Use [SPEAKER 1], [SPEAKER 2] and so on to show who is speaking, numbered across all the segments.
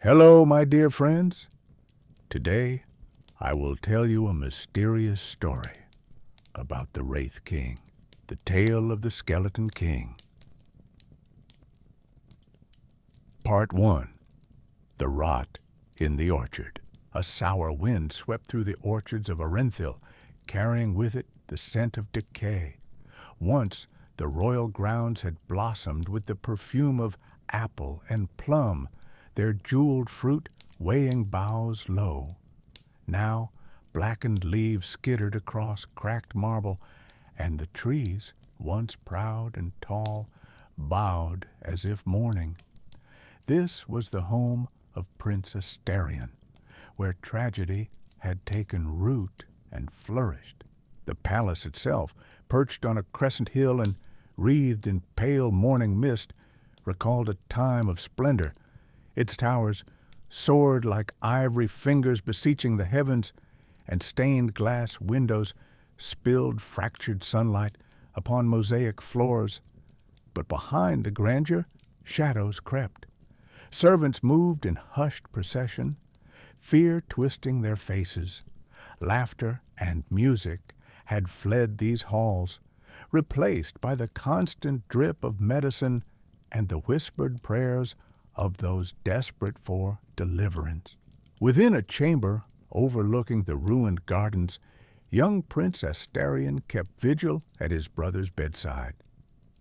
[SPEAKER 1] Hello, my dear friends. Today, I will tell you a mysterious story about the Wraith King, the tale of the Skeleton King. Part 1. The Rot in the Orchard. A sour wind swept through the orchards of Arenthil, carrying with it the scent of decay. Once, the royal grounds had blossomed with the perfume of apple and plum, their jeweled fruit weighing boughs low. Now, blackened leaves skittered across cracked marble, and the trees, once proud and tall, bowed as if mourning. This was the home of Prince Ostarion, where tragedy had taken root and flourished. The palace itself, perched on a crescent hill and wreathed in pale morning mist, recalled a time of splendor. Its towers soared like ivory fingers beseeching the heavens, and stained glass windows spilled fractured sunlight upon mosaic floors. But behind the grandeur, shadows crept. Servants moved in hushed procession, fear twisting their faces. Laughter and music had fled these halls, replaced by the constant drip of medicine and the whispered prayers of those desperate for deliverance. Within a chamber overlooking the ruined gardens, young Prince Ostarion kept vigil at his brother's bedside.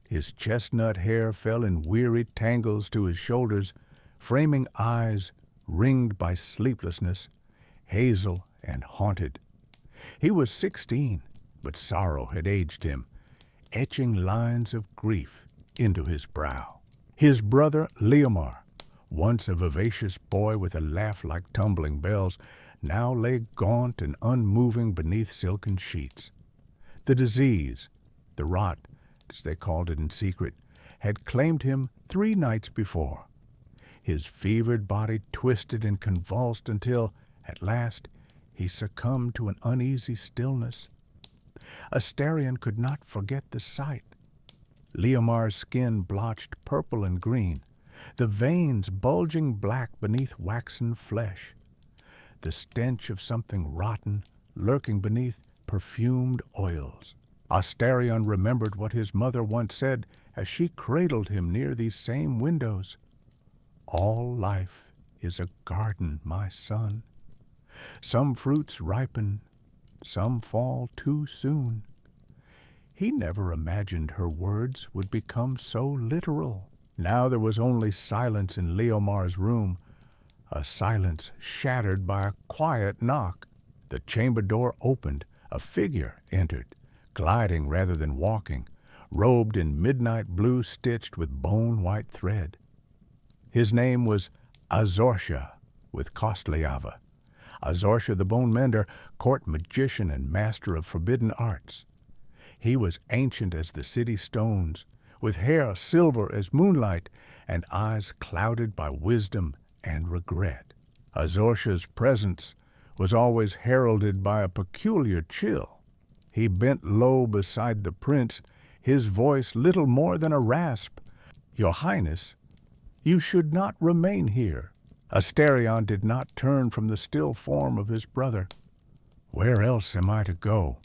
[SPEAKER 1] His chestnut hair fell in weary tangles to his shoulders, framing eyes ringed by sleeplessness, hazel and haunted. He was 16, but sorrow had aged him, etching lines of grief into his brow. His brother Leomar, once a vivacious boy with a laugh like tumbling bells, now lay gaunt and unmoving beneath silken sheets. The disease, the rot, as they called it in secret, had claimed him 3 nights before. His fevered body twisted and convulsed until, at last, he succumbed to an uneasy stillness. Ostarion could not forget the sight. Leomar's skin blotched purple and green, the veins bulging black beneath waxen flesh. The stench of something rotten lurking beneath perfumed oils. Ostarion remembered what his mother once said as she cradled him near these same windows. "All life is a garden, my son. Some fruits ripen, some fall too soon." He never imagined her words would become so literal. Now there was only silence in Leomar's room, a silence shattered by a quiet knock. The chamber door opened. A figure entered, gliding rather than walking, robed in midnight blue stitched with bone-white thread. His name was Azorsha, with Kostliava. Azorsha the Bone Mender, court magician and master of forbidden arts. He was ancient as the city stones, with hair silver as moonlight and eyes clouded by wisdom and regret. Azorsha's presence was always heralded by a peculiar chill. He bent low beside the prince, his voice little more than a rasp. "Your Highness, you should not remain here." Ostarion did not turn from the still form of his brother. "Where else am I to go?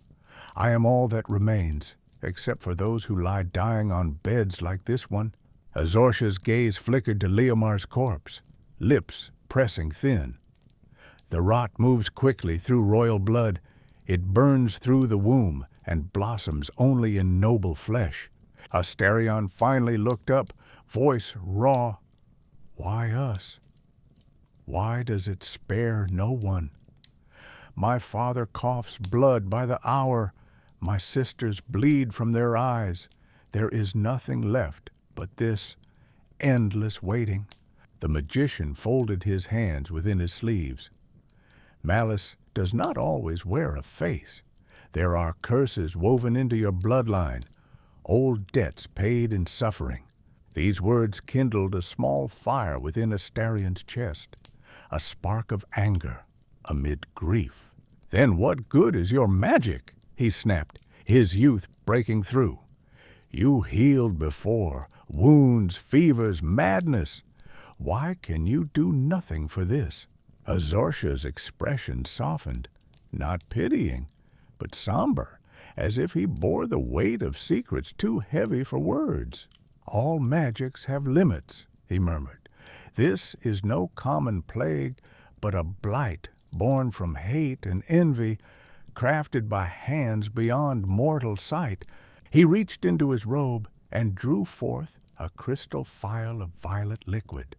[SPEAKER 1] I am all that remains, except for those who lie dying on beds like this one." Azorsha's gaze flickered to Leomar's corpse, lips pressing thin. The rot moves quickly through royal blood. It burns through the womb and blossoms only in noble flesh. Ostarion finally looked up, voice raw. "Why us? Why does it spare no one? My father coughs blood by the hour. My sisters bleed from their eyes. There is nothing left but this endless waiting." The magician folded his hands within his sleeves. "Malice does not always wear a face. There are curses woven into your bloodline, old debts paid in suffering." These words kindled a small fire within Ostarion's chest, a spark of anger amid grief. "Then what good is your magic?" he snapped, his youth breaking through. "You healed before, wounds, fevers, madness. Why can you do nothing for this?" Azorcia's expression softened, not pitying, but somber, as if he bore the weight of secrets too heavy for words. "All magics have limits," he murmured. "This is no common plague, but a blight born from hate and envy, crafted by hands beyond mortal sight." He reached into his robe and drew forth a crystal phial of violet liquid.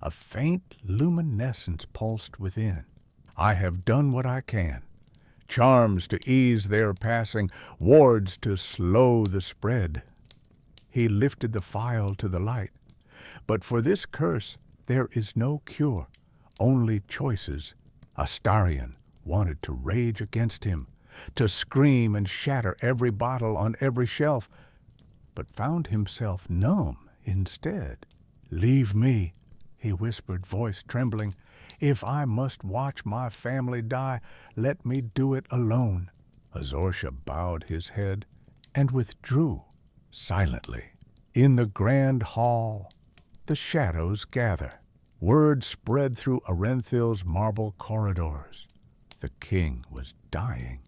[SPEAKER 1] A faint luminescence pulsed within. "I have done what I can. Charms to ease their passing, wards to slow the spread." He lifted the phial to the light. "But for this curse there is no cure, only choices." Ostarion wanted to rage against him, to scream and shatter every bottle on every shelf, but found himself numb instead. "Leave me," he whispered, voice trembling. "If I must watch my family die, let me do it alone." Azorcia bowed his head and withdrew silently. In the grand hall, the shadows gather. Word spread through Arenthil's marble corridors. The king was dying.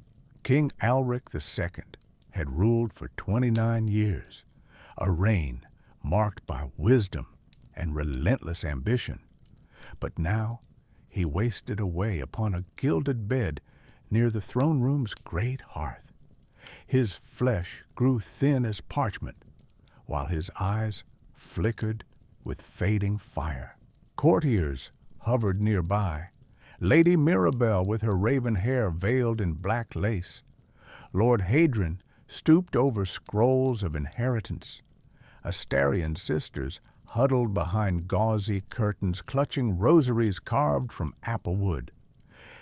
[SPEAKER 1] King Alric II had ruled for 29 years, a reign marked by wisdom and relentless ambition. But now he wasted away upon a gilded bed near the throne room's great hearth. His flesh grew thin as parchment, while his eyes flickered with fading fire. Courtiers hovered nearby, Lady Mirabelle with her raven hair veiled in black lace. Lord Hadrian stooped over scrolls of inheritance. Ostarion's sisters huddled behind gauzy curtains, clutching rosaries carved from apple wood.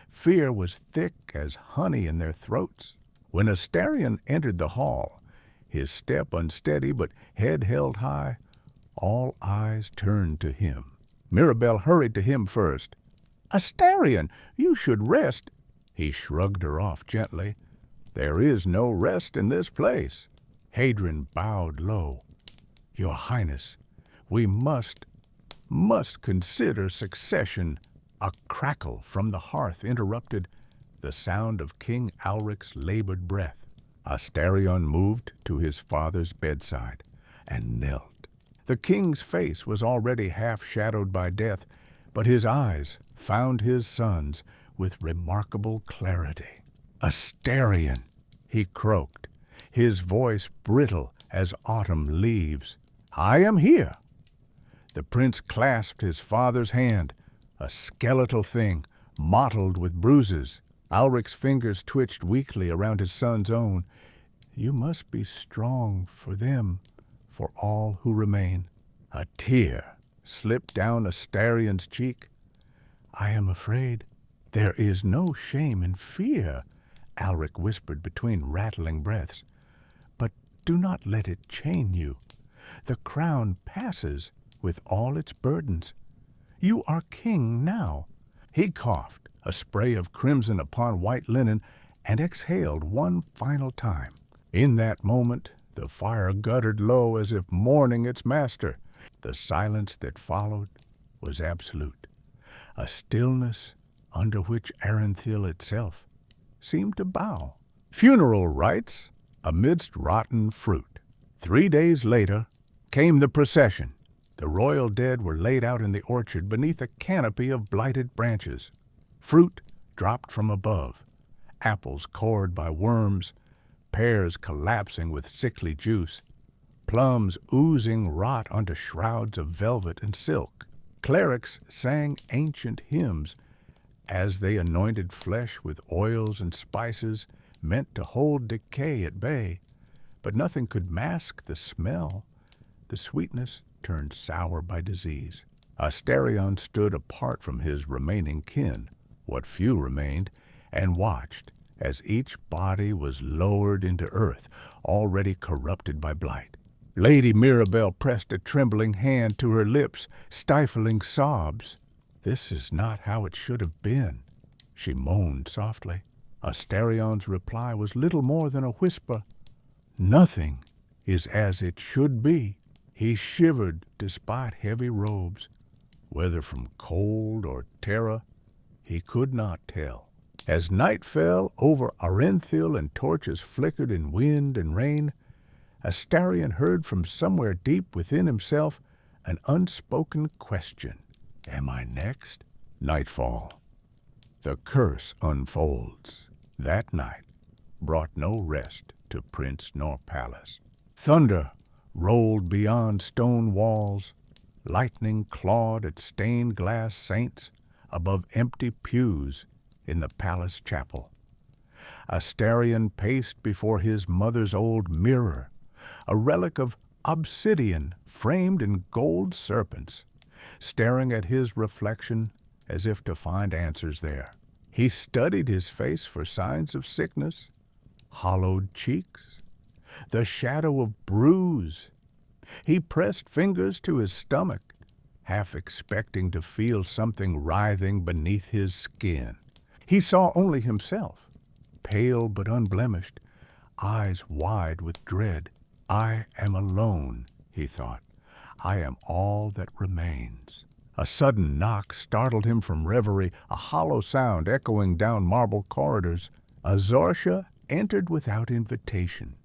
[SPEAKER 1] Fear was thick as honey in their throats. When Ostarion entered the hall, his step unsteady but head held high, all eyes turned to him. Mirabelle hurried to him first. "Ostarion, you should rest." He shrugged her off gently. "There is no rest in this place." Hadrian bowed low. "Your Highness, we must consider succession." A crackle from the hearth interrupted the sound of King Alric's labored breath. Ostarion moved to his father's bedside and knelt. The king's face was already half shadowed by death, but his eyes found his son's with remarkable clarity. "Ostarion," he croaked, his voice brittle as autumn leaves. "I am here." The prince clasped his father's hand, a skeletal thing, mottled with bruises. Alric's fingers twitched weakly around his son's own. "You must be strong for them, for all who remain." A tear slipped down Ostarion's cheek. "I am afraid." "There is no shame in fear," Alric whispered between rattling breaths. "But do not let it chain you. The crown passes with all its burdens. You are king now." He coughed, a spray of crimson upon white linen, and exhaled one final time. In that moment, the fire guttered low as if mourning its master. The silence that followed was absolute, a stillness under which Arenthil itself seemed to bow. Funeral rites amidst rotten fruit. 3 days later came the procession. The royal dead were laid out in the orchard beneath a canopy of blighted branches. Fruit dropped from above, apples cored by worms, pears collapsing with sickly juice, plums oozing rot under shrouds of velvet and silk. Clerics sang ancient hymns as they anointed flesh with oils and spices meant to hold decay at bay. But nothing could mask the smell. The sweetness turned sour by disease. Ostarion stood apart from his remaining kin, what few remained, and watched as each body was lowered into earth, already corrupted by blight. Lady Mirabelle pressed a trembling hand to her lips, stifling sobs. "This is not how it should have been," she moaned softly. Ostarion's reply was little more than a whisper. "Nothing is as it should be." He shivered despite heavy robes. whether from cold or terror, he could not tell. As night fell over Orenthil and torches flickered in wind and rain, Ostarion heard from somewhere deep within himself an unspoken question. Am I next? Nightfall. The curse unfolds. That night brought no rest to prince nor palace. Thunder rolled beyond stone walls. Lightning clawed at stained glass saints above empty pews in the palace chapel. Ostarion paced before his mother's old mirror, a relic of obsidian framed in gold serpents, staring at his reflection as if to find answers there. He studied his face for signs of sickness, hollowed cheeks, the shadow of bruise. He pressed fingers to his stomach, half expecting to feel something writhing beneath his skin. He saw only himself, pale but unblemished, eyes wide with dread. I am alone, he thought. I am all that remains. A sudden knock startled him from reverie, a hollow sound echoing down marble corridors. Azorcia entered without invitation.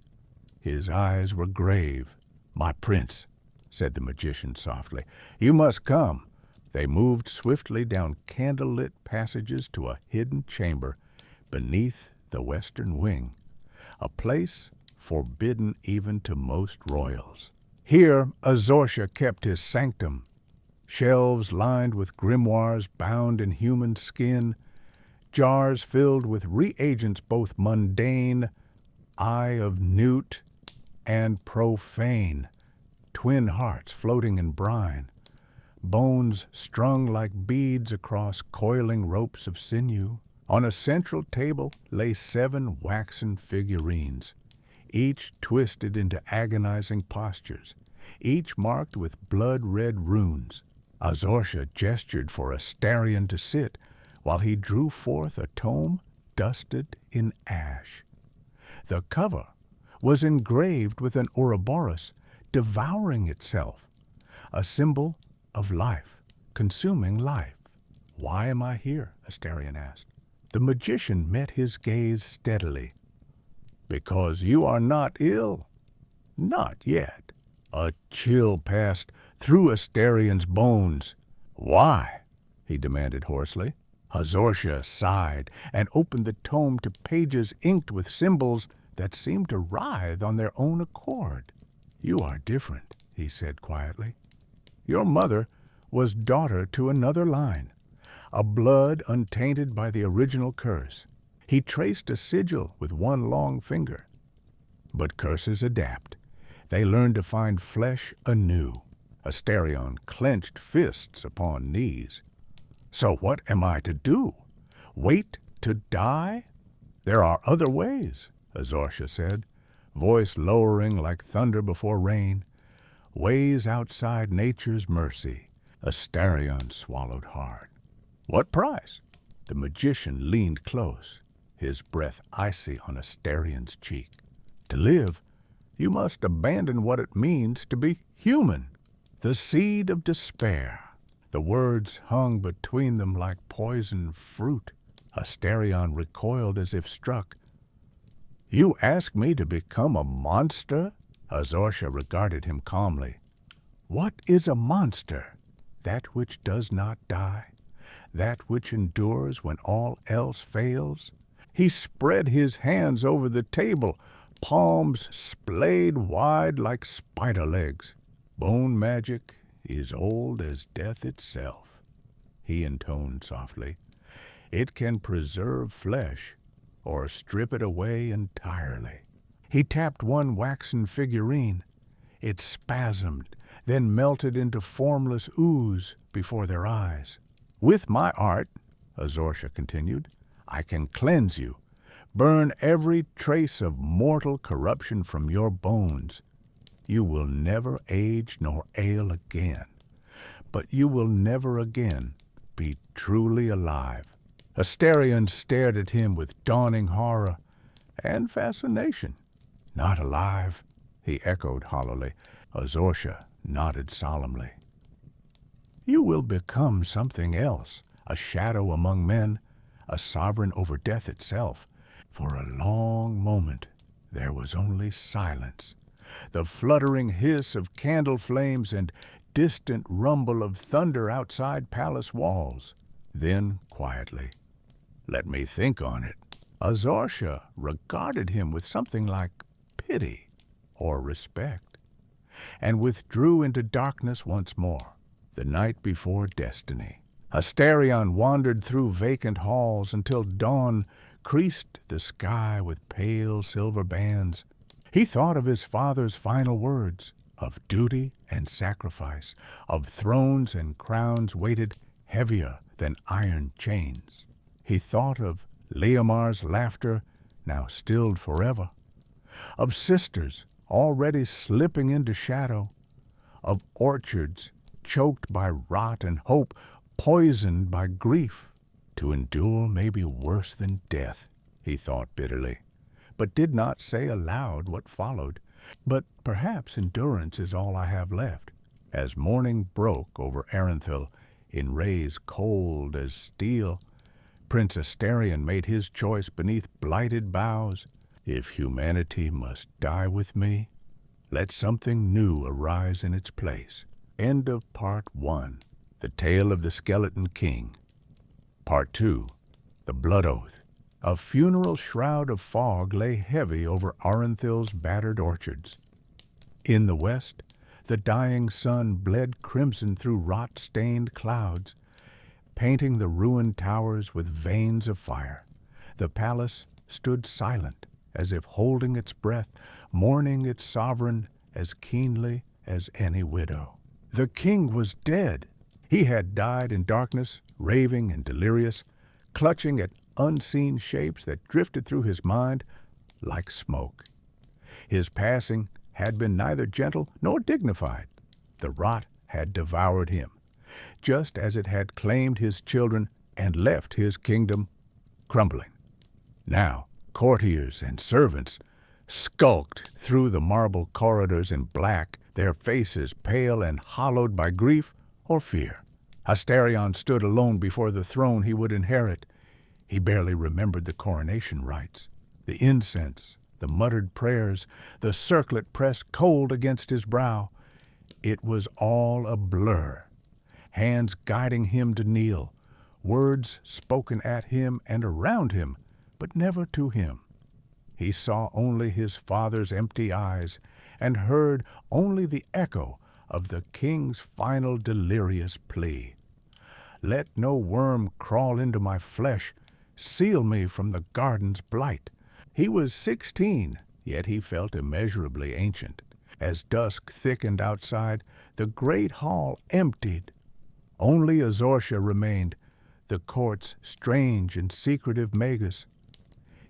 [SPEAKER 1] His eyes were grave. My prince, said the magician softly, you must come. They moved swiftly down candlelit passages to a hidden chamber beneath the western wing, a place forbidden even to most royals. Here Azorcia kept his sanctum, shelves lined with grimoires bound in human skin, jars filled with reagents both mundane, eye of newt, and profane, twin hearts floating in brine, bones strung like beads across coiling ropes of sinew. On a central table lay 7 waxen figurines, each twisted into agonizing postures, each marked with blood-red runes. Azorcia gestured for Ostarion to sit, while he drew forth a tome dusted in ash. The cover was engraved with an Ouroboros devouring itself, a symbol of life, consuming life. Why am I here? Ostarion asked. The magician met his gaze steadily. Because you are not ill. Not yet. A chill passed through Ostarion's bones. Why? He demanded hoarsely. Azorcia sighed and opened the tome to pages inked with symbols that seemed to writhe on their own accord. You are different, he said quietly. Your mother was daughter to another line, a blood untainted by the original curse. He traced a sigil with one long finger. But curses adapt. They learn to find flesh anew. Ostarion clenched fists upon knees. So what am I to do? Wait to die? There are other ways, Azorcia said, voice lowering like thunder before rain. Ways outside nature's mercy. Ostarion swallowed hard. What price? The magician leaned close, his breath icy on Ostarion's cheek. To live, you must abandon what it means to be human. The seed of despair. The words hung between them like poisoned fruit. Ostarion recoiled as if struck. You ask me to become a monster? Azorcia regarded him calmly. What is a monster? That which does not die? That which endures when all else fails? He spread his hands over the table, palms splayed wide like spider legs. Bone magic is old as death itself, he intoned softly. It can preserve flesh or strip it away entirely. He tapped one waxen figurine. It spasmed, then melted into formless ooze before their eyes. With my art, Azorcia continued, I can cleanse you, burn every trace of mortal corruption from your bones. You will never age nor ail again, but you will never again be truly alive. Ostarion stared at him with dawning horror and fascination. Not alive, he echoed hollowly. Azorcia nodded solemnly. You will become something else, a shadow among men, a sovereign over death itself. For a long moment there was only silence, the fluttering hiss of candle flames and distant rumble of thunder outside palace walls. Then, quietly, "Let me think on it." Azorcia regarded him with something like pity or respect, and withdrew into darkness once more. The night before destiny, Ostarion wandered through vacant halls until dawn creased the sky with pale silver bands. He thought of his father's final words, of duty and sacrifice, of thrones and crowns weighted heavier than iron chains. He thought of Leomar's laughter, now stilled forever, of sisters already slipping into shadow, of orchards choked by rot and hope poisoned by grief. To endure may be worse than death, he thought bitterly, but did not say aloud what followed. But perhaps endurance is all I have left. As morning broke over Arenthil in rays cold as steel, Prince Ostarion made his choice beneath blighted boughs. If humanity must die with me, let something new arise in its place. End of Part 1. The Tale of the Skeleton King. Part 2. The Blood Oath. A funeral shroud of fog lay heavy over Arenthil's battered orchards. In the west, the dying sun bled crimson through rot-stained clouds, painting the ruined towers with veins of fire. The palace stood silent, as if holding its breath, mourning its sovereign as keenly as any widow. The king was dead. He had died in darkness, raving and delirious, clutching at unseen shapes that drifted through his mind like smoke. His passing had been neither gentle nor dignified. The rot had devoured him, just as it had claimed his children and left his kingdom crumbling. Now, courtiers and servants skulked through the marble corridors in black, their faces pale and hollowed by grief or fear. Ostarion stood alone before the throne he would inherit. He barely remembered the coronation rites, the incense, the muttered prayers, the circlet pressed cold against his brow. It was all a blur, hands guiding him to kneel, words spoken at him and around him, but never to him. He saw only his father's empty eyes and heard only the echo of the king's final delirious plea. "Let no worm crawl into my flesh, seal me from the garden's blight." He was 16, yet he felt immeasurably ancient. As dusk thickened outside, the great hall emptied. Only Azorcia remained, the court's strange and secretive magus.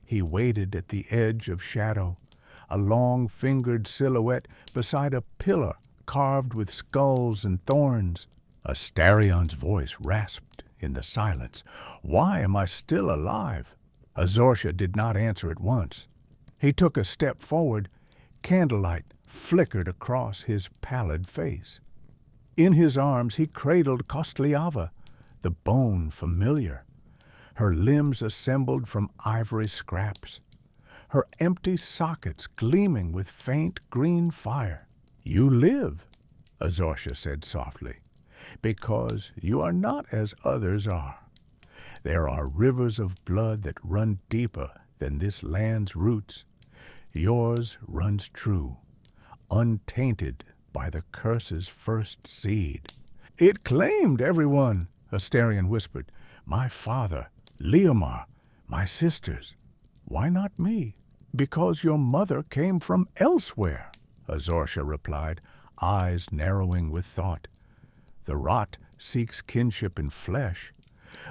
[SPEAKER 1] He waited at the edge of shadow, a long-fingered silhouette beside a pillar carved with skulls and thorns. Ostarion's voice rasped in the silence. "Why am I still alive?" Azorcia did not answer at once. He took a step forward. Candlelight flickered across his pallid face. In his arms he cradled Kostliava, the bone familiar, her limbs assembled from ivory scraps, her empty sockets gleaming with faint green fire. "You live," Azorcia said softly, "because you are not as others are. There are rivers of blood that run deeper than this land's roots. Yours runs true, untainted by the curse's first seed." "It claimed everyone," Ostarion whispered. "My father, Leomar, my sisters. Why not me?" "Because your mother came from elsewhere," Azorcia replied, eyes narrowing with thought. "The rot seeks kinship in flesh,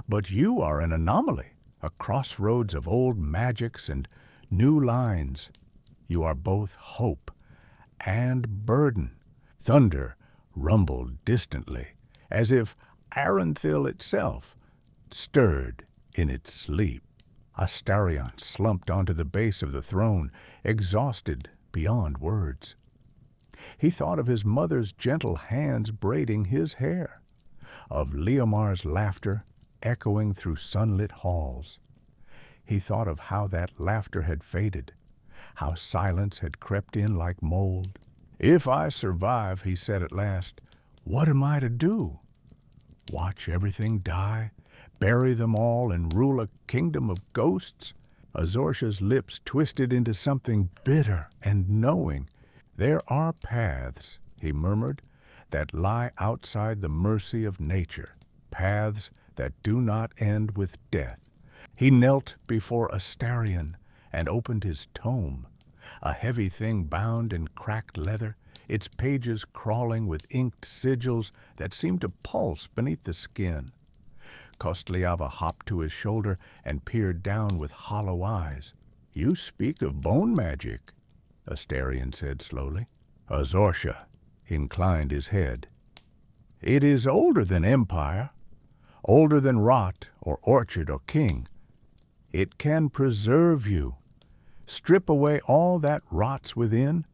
[SPEAKER 1] but you are an anomaly, a crossroads of old magics and new lines. You are both hope and burden." Thunder rumbled distantly, as if Arenthil itself stirred in its sleep. Ostarion slumped onto the base of the throne, exhausted beyond words. He thought of his mother's gentle hands braiding his hair, of Leomar's laughter echoing through sunlit halls. He thought of how that laughter had faded, how silence had crept in like mold. "If I survive," he said at last, "what am I to do? Watch everything die, bury them all, and rule a kingdom of ghosts?" Azorsha's lips twisted into something bitter and knowing. "There are paths," he murmured, "that lie outside the mercy of nature, paths that do not end with death." He knelt before Ostarion and opened his tome, a heavy thing bound in cracked leather, its pages crawling with inked sigils that seemed to pulse beneath the skin. Kostliava hopped to his shoulder and peered down with hollow eyes. "You speak of bone magic," Ostarion said slowly. Azorsha inclined his head. "It is older than empire, older than rot or orchard or king. It can preserve you, strip away all that rots within,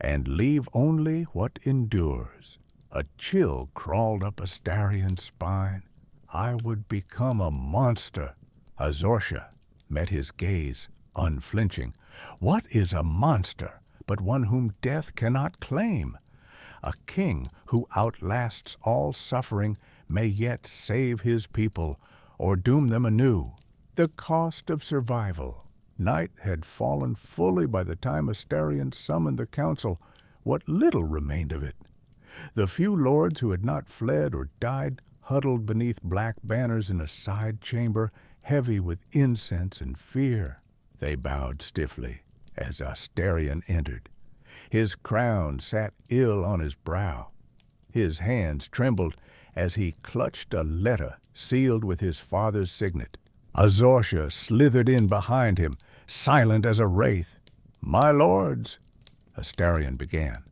[SPEAKER 1] and leave only what endures." A chill crawled up Ostarion's spine. "I would become a monster." Azorsha met his gaze, unflinching. "What is a monster but one whom death cannot claim? A king who outlasts all suffering may yet save his people or doom them anew." The cost of survival. Night had fallen fully by the time Ostarion summoned the council, what little remained of it. The few lords who had not fled or died huddled beneath black banners in a side chamber, heavy with incense and fear. They bowed stiffly as Ostarion entered. His crown sat ill on his brow. His hands trembled as he clutched a letter sealed with his father's signet. Azorsha slithered in behind him, silent as a wraith. "My lords," Ostarion began,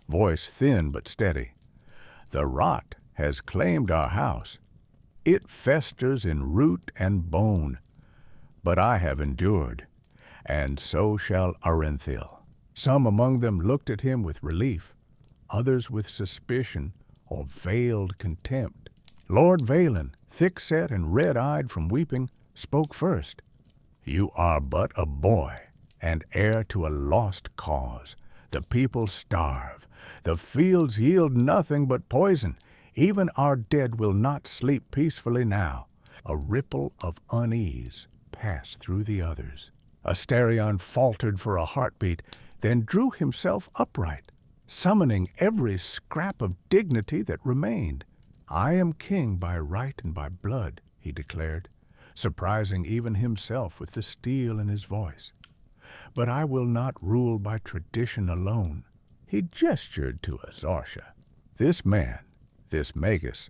[SPEAKER 1] voice thin but steady, "the rot has claimed our house. It festers in root and bone. But I have endured, and so shall Arenthil." Some among them looked at him with relief, others with suspicion or veiled contempt. Lord Valen, thick-set and red-eyed from weeping, spoke first. "You are but a boy, and heir to a lost cause. The people starve. The fields yield nothing but poison. Even our dead will not sleep peacefully now." A ripple of unease passed through the others. Ostarion faltered for a heartbeat, then drew himself upright, summoning every scrap of dignity that remained. "I am king by right and by blood," he declared, surprising even himself with the steel in his voice. "But I will not rule by tradition alone." He gestured to Azorsha. "This man, this magus,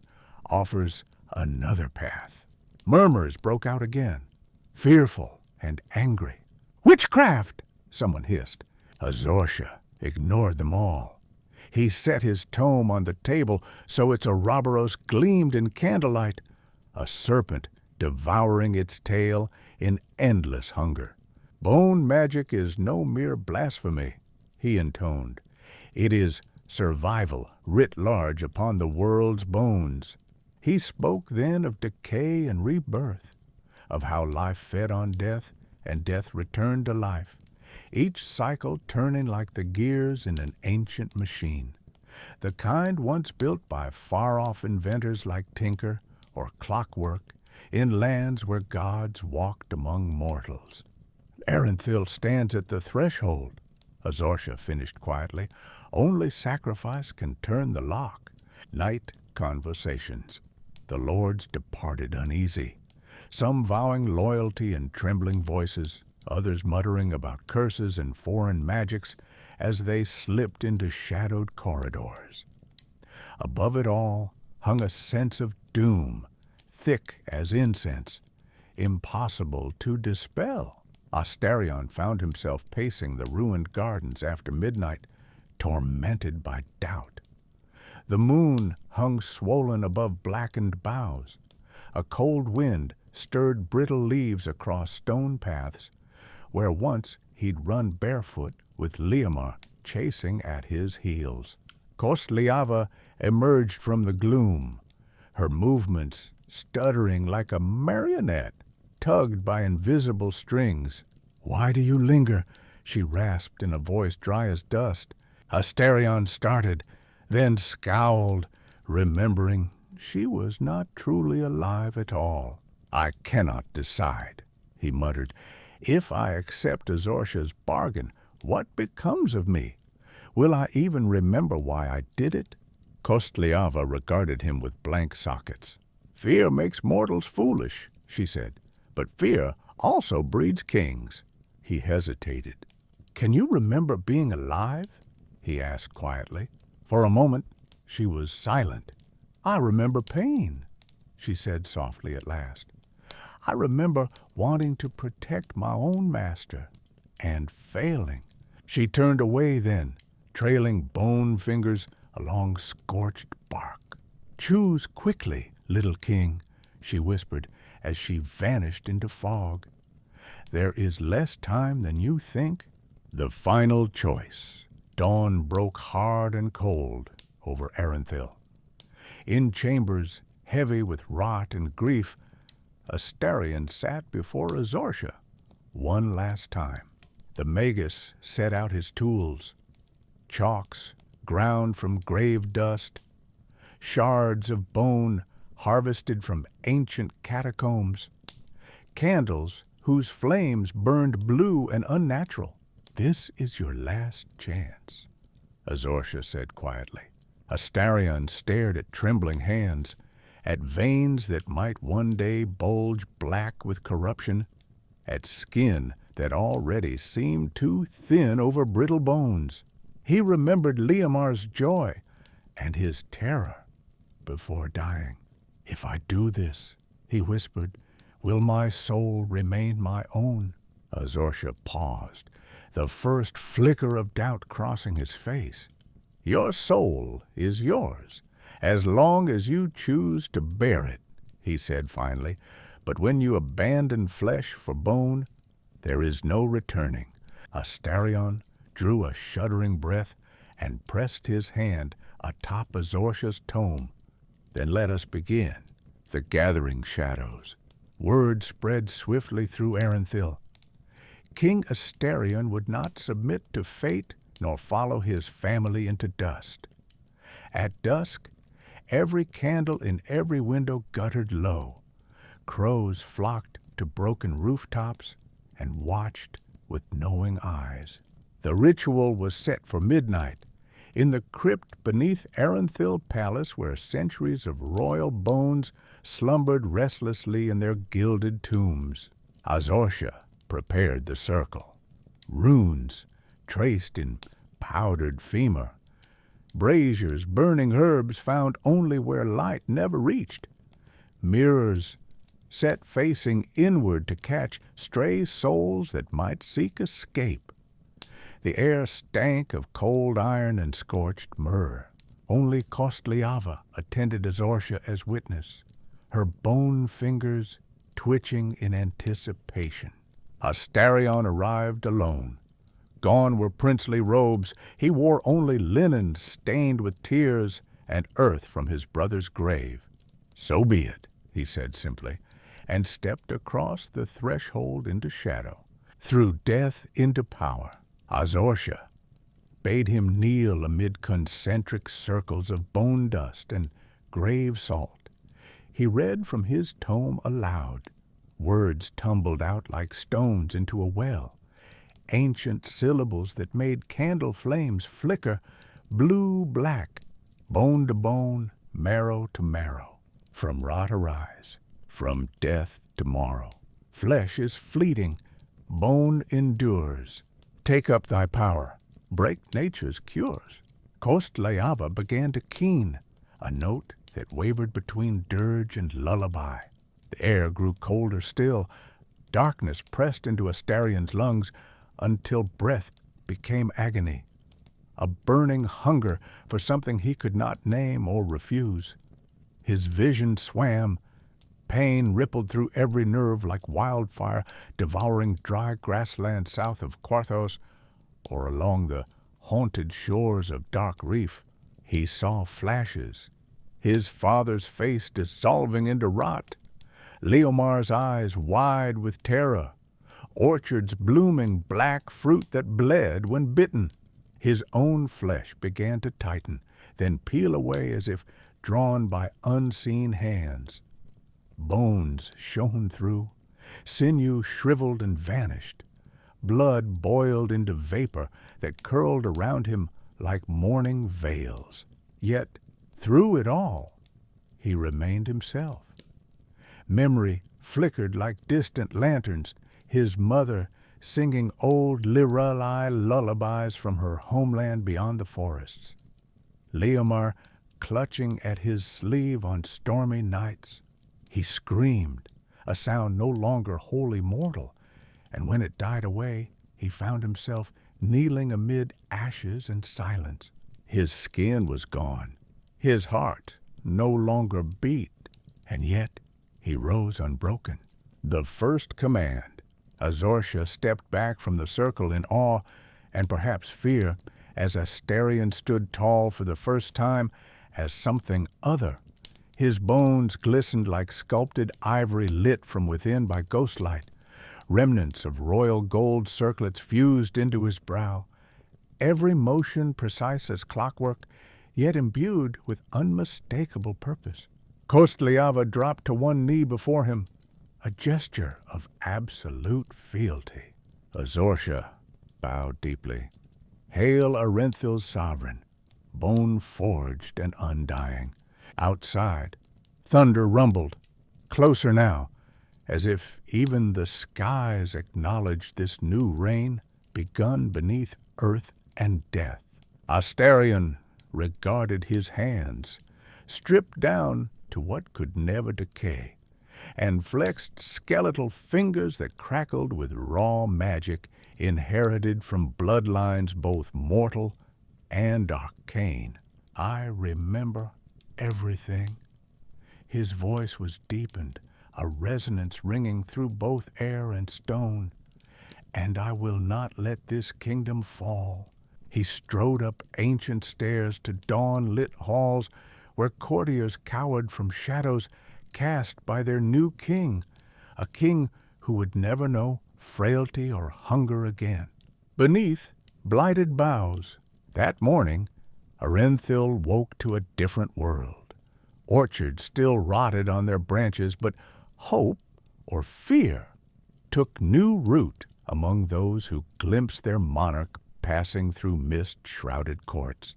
[SPEAKER 1] offers another path." Murmurs broke out again, fearful and angry. "Witchcraft!" someone hissed. Azorsha ignored them all. He set his tome on the table so its Ouroboros gleamed in candlelight, a serpent devouring its tail in endless hunger. "Bone magic is no mere blasphemy," he intoned. "It is survival writ large upon the world's bones." He spoke then of decay and rebirth, of how life fed on death and death returned to life, each cycle turning like the gears in an ancient machine, the kind once built by far-off inventors like Tinker or Clockwork in lands where gods walked among mortals. "Arenthil stands at the threshold," Azorsha finished quietly. "Only sacrifice can turn the lock." Night conversations. The lords departed uneasy, some vowing loyalty in trembling voices, others muttering about curses and foreign magics as they slipped into shadowed corridors. Above it all hung a sense of doom, thick as incense, impossible to dispel. Ostarion found himself pacing the ruined gardens after midnight, tormented by doubt. The moon hung swollen above blackened boughs. A cold wind stirred brittle leaves across stone paths, where once he'd run barefoot with Leomar chasing at his heels. Kostliava emerged from the gloom, her movements stuttering like a marionette, tugged by invisible strings. "Why do you linger?" she rasped in a voice dry as dust. Ostarion started, then scowled, remembering she was not truly alive at all. "I cannot decide," he muttered. "If I accept Azorcia's bargain, what becomes of me? Will I even remember why I did it?" Kostliava regarded him with blank sockets. "Fear makes mortals foolish," she said, "but fear also breeds kings." He hesitated. "Can you remember being alive?" he asked quietly. For a moment she was silent. "I remember pain," she said softly at last. "I remember wanting to protect my own master, and failing." She turned away then, trailing bone fingers along scorched bark. "Choose quickly, little king," she whispered as she vanished into fog. "There is less time than you think." The final choice. Dawn broke hard and cold over Erenthil. In chambers heavy with rot and grief, Ostarion sat before Azorcia one last time. The magus set out his tools, chalks ground from grave dust, shards of bone harvested from ancient catacombs, candles whose flames burned blue and unnatural. "This is your last chance," Azorcia said quietly. Ostarion stared at trembling hands, at veins that might one day bulge black with corruption, at skin that already seemed too thin over brittle bones. He remembered Liamar's joy and his terror before dying. "If I do this," he whispered, "will my soul remain my own?" Azorcia paused, the first flicker of doubt crossing his face. "Your soul is yours, as long as you choose to bear it," he said finally. "But when you abandon flesh for bone, there is no returning." Ostarion drew a shuddering breath and pressed his hand atop Azorcia's tome. "Then let us begin." The gathering shadows. Word spread swiftly through Erenthil. King Ostarion would not submit to fate nor follow his family into dust. At dusk, every candle in every window guttered low. Crows flocked to broken rooftops and watched with knowing eyes. The ritual was set for midnight, in the crypt beneath Erenthil Palace where centuries of royal bones slumbered restlessly in their gilded tombs. Azorcia prepared the circle. Runes traced in powdered femur, braziers burning herbs found only where light never reached, mirrors set facing inward to catch stray souls that might seek escape. The air stank of cold iron and scorched myrrh. Only Kostliava attended Azorcia as witness, her bone fingers twitching in anticipation. Ostarion arrived alone. Gone were princely robes. He wore only linen stained with tears and earth from his brother's grave. "So be it," he said simply, and stepped across the threshold into shadow, through death into power. Azorcia bade him kneel amid concentric circles of bone dust and grave salt. He read from his tome aloud. Words tumbled out like stones into a well, ancient syllables that made candle flames flicker blue-black, bone to bone, marrow to marrow. From rot arise, from death tomorrow. Flesh is fleeting, bone endures. Take up thy power, break nature's cures. Kostliava began to keen, a note that wavered between dirge and lullaby. The air grew colder still. Darkness pressed into Ostarion's lungs until breath became agony, a burning hunger for something he could not name or refuse. His vision swam. Pain rippled through every nerve like wildfire, devouring dry grassland south of Quarthos or along the haunted shores of Dark Reef. He saw flashes, his father's face dissolving into rot, Leomar's eyes wide with terror, orchards blooming black fruit that bled when bitten. His own flesh began to tighten, then peel away as if drawn by unseen hands. Bones shone through, sinew shriveled and vanished. Blood boiled into vapor that curled around him like morning veils. Yet, through it all, he remained himself. Memory flickered like distant lanterns, his mother singing old Lirelai lullabies from her homeland beyond the forests. Leomar clutching at his sleeve on stormy nights. He screamed, a sound no longer wholly mortal, and when it died away, he found himself kneeling amid ashes and silence. His skin was gone, his heart no longer beat, and yet he rose unbroken. The first command, Azorcia stepped back from the circle in awe and perhaps fear as Ostarion stood tall for the first time as something other. His bones glistened like sculpted ivory lit from within by ghostlight. Remnants of royal gold circlets fused into his brow, every motion precise as clockwork, yet imbued with unmistakable purpose. Kostliava dropped to one knee before him, a gesture of absolute fealty. Azorcia bowed deeply. Hail Arenthil's sovereign, bone-forged and undying. Outside, thunder rumbled, closer now, as if even the skies acknowledged this new reign begun beneath earth and death. Ostarion regarded his hands, stripped down to what could never decay, and flexed skeletal fingers that crackled with raw magic inherited from bloodlines both mortal and arcane. I remember everything. His voice was deepened, a resonance ringing through both air and stone. And I will not let this kingdom fall. He strode up ancient stairs to dawn-lit halls where courtiers cowered from shadows cast by their new king, a king who would never know frailty or hunger again. Beneath blighted boughs, that morning, Arenthil woke to a different world. Orchards still rotted on their branches, but hope or fear took new root among those who glimpsed their monarch passing through mist-shrouded courts,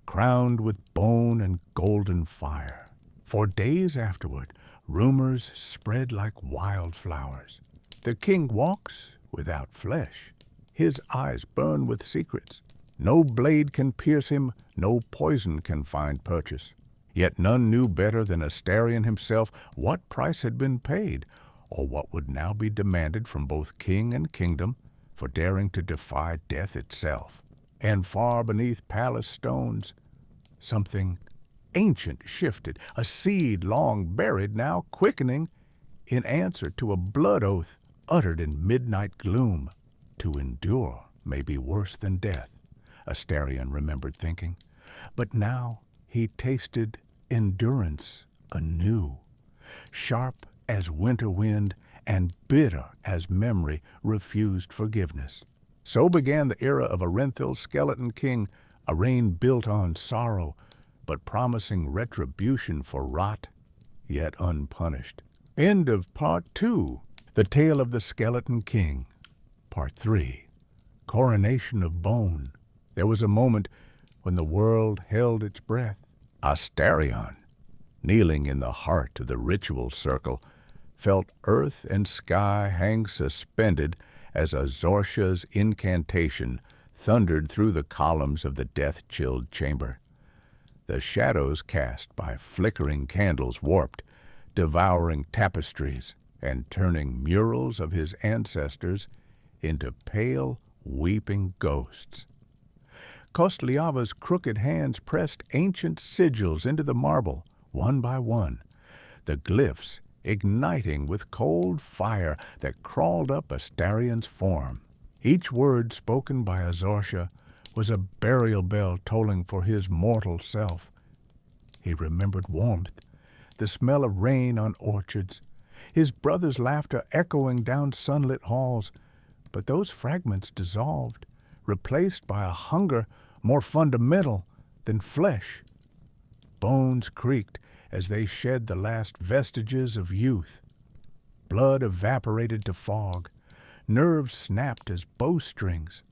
[SPEAKER 1] crowned with bone and golden fire. For days afterward, rumors spread like wildflowers. The king walks without flesh. His eyes burn with secrets. No blade can pierce him, no poison can find purchase. Yet none knew better than Ostarion himself what price had been paid, or what would now be demanded from both king and kingdom for daring to defy death itself. And far beneath palace stones, something ancient shifted, a seed long buried now quickening in answer to a blood oath uttered in midnight gloom. To endure may be worse than death, Ostarion remembered thinking. But now he tasted endurance anew, sharp as winter wind and bitter as memory refused forgiveness. So began the era of Arenthil's skeleton king, a reign built on sorrow, but promising retribution for rot, yet unpunished. End of Part 2. The Tale of the Skeleton King. Part 3. Coronation of Bone. There was a moment when the world held its breath. Ostarion, kneeling in the heart of the ritual circle, felt earth and sky hang suspended as Azorcia's incantation thundered through the columns of the death-chilled chamber. The shadows cast by flickering candles warped, devouring tapestries and turning murals of his ancestors into pale, weeping ghosts. Kostliava's crooked hands pressed ancient sigils into the marble, one by one, the glyphs igniting with cold fire that crawled up Ostarion's form. Each word spoken by Azorcia was a burial bell tolling for his mortal self. He remembered warmth, the smell of rain on orchards, his brother's laughter echoing down sunlit halls, but those fragments dissolved, replaced by a hunger more fundamental than flesh. Bones creaked as they shed the last vestiges of youth. Blood evaporated to fog. Nerves snapped as bowstrings.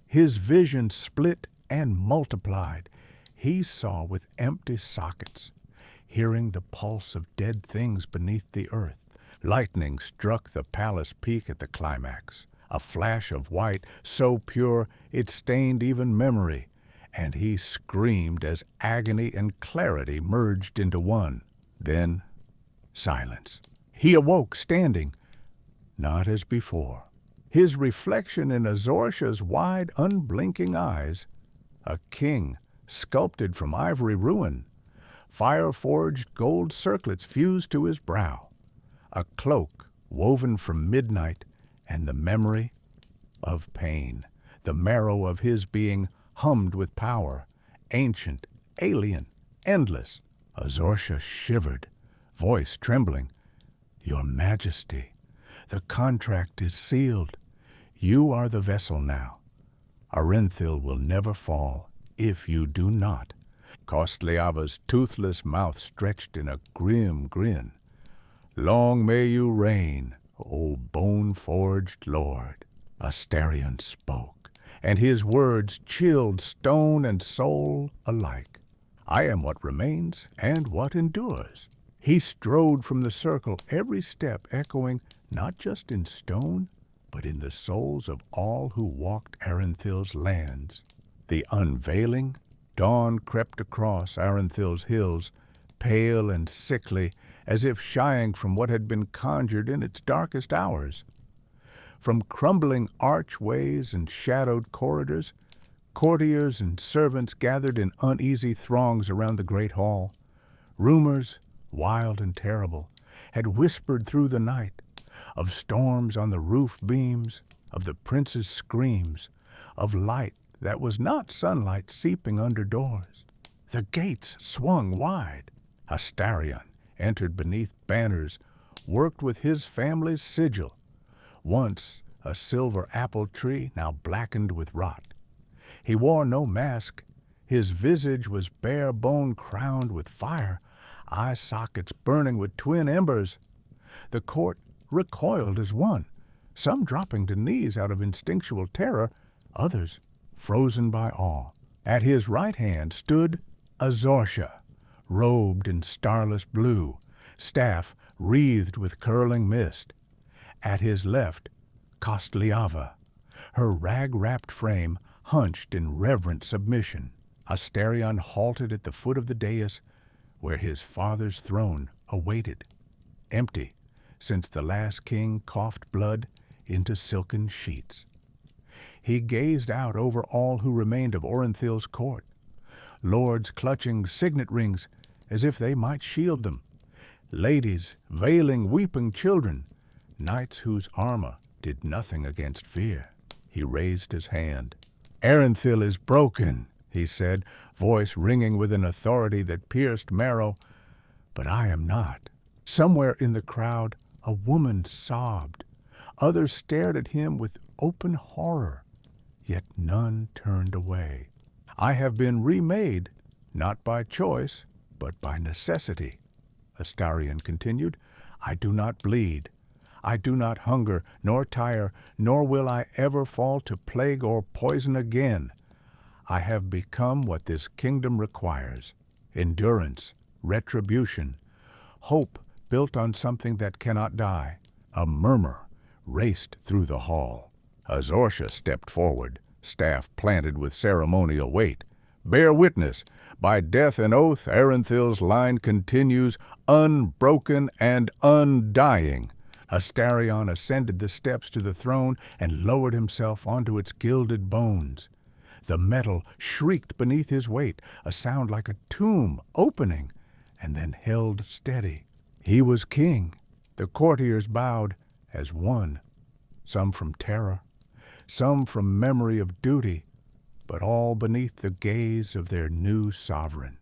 [SPEAKER 1] His vision split and multiplied. He saw with empty sockets, hearing the pulse of dead things beneath the earth. Lightning struck the palace peak at the climax, a flash of white so pure it stained even memory, and he screamed as agony and clarity merged into one. Then, silence. He awoke standing, not as before. His reflection in Azorcia's wide, unblinking eyes, a king sculpted from ivory ruin, fire-forged gold circlets fused to his brow, a cloak woven from midnight and the memory of pain. The marrow of his being hummed with power, ancient, alien, endless. Azorcia shivered, voice trembling. "Your Majesty, the contract is sealed. You are the vessel now. Arenthil will never fall if you do not." Kostliava's toothless mouth stretched in a grim grin. "Long may you reign, O bone-forged lord." Ostarion spoke, and his words chilled stone and soul alike. "I am what remains and what endures." He strode from the circle, every step echoing not just in stone, but in the souls of all who walked Arenthil's lands. The unveiling dawn crept across Arenthil's hills, pale and sickly, as if shying from what had been conjured in its darkest hours. From crumbling archways and shadowed corridors, courtiers and servants gathered in uneasy throngs around the great hall. Rumors, wild and terrible, had whispered through the night, of storms on the roof beams, of the prince's screams, of light that was not sunlight seeping under doors. The gates swung wide. Ostarion entered beneath banners worked with his family's sigil, once a silver apple tree now blackened with rot. He wore no mask. His visage was bare bone crowned with fire, eye sockets burning with twin embers. The court recoiled as one, some dropping to knees out of instinctual terror, others frozen by awe. At his right hand stood Azorcia, robed in starless blue, staff wreathed with curling mist. At his left, Kostliava, her rag-wrapped frame hunched in reverent submission. Ostarion halted at the foot of the dais, where his father's throne awaited, empty, since the last king coughed blood into silken sheets. He gazed out over all who remained of Orenthil's court, lords clutching signet rings as if they might shield them, ladies veiling weeping children, knights whose armor did nothing against fear. He raised his hand. "Arenthil is broken," he said, voice ringing with an authority that pierced marrow. "But I am not." Somewhere in the crowd, a woman sobbed. Others stared at him with open horror, yet none turned away. "I have been remade, not by choice, but by necessity," Ostarion continued. "I do not bleed. I do not hunger, nor tire, nor will I ever fall to plague or poison again. I have become what this kingdom requires: endurance, retribution, hope built on something that cannot die." A murmur raced through the hall. Azorcia stepped forward, staff planted with ceremonial weight. "Bear witness, by death and oath, Arenthil's line continues, unbroken and undying." Ostarion ascended the steps to the throne and lowered himself onto its gilded bones. The metal shrieked beneath his weight, a sound like a tomb opening, and then held steady. He was king. The courtiers bowed as one, some from terror, some from memory of duty, but all beneath the gaze of their new sovereign.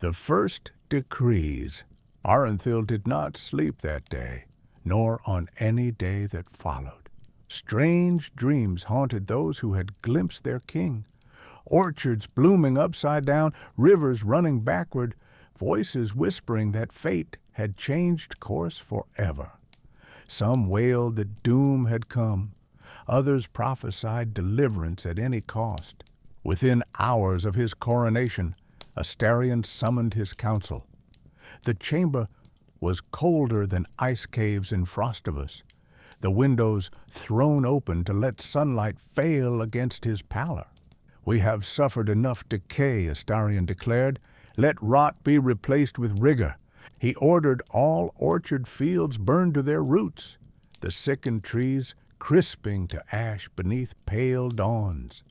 [SPEAKER 1] The first decrees. Arenthil did not sleep that day, nor on any day that followed. Strange dreams haunted those who had glimpsed their king. Orchards blooming upside down, rivers running backward, voices whispering that fate had changed course forever. Some wailed that doom had come. Others prophesied deliverance at any cost. Within hours of his coronation, Ostarion summoned his council. The chamber was colder than ice caves in Frostivus, the windows thrown open to let sunlight fail against his pallor. "We have suffered enough decay," Ostarion declared. "Let rot be replaced with rigor." He ordered all orchard fields burned to their roots, the sickened trees crisping to ash beneath pale dawns.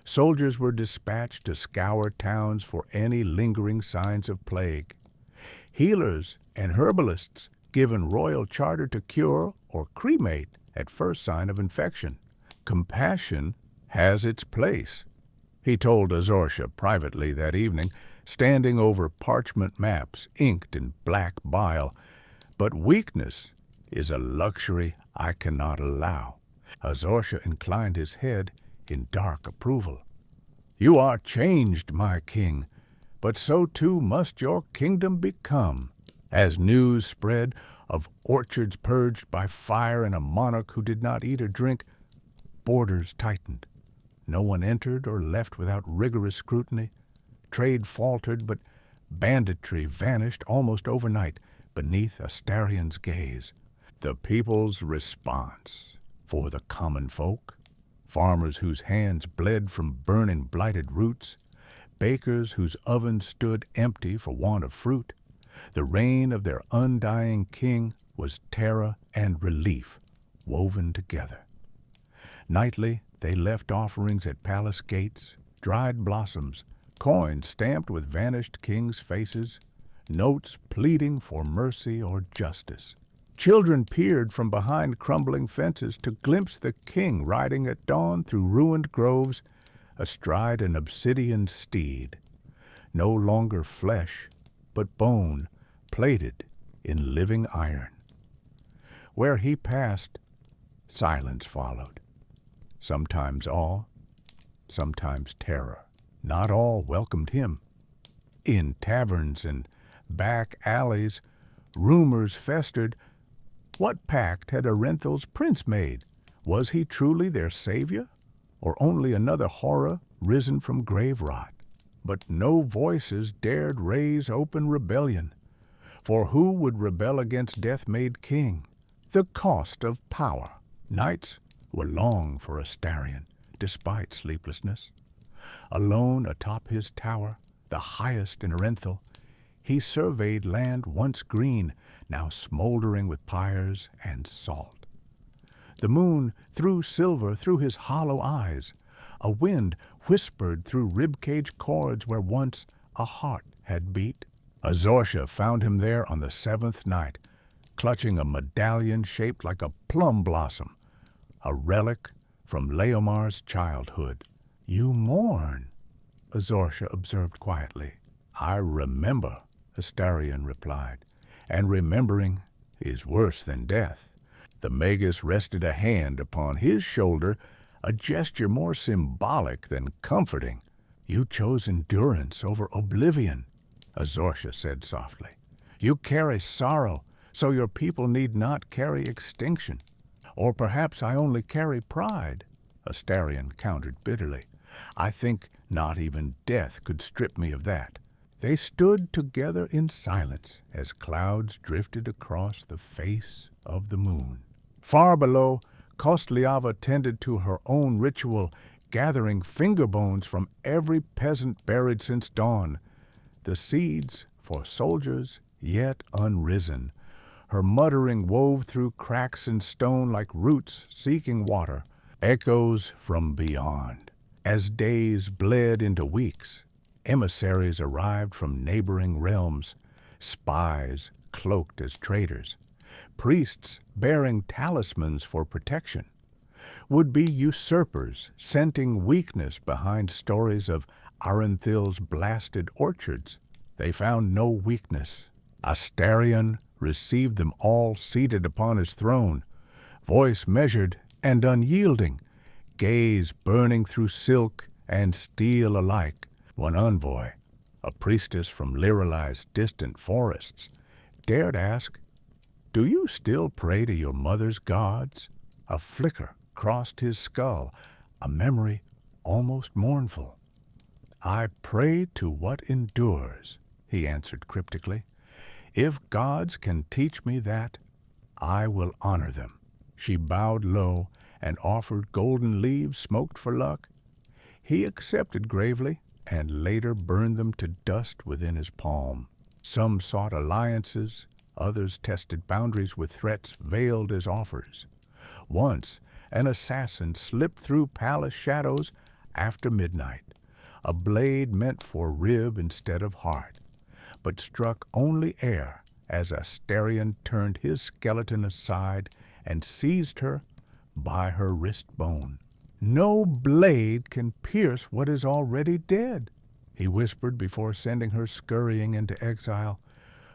[SPEAKER 1] Soldiers were dispatched to scour towns for any lingering signs of plague. Healers and herbalists given royal charter to cure or cremate at first sign of infection. Compassion has its place, he told Azorcia privately that evening, standing over parchment maps inked in black bile. But weakness is a luxury I cannot allow. Azorcia inclined his head in dark approval. "You are changed, my king, but so too must your kingdom become." As news spread of orchards purged by fire and a monarch who did not eat or drink, borders tightened. No one entered or left without rigorous scrutiny. Trade faltered, but banditry vanished almost overnight beneath Ostarion's gaze. The people's response. For the common folk, farmers whose hands bled from burning blighted roots, bakers whose ovens stood empty for want of fruit, the reign of their undying king was terror and relief woven together. Nightly they left offerings at palace gates, dried blossoms, coins stamped with vanished kings' faces, notes pleading for mercy or justice. Children peered from behind crumbling fences to glimpse the king riding at dawn through ruined groves, astride an obsidian steed, no longer flesh, but bone, plated in living iron. Where he passed, silence followed. Sometimes awe, sometimes terror. Not all welcomed him. In taverns and back alleys, rumors festered. What pact had Arenthil's prince made? Was he truly their savior, or only another horror risen from grave rot? But no voices dared raise open rebellion. For who would rebel against death-made king? The cost of power. Nights were long for Ostarion, despite sleeplessness. Alone atop his tower, the highest in Arenthil, he surveyed land once green, now smoldering with pyres and salt. The moon threw silver through his hollow eyes. A wind whispered through ribcage chords where once a heart had beat. Azorcia found him there on the 7th night, clutching a medallion shaped like a plum blossom, a relic from Leomar's childhood. "You mourn," Azorcia observed quietly. "I remember," Ostarion replied, "and remembering is worse than death." The magus rested a hand upon his shoulder, a gesture more symbolic than comforting. "You chose endurance over oblivion," Azorcia said softly. "You carry sorrow, so your people need not carry extinction. Or perhaps I only carry pride," Ostarion countered bitterly. "I think not even death could strip me of that." They stood together in silence as clouds drifted across the face of the moon. Far below, Kostliava tended to her own ritual, gathering finger bones from every peasant buried since dawn, the seeds for soldiers yet unrisen. Her muttering wove through cracks in stone like roots seeking water, echoes from beyond. As days bled into weeks, emissaries arrived from neighboring realms, spies cloaked as traitors, priests bearing talismans for protection, would-be usurpers scenting weakness behind stories of Arenthil's blasted orchards. They found no weakness. Ostarion received them all seated upon his throne, voice measured and unyielding, gaze burning through silk and steel alike. One envoy, a priestess from Lirali's distant forests, dared ask, "Do you still pray to your mother's gods?" A flicker crossed his skull, a memory almost mournful. "I pray to what endures," he answered cryptically. "If gods can teach me that, I will honor them." She bowed low and offered golden leaves smoked for luck. He accepted gravely and later burned them to dust within his palm. Some sought alliances, others tested boundaries with threats veiled as offers. Once, an assassin slipped through palace shadows after midnight, a blade meant for rib instead of heart, but struck only air as Ostarion turned his skeleton aside and seized her by her wrist bone. "No blade can pierce what is already dead," he whispered before sending her scurrying into exile.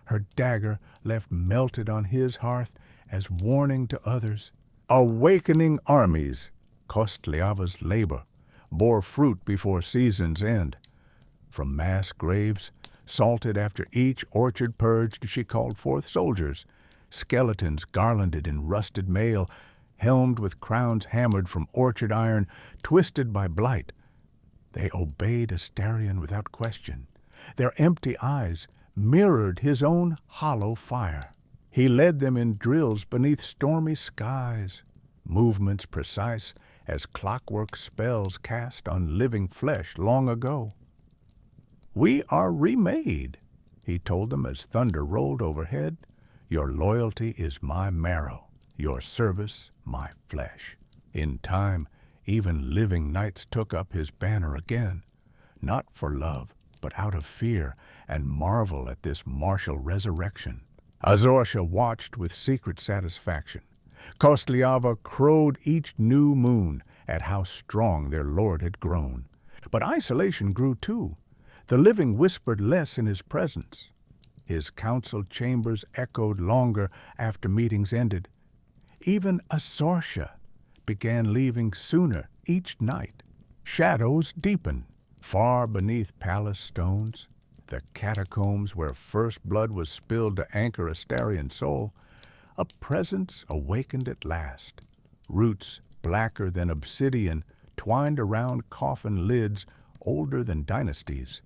[SPEAKER 1] Her dagger left melted on his hearth as warning to others. Awakening armies, Kostliava's labor, bore fruit before season's end. From mass graves, salted after each orchard purged, she called forth soldiers, skeletons garlanded in rusted mail, helmed with crowns hammered from orchard iron, twisted by blight. They obeyed Ostarion without question. Their empty eyes mirrored his own hollow fire. He led them in drills beneath stormy skies, movements precise as clockwork spells cast on living flesh long ago. "We are remade," he told them as thunder rolled overhead. "Your loyalty is my marrow, your service my flesh." In time, even living knights took up his banner again, not for love, but out of fear and marvel at this martial resurrection. Azorsha watched with secret satisfaction. Kostliava crowed each new moon at how strong their lord had grown. But isolation grew too. The living whispered less in his presence. His council chambers echoed longer after meetings ended. Even Azorsha began leaving sooner each night. Shadows deepened. Far beneath palace stones, the catacombs where first blood was spilled to anchor Ostarion's soul, a presence awakened at last. Roots blacker than obsidian twined around coffin lids older than dynasties.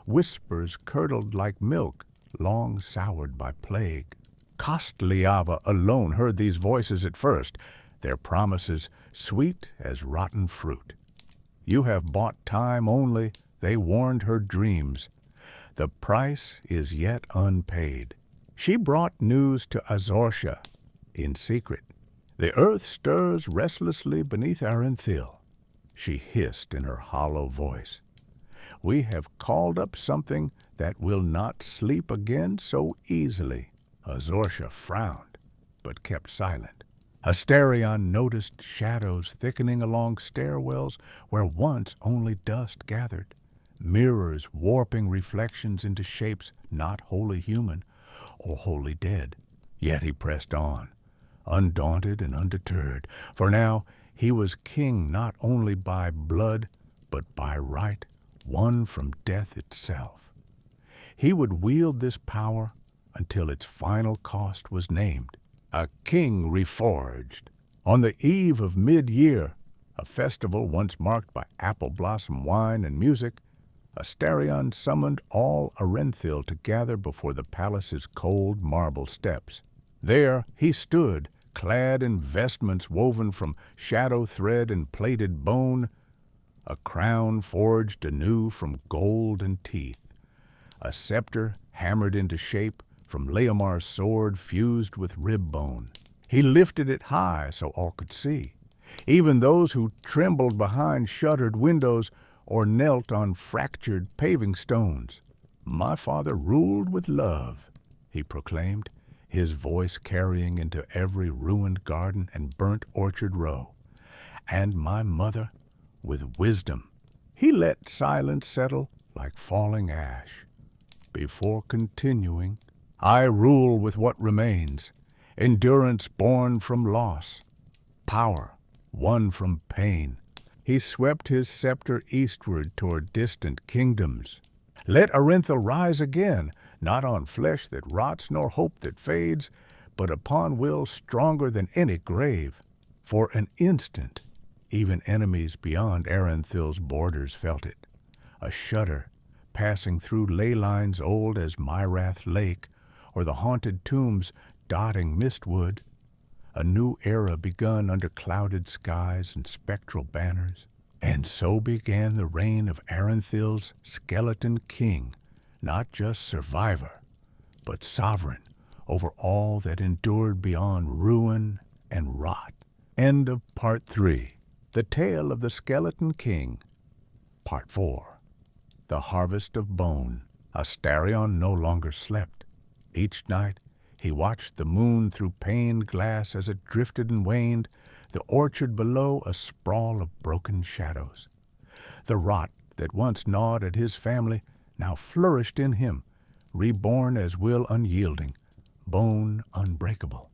[SPEAKER 1] Whispers curdled like milk, long soured by plague. Kostliava alone heard these voices at first, their promises sweet as rotten fruit. "You have bought time only," they warned her dreams. "The price is yet unpaid." She brought news to Azorsha in secret. "The earth stirs restlessly beneath Arenthil," she hissed in her hollow voice. "We have called up something that will not sleep again so easily." Azorsha frowned, but kept silent. Ostarion noticed shadows thickening along stairwells where once only dust gathered, mirrors warping reflections into shapes not wholly human or wholly dead. Yet he pressed on, undaunted and undeterred, for now he was king not only by blood, but by right, won from death itself. He would wield this power until its final cost was named. A king reforged. On the eve of mid-year, a festival once marked by apple blossom wine and music, Ostarion summoned all Arenthil to gather before the palace's cold marble steps. There he stood, clad in vestments woven from shadow thread and plated bone, a crown forged anew from gold and teeth, a scepter hammered into shape from Leomar's sword fused with rib bone. He lifted it high so all could see. Even those who trembled behind shuttered windows or knelt on fractured paving stones. "My father ruled with love," he proclaimed, his voice carrying into every ruined garden and burnt orchard row. "And my mother with wisdom." He let silence settle like falling ash. before continuing. I rule with what remains, endurance born from loss, power won from pain. He swept his scepter eastward toward distant kingdoms. Let Arinthal rise again, not on flesh that rots nor hope that fades, but upon will stronger than any grave. For an instant, even enemies beyond Arenthal's borders felt it, a shudder passing through ley lines old as Myrath Lake, or the haunted tombs dotting Mistwood. A new era begun under clouded skies and spectral banners. And so began the reign of Arenthal's skeleton king, not just survivor, but sovereign over all that endured beyond ruin and rot. End of Part 3. The Tale of the Skeleton King. Part 4. The Harvest of Bone. Ostarion no longer slept. Each night he watched the moon through paned glass as it drifted and waned, the orchard below a sprawl of broken shadows. The rot that once gnawed at his family now flourished in him, reborn as will unyielding, bone unbreakable.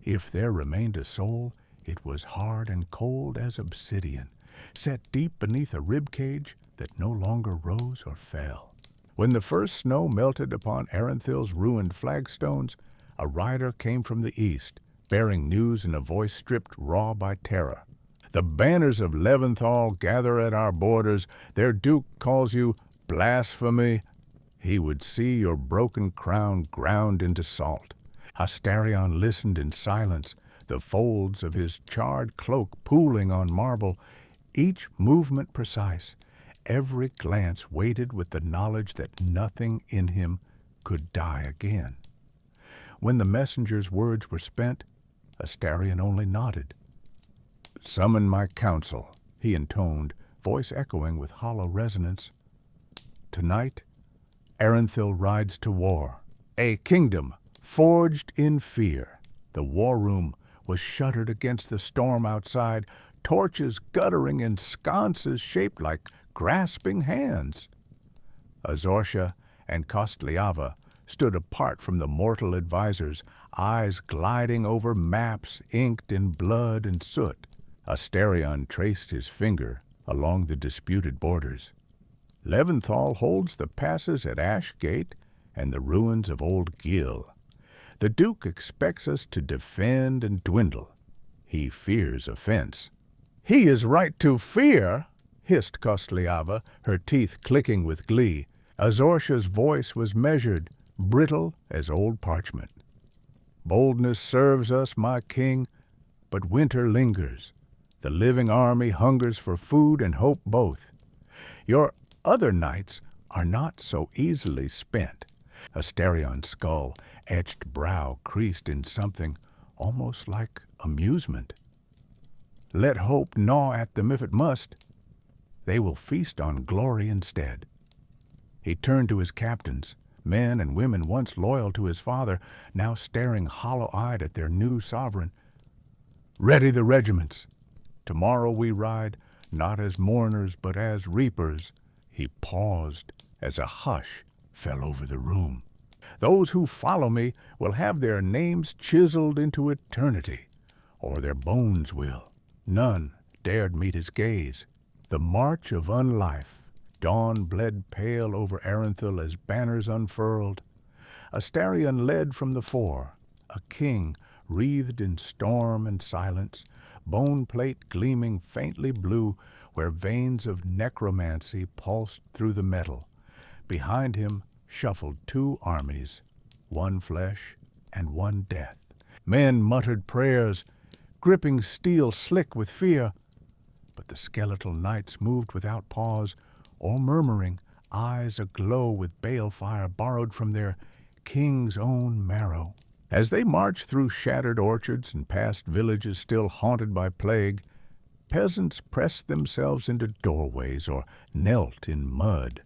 [SPEAKER 1] If there remained a soul, it was hard and cold as obsidian, set deep beneath a ribcage that no longer rose or fell. When the first snow melted upon Arenthal's ruined flagstones, a rider came from the east, bearing news in a voice stripped raw by terror. The banners of Leventhal gather at our borders. Their duke calls you blasphemy. He would see your broken crown ground into salt. Ostarion listened in silence, the folds of his charred cloak pooling on marble, each movement precise, every glance weighted with the knowledge that nothing in him could die again. When the messenger's words were spent, Ostarion only nodded. "Summon my council," he intoned, voice echoing with hollow resonance. "Tonight, Arenthal rides to war, a kingdom forged in fear." The war room was shuttered against the storm outside, torches guttering in sconces shaped like grasping hands. Azorsha and Kostliava stood apart from the mortal advisors, eyes gliding over maps inked in blood and soot. Ostarion traced his finger along the disputed borders. Leventhal holds the passes at Ashgate and the ruins of Old Gil. The Duke expects us to defend and dwindle. He fears offense. "He is right to fear," hissed Kostliava, her teeth clicking with glee. Azorsha's voice was measured, brittle as old parchment. "Boldness serves us, my king, but winter lingers. The living army hungers for food and hope both. Your other knights are not so easily spent." Ostarion's skull-etched brow creased in something almost like amusement. "Let hope gnaw at them if it must. They will feast on glory instead." He turned to his captains, men and women once loyal to his father, now staring hollow-eyed at their new sovereign. "Ready the regiments. Tomorrow we ride, not as mourners but as reapers." He paused as a hush fell over the room. "Those who follow me will have their names chiseled into eternity, or their bones will." None dared meet his gaze. The march of unlife. Dawn bled pale over Arenthal as banners unfurled. Ostarion led from the fore, a king wreathed in storm and silence, bone plate gleaming faintly blue where veins of necromancy pulsed through the metal. Behind him shuffled two armies, one flesh and one death. Men muttered prayers, gripping steel slick with fear. But the skeletal knights moved without pause or murmuring, eyes aglow with balefire borrowed from their king's own marrow. As they marched through shattered orchards and past villages still haunted by plague, peasants pressed themselves into doorways or knelt in mud.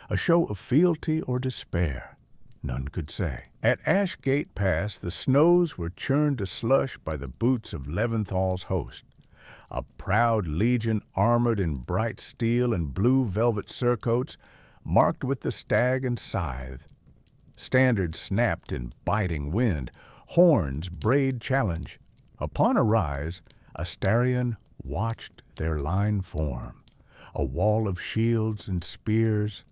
[SPEAKER 1] A show of fealty or despair, none could say. At Ashgate Pass, the snows were churned to slush by the boots of Leventhal's host. A proud legion armored in bright steel and blue velvet surcoats, marked with the stag and scythe. Standards snapped in biting wind, horns brayed challenge. Upon a rise, Ostarion watched their line form, a wall of shields and spears,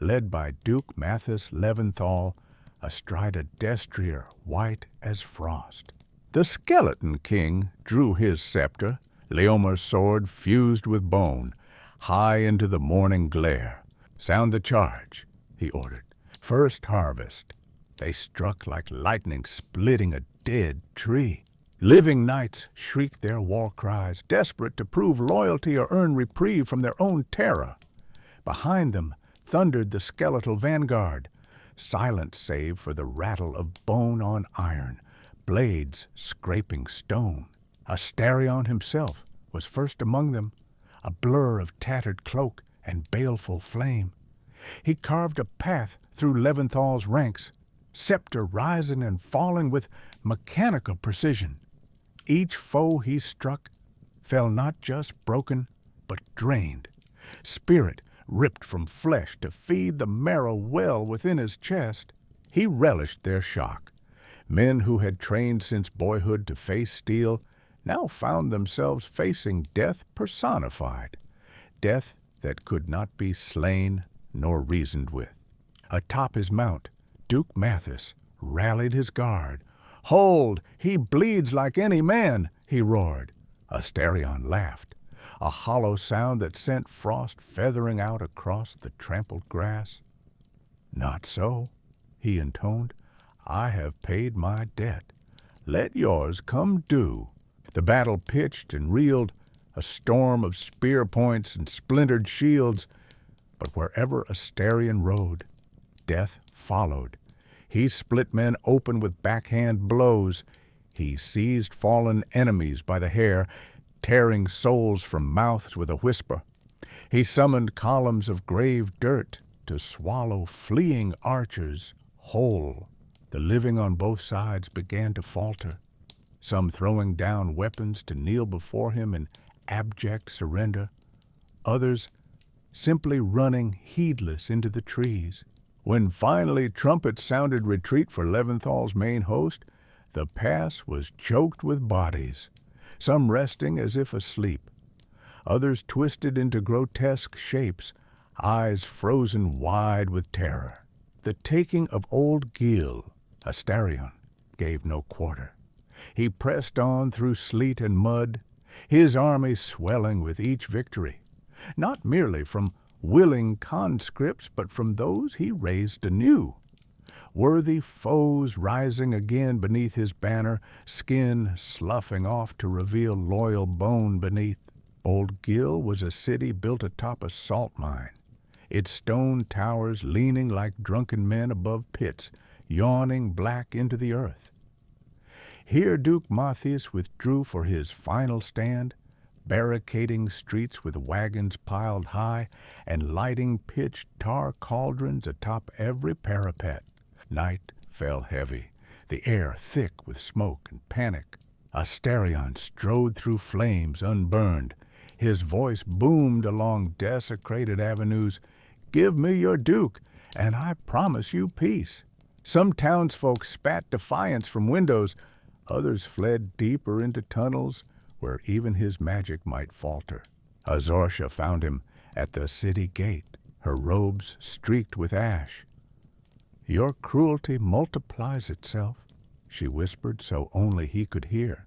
[SPEAKER 1] led by Duke Mathis Leventhal, astride a destrier white as frost. The Skeleton King drew his scepter, Leomer's sword fused with bone, high into the morning glare. "Sound the charge," he ordered. "First harvest." They struck like lightning, splitting a dead tree. Living knights shrieked their war cries, desperate to prove loyalty or earn reprieve from their own terror. Behind them thundered the skeletal vanguard, silent save for the rattle of bone on iron, blades scraping stone. Ostarion himself was first among them, a blur of tattered cloak and baleful flame. He carved a path through Leventhal's ranks, scepter rising and falling with mechanical precision. Each foe he struck fell not just broken, but drained, spirit ripped from flesh to feed the marrow well within his chest. He relished their shock. Men who had trained since boyhood to face steel now found themselves facing death personified, death that could not be slain nor reasoned with. Atop his mount, Duke Mathis rallied his guard. "Hold! He bleeds like any man!" he roared. Ostarion laughed, a hollow sound that sent frost feathering out across the trampled grass. "Not so," he intoned. "I have paid my debt. Let yours come due." The battle pitched and reeled, a storm of spear points and splintered shields. But wherever Ostarion rode, death followed. He split men open with backhand blows. He seized fallen enemies by the hair, tearing souls from mouths with a whisper. He summoned columns of grave dirt to swallow fleeing archers whole. The living on both sides began to falter, some throwing down weapons to kneel before him in abject surrender, others simply running heedless into the trees. When finally trumpets sounded retreat for Leventhal's main host, the pass was choked with bodies, some resting as if asleep, others twisted into grotesque shapes, eyes frozen wide with terror. The taking of old Gil, Ostarion, gave no quarter. He pressed on through sleet and mud, his army swelling with each victory, not merely from willing conscripts, but from those he raised anew. Worthy foes rising again beneath his banner, skin sloughing off to reveal loyal bone beneath. Old Gil was a city built atop a salt mine, its stone towers leaning like drunken men above pits, yawning black into the earth. Here Duke Mathis withdrew for his final stand, barricading streets with wagons piled high and lighting pitched tar cauldrons atop every parapet. Night fell heavy, the air thick with smoke and panic. Ostarion strode through flames unburned. His voice boomed along desecrated avenues. "Give me your duke, and I promise you peace." Some townsfolk spat defiance from windows. Others fled deeper into tunnels where even his magic might falter. Azorsha found him at the city gate, her robes streaked with ash. "Your cruelty multiplies itself," she whispered so only he could hear.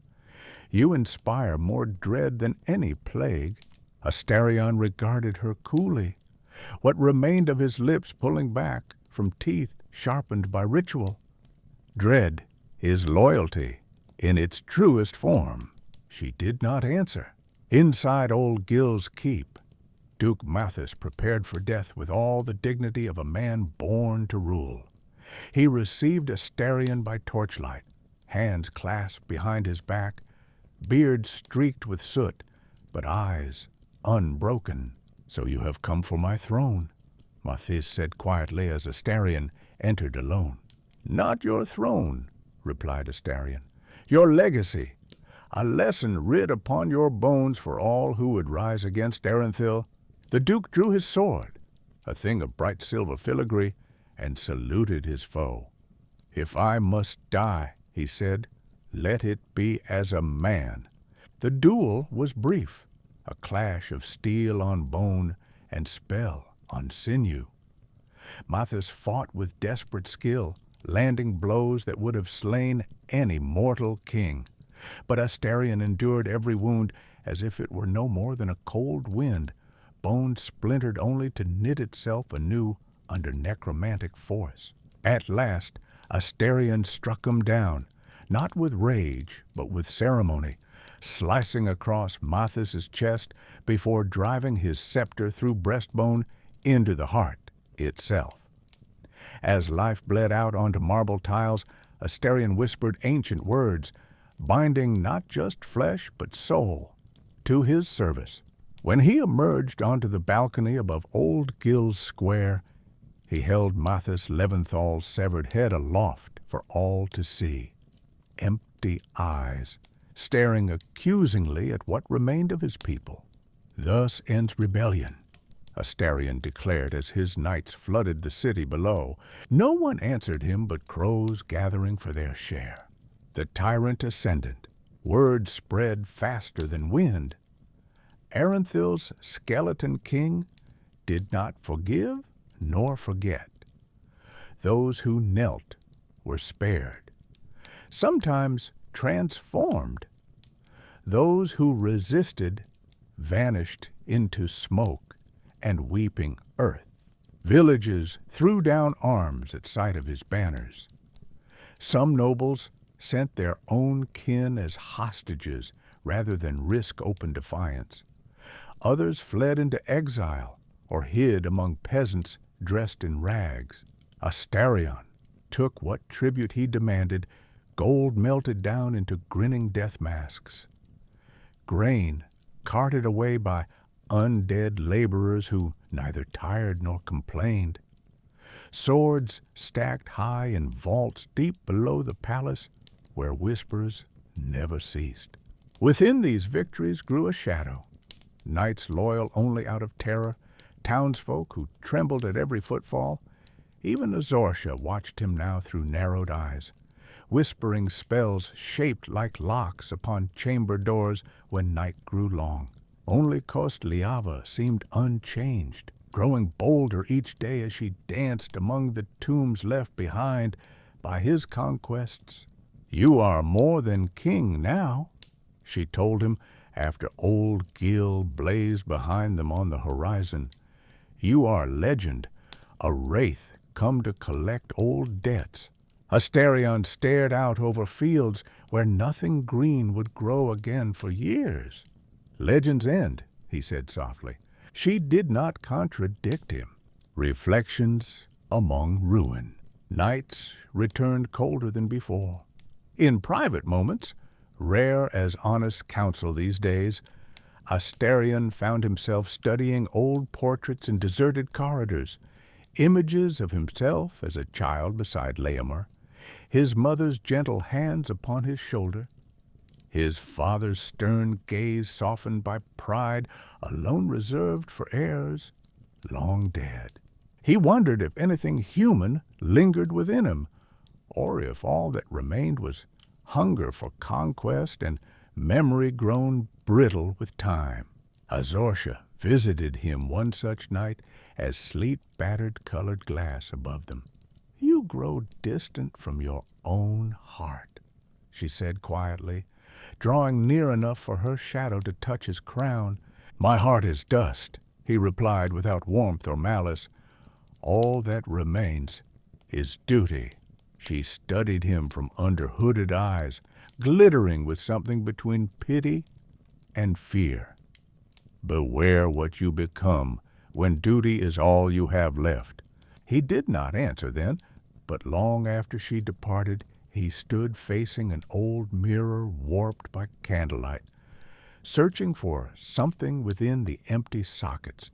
[SPEAKER 1] "You inspire more dread than any plague." Ostarion regarded her coolly, what remained of his lips pulling back from teeth sharpened by ritual. "Dread is loyalty in its truest form." She did not answer. Inside old Gil's keep, Duke Mathis prepared for death with all the dignity of a man born to rule. He received Ostarion by torchlight, hands clasped behind his back, beard streaked with soot, but eyes unbroken. "So you have come for my throne," Mathis said quietly as Ostarion entered alone. "Not your throne," replied Ostarion. "Your legacy. A lesson writ upon your bones for all who would rise against Erenthil." The Duke drew his sword, a thing of bright silver filigree, and saluted his foe. "If I must die," he said, "let it be as a man." The duel was brief, a clash of steel on bone and spell on sinew. Mathis fought with desperate skill, landing blows that would have slain any mortal king. But Ostarion endured every wound as if it were no more than a cold wind, bone splintered only to knit itself anew under necromantic force. At last, Ostarion struck him down, not with rage, but with ceremony, slicing across Mathis's chest before driving his scepter through breastbone into the heart itself. As life bled out onto marble tiles, Ostarion whispered ancient words, binding not just flesh but soul to his service. When he emerged onto the balcony above Old Gill's Square, he held Mathis Leventhal's severed head aloft for all to see. Empty eyes, staring accusingly at what remained of his people. "Thus ends rebellion," Ostarion declared as his knights flooded the city below. No one answered him but crows gathering for their share. The tyrant ascendant, word spread faster than wind. Aranthil's skeleton king did not forgive nor forget. Those who knelt were spared, sometimes transformed. Those who resisted vanished into smoke and weeping earth. Villages threw down arms at sight of his banners. Some nobles sent their own kin as hostages rather than risk open defiance. Others fled into exile or hid among peasants dressed in rags. Ostarion took what tribute he demanded, gold melted down into grinning death masks. Grain carted away by undead laborers who neither tired nor complained. Swords stacked high in vaults deep below the palace where whispers never ceased. Within these victories grew a shadow. Knights loyal only out of terror, townsfolk who trembled at every footfall. Even Azorsha watched him now through narrowed eyes, whispering spells shaped like locks upon chamber doors when night grew long. Only Kostliava seemed unchanged, growing bolder each day as she danced among the tombs left behind by his conquests. "You are more than king now," she told him after Old Gil blazed behind them on the horizon. "You are legend, a wraith come to collect old debts." Ostarion stared out over fields where nothing green would grow again for years. "Legends end," he said softly. She did not contradict him. Reflections among ruin. Nights returned colder than before. In private moments, rare as honest counsel these days, Ostarion found himself studying old portraits in deserted corridors, images of himself as a child beside Laomar, his mother's gentle hands upon his shoulder, his father's stern gaze softened by pride alone reserved for heirs long dead. He wondered if anything human lingered within him, or if all that remained was hunger for conquest and memory grown brittle with time. Azorsha visited him one such night as sleet-battered colored glass above them. "You grow distant from your own heart," she said quietly, drawing near enough for her shadow to touch his crown. "My heart is dust," he replied without warmth or malice. "All that remains is duty." She studied him from under hooded eyes, glittering with something between pity and fear. "Beware what you become when duty is all you have left." He did not answer then, but long after she departed, he stood facing an old mirror warped by candlelight, searching for something within the empty sockets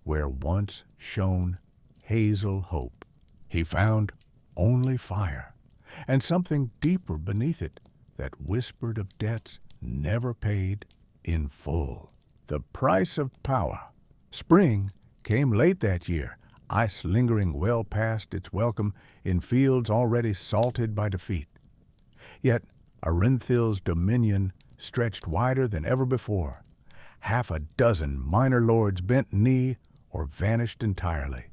[SPEAKER 1] where once shone hazel hope. He found only fire, and something deeper beneath it that whispered of debts never paid in full. The price of power. Spring came late that year, ice lingering well past its welcome in fields already salted by defeat. Yet Arenthil's dominion stretched wider than ever before. Half a dozen minor lords bent knee or vanished entirely.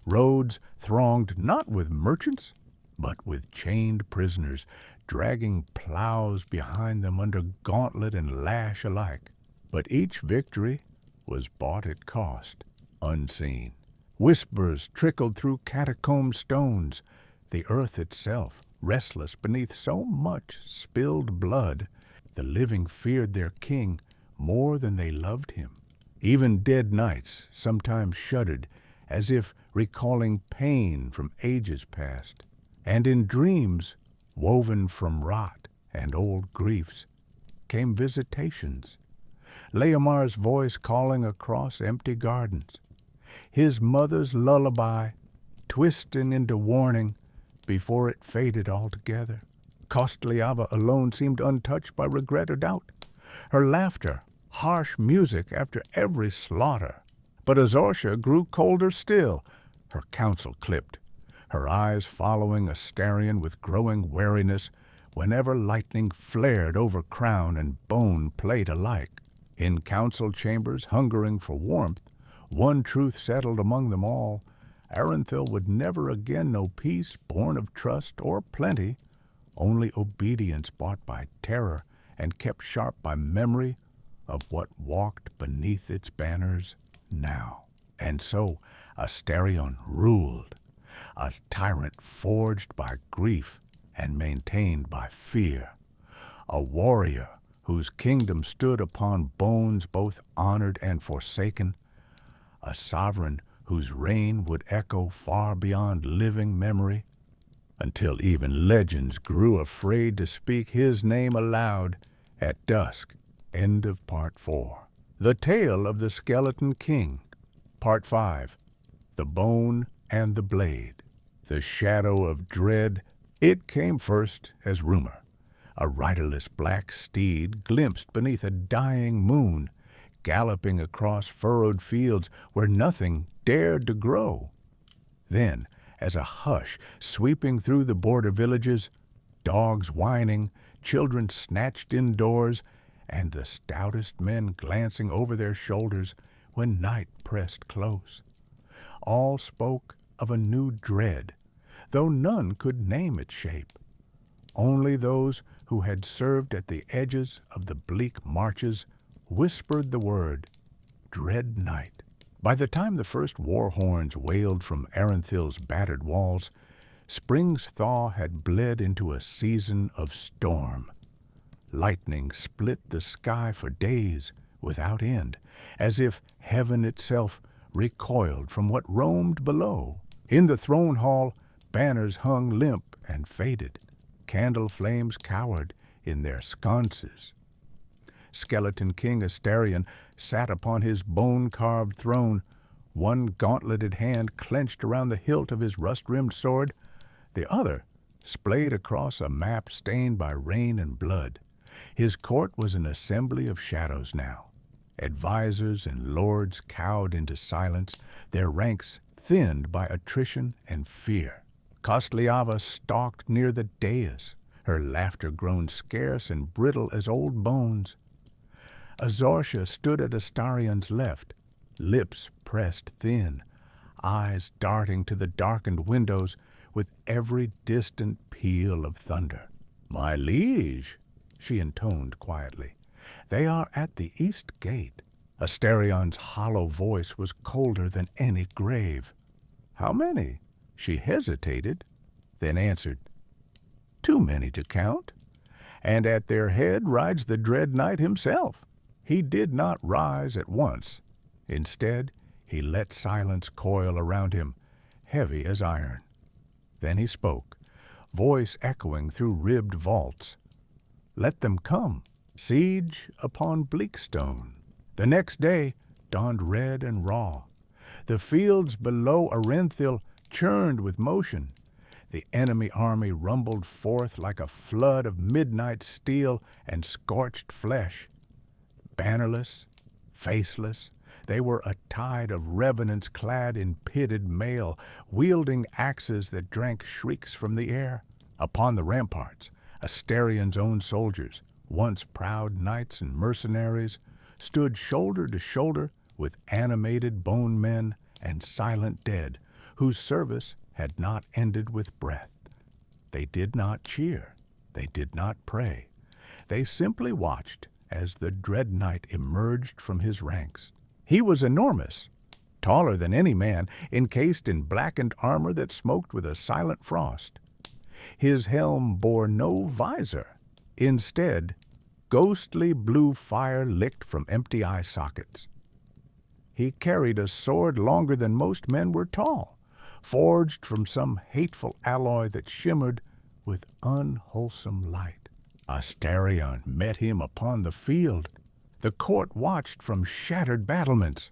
[SPEAKER 1] Roads thronged not with merchants, but with chained prisoners, dragging plows behind them under gauntlet and lash alike. But each victory was bought at cost, unseen. Whispers trickled through catacomb stones, the earth itself restless beneath so much spilled blood. The living feared their king more than they loved him. Even dead knights sometimes shuddered, as if recalling pain from ages past. And in dreams, woven from rot and old griefs, came visitations. Leomar's voice calling across empty gardens. His mother's lullaby twisting into warning before it faded altogether. Kostliava alone seemed untouched by regret or doubt. Her laughter, harsh music after every slaughter. But Azorcia grew colder still, her counsel clipped, her eyes following Ostarion with growing wariness whenever lightning flared over crown and bone plate alike. In council chambers hungering for warmth, one truth settled among them all: Arenthil would never again know peace born of trust or plenty, only obedience bought by terror and kept sharp by memory of what walked beneath its banners now. And so Ostarion ruled, a tyrant forged by grief and maintained by fear, a warrior whose kingdom stood upon bones both honored and forsaken, a sovereign whose reign would echo far beyond living memory, until even legends grew afraid to speak his name aloud at dusk. End of Part 4. The Tale of the Skeleton King. Part 5. The Bone and the Blade. The shadow of dread, it came first as rumor. A riderless black steed glimpsed beneath a dying moon, galloping across furrowed fields where nothing dared to grow. Then, as a hush sweeping through the border villages, dogs whining, children snatched indoors, and the stoutest men glancing over their shoulders when night pressed close. All spoke of a new dread, though none could name its shape. Only those who had served at the edges of the bleak marches whispered the word, dread night. By the time the first war horns wailed from Arenthil's battered walls, spring's thaw had bled into a season of storm. Lightning split the sky for days without end, as if heaven itself recoiled from what roamed below. In the throne hall, banners hung limp and faded. Candle flames cowered in their sconces. Skeleton King Ostarion sat upon his bone-carved throne, one gauntleted hand clenched around the hilt of his rust-rimmed sword, the other splayed across a map stained by rain and blood. His court was an assembly of shadows now. Advisors and lords cowed into silence, their ranks thinned by attrition and fear. Kostliava stalked near the dais, her laughter grown scarce and brittle as old bones. Azorcia stood at Ostarion's left, lips pressed thin, eyes darting to the darkened windows with every distant peal of thunder. "My liege," she intoned quietly, "they are at the east gate." Ostarion's hollow voice was colder than any grave. "How many?" She hesitated, then answered, "Too many to count. And at their head rides the dread knight himself." He did not rise at once. Instead, he let silence coil around him, heavy as iron. Then he spoke, voice echoing through ribbed vaults. "Let them come. Siege upon Bleakstone." The next day dawned red and raw. The fields below Arenthil churned with motion. The enemy army rumbled forth like a flood of midnight steel and scorched flesh. Bannerless, faceless, They were a tide of revenants clad in pitted mail, wielding axes that drank shrieks from the air. Upon the ramparts, Ostarion's own soldiers, once proud knights and mercenaries, stood shoulder to shoulder with animated bone men and silent dead, whose service had not ended with breath. They did not cheer. They did not pray. They simply watched as the dread knight emerged from his ranks. He was enormous, taller than any man, encased in blackened armor that smoked with a silent frost. His helm bore no visor. Instead, ghostly blue fire licked from empty eye sockets. He carried a sword longer than most men were tall, forged from some hateful alloy that shimmered with unwholesome light. Ostarion met him upon the field. The court watched from shattered battlements.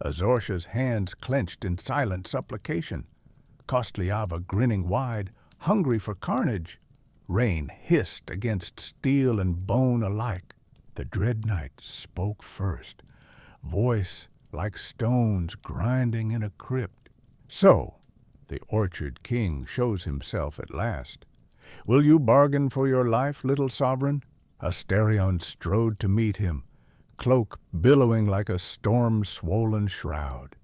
[SPEAKER 1] Azorcia's hands clenched in silent supplication. Kostliava grinning wide, hungry for carnage. Rain hissed against steel and bone alike. The dread knight spoke first, voice like stones grinding in a crypt. So, the Orchard King shows himself at last. Will you bargain for your life, little sovereign? Ostarion strode to meet him, cloak billowing like a storm-swollen shroud.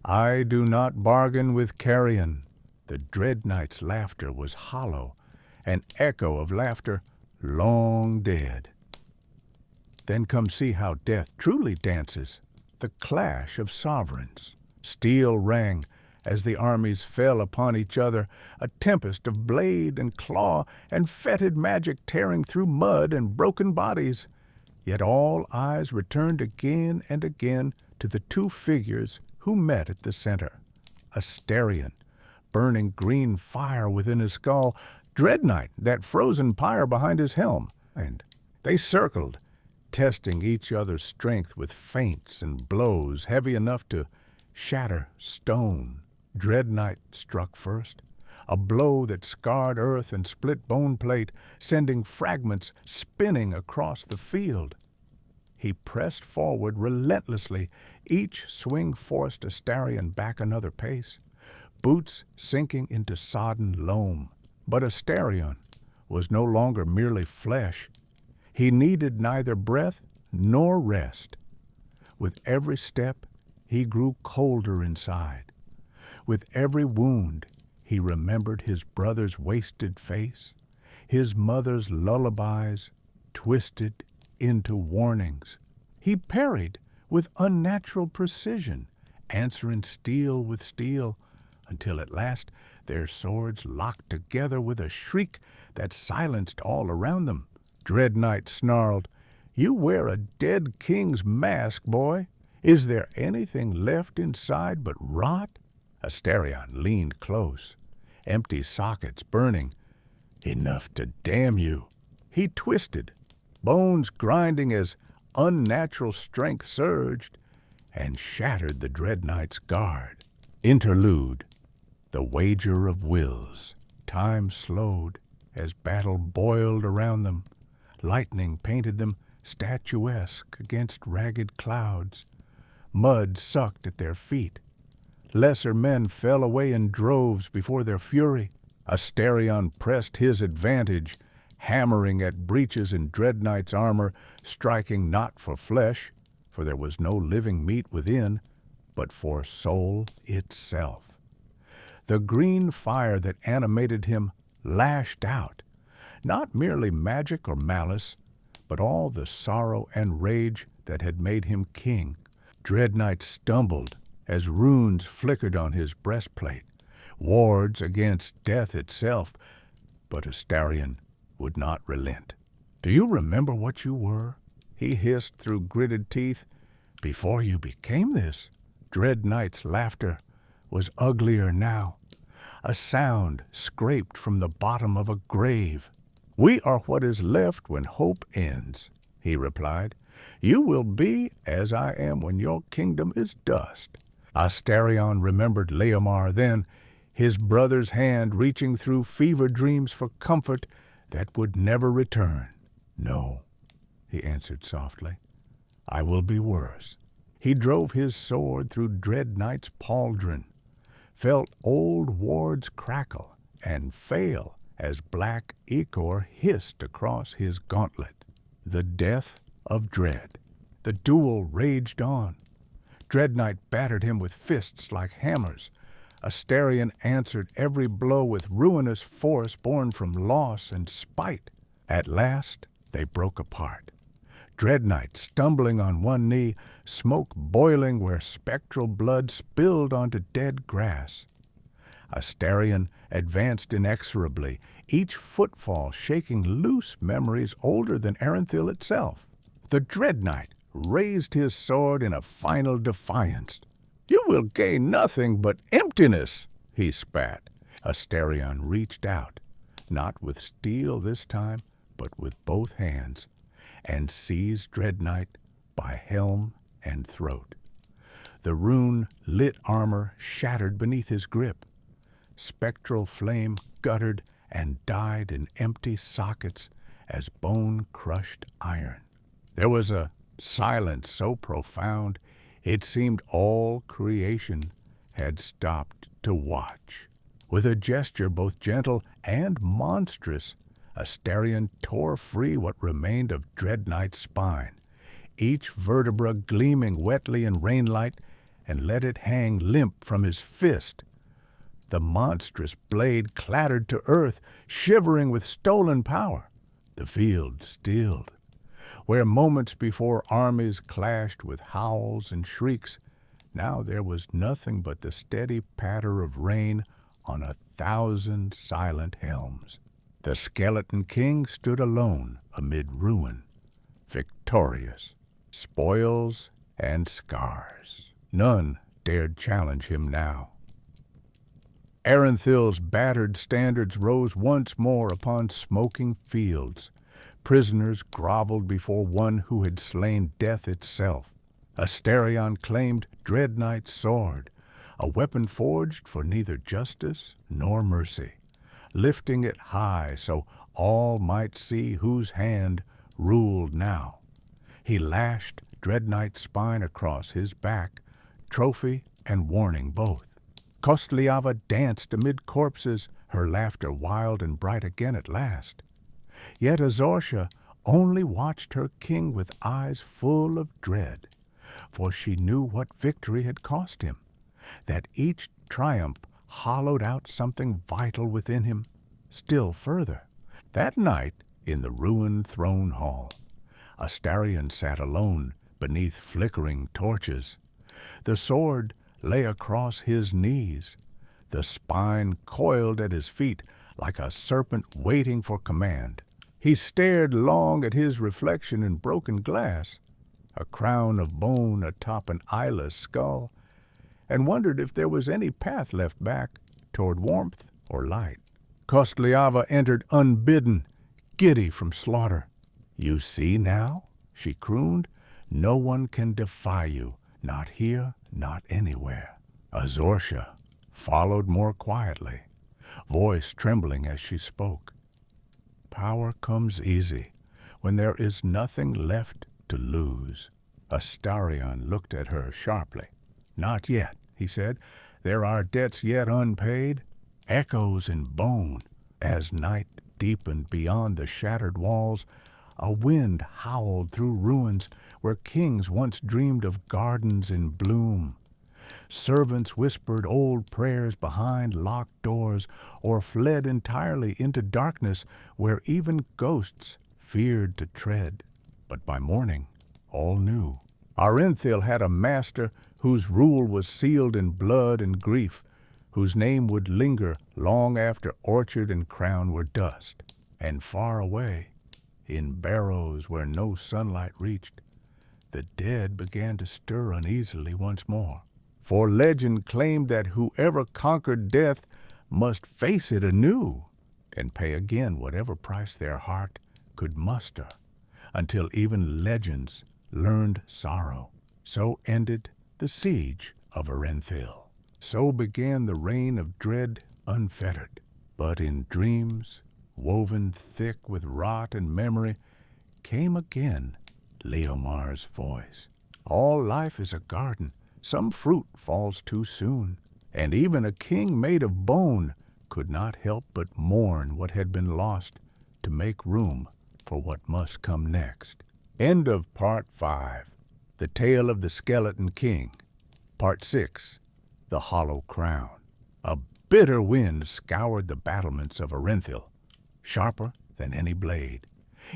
[SPEAKER 1] I do not bargain with carrion. The dread knight's laughter was hollow, an echo of laughter long dead. Then come see how death truly dances. The clash of sovereigns. Steel rang as the armies fell upon each other, a tempest of blade and claw and fetid magic tearing through mud and broken bodies. Yet all eyes returned again and again to the two figures who met at the center. Ostarion, burning green fire within his skull, Dread Knight, that frozen pyre behind his helm, and they circled, testing each other's strength with feints and blows heavy enough to shatter stone. Dread Knight struck first, a blow that scarred earth and split bone plate, sending fragments spinning across the field. He pressed forward relentlessly, each swing forced Ostarion back another pace, boots sinking into sodden loam. But Ostarion was no longer merely flesh. He needed neither breath nor rest. With every step, he grew colder inside. With every wound, he remembered his brother's wasted face, his mother's lullabies twisted into warnings. He parried with unnatural precision, answering steel with steel, until at last their swords locked together with a shriek that silenced all around them. Dread Knight snarled, "You wear a dead king's mask, boy. Is there anything left inside but rot?" Ostarion leaned close, empty sockets burning. "Enough to damn you." He twisted, bones grinding as unnatural strength surged, and shattered the Dread Knight's guard. Interlude. The wager of wills. Time slowed as battle boiled around them. Lightning painted them statuesque against ragged clouds. Mud sucked at their feet. Lesser men fell away in droves before their fury. Ostarion pressed his advantage, hammering at breaches in Dread Knight's armor, striking not for flesh, for there was no living meat within, but for soul itself. The green fire that animated him lashed out, not merely magic or malice, but all the sorrow and rage that had made him king. Dread Knight stumbled as runes flickered on his breastplate, wards against death itself, but Ostarion would not relent. "Do you remember what you were?" he hissed through gritted teeth. "Before you became this." Dread Knight's laughter was uglier now, a sound scraped from the bottom of a grave. "We are what is left when hope ends," he replied. "You will be as I am when your kingdom is dust." Ostarion remembered Leomar then, his brother's hand reaching through fever dreams for comfort that would never return. "No," he answered softly, "I will be worse." He drove his sword through dread night's pauldron, felt old wards crackle and fail as black ichor hissed across his gauntlet. The death of Dread. The duel raged on. Dread Knight battered him with fists like hammers. Ostarion answered every blow with ruinous force born from loss and spite. At last they broke apart. Dread Knight stumbling on one knee, smoke boiling where spectral blood spilled onto dead grass. Ostarion advanced inexorably, each footfall shaking loose memories older than Erenthil itself. The Dread Knight raised his sword in a final defiance. "You will gain nothing but emptiness," he spat. Ostarion reached out, not with steel this time, but with both hands, and seized Dread Knight by helm and throat. The rune-lit armor shattered beneath his grip. Spectral flame guttered and died in empty sockets as bone crushed iron. There was a silence so profound it seemed all creation had stopped to watch. With a gesture both gentle and monstrous, Ostarion tore free what remained of Dread Knight's spine, each vertebra gleaming wetly in rainlight, and let it hang limp from his fist. The monstrous blade clattered to earth, shivering with stolen power. The field stilled. Where moments before armies clashed with howls and shrieks, now there was nothing but the steady patter of rain on 1,000 silent helms. The Skeleton King stood alone amid ruin, victorious, spoils and scars. None dared challenge him now. Erenthil's battered standards rose once more upon smoking fields. Prisoners groveled before one who had slain death itself. Ostarion claimed Dread Knight's sword, a weapon forged for neither justice nor mercy, lifting it high so all might see whose hand ruled now. He lashed Dread Knight's spine across his back, trophy and warning both. Kostliava danced amid corpses, her laughter wild and bright again at last. Yet Azorcia only watched her king with eyes full of dread, for she knew what victory had cost him, that each triumph hollowed out something vital within him. Still further, that night in the ruined throne hall, Ostarion sat alone beneath flickering torches. The sword lay across his knees, the spine coiled at his feet like a serpent waiting for command. He stared long at his reflection in broken glass, a crown of bone atop an eyeless skull, and wondered if there was any path left back toward warmth or light. Kostliava entered unbidden, giddy from slaughter. "You see now," she crooned, "no one can defy you, not here, not anywhere." Azorcia followed more quietly, voice trembling as she spoke. "Power comes easy when there is nothing left to lose." Ostarion looked at her sharply. "Not yet," he said. "There are debts yet unpaid." Echoes in bone. As night deepened beyond the shattered walls, a wind howled through ruins where kings once dreamed of gardens in bloom. Servants whispered old prayers behind locked doors or fled entirely into darkness where even ghosts feared to tread. But by morning, all knew. Erenthil had a master whose rule was sealed in blood and grief, whose name would linger long after orchard and crown were dust. And far away, in barrows where no sunlight reached, the dead began to stir uneasily once more. For legend claimed that whoever conquered death must face it anew and pay again whatever price their heart could muster, until even legends learned sorrow. So ended the siege of Erenthil. So began the reign of dread unfettered. But in dreams, woven thick with rot and memory, came again Leomar's voice. All life is a garden, some fruit falls too soon, and even a king made of bone could not help but mourn what had been lost to make room for what must come next. End of Part 5. The Tale of the Skeleton King. Part 6. The Hollow Crown. A bitter wind scoured the battlements of Orenthil, sharper than any blade.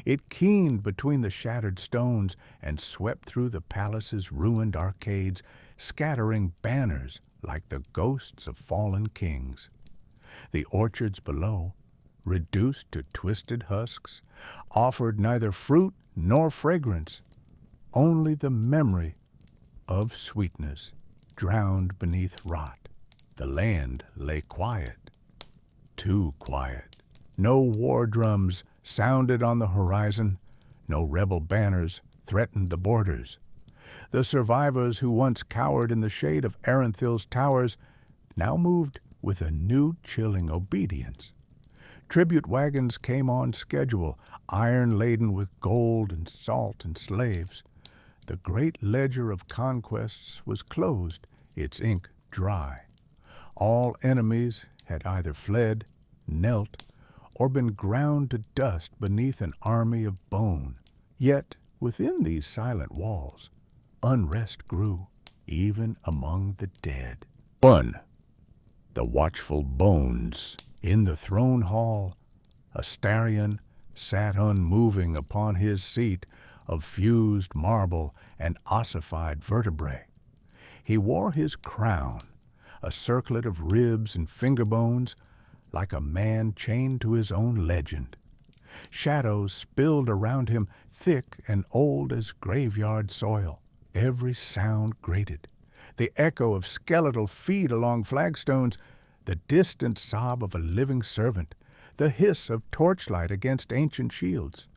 [SPEAKER 1] It keened between the shattered stones and swept through the palace's ruined arcades, scattering banners like the ghosts of fallen kings. The orchards below, reduced to twisted husks, offered neither fruit nor fragrance, only the memory of sweetness drowned beneath rot. The land lay quiet, too quiet. No war drums sounded on the horizon, no rebel banners threatened the borders. The survivors who once cowered in the shade of Orenthil's towers now moved with a new chilling obedience. Tribute wagons came on schedule, iron-laden with gold and salt and slaves. The great ledger of conquests was closed, its ink dry. All enemies had either fled, knelt, or been ground to dust beneath an army of bone. Yet within these silent walls, unrest grew, even among the dead. 1. The watchful bones. In the throne hall, Ostarion sat unmoving upon his seat of fused marble and ossified vertebrae. He wore his crown, a circlet of ribs and finger bones, like a man chained to his own legend. Shadows spilled around him, thick and old as graveyard soil. Every sound grated. The echo of skeletal feet along flagstones, the distant sob of a living servant, the hiss of torchlight against ancient shields.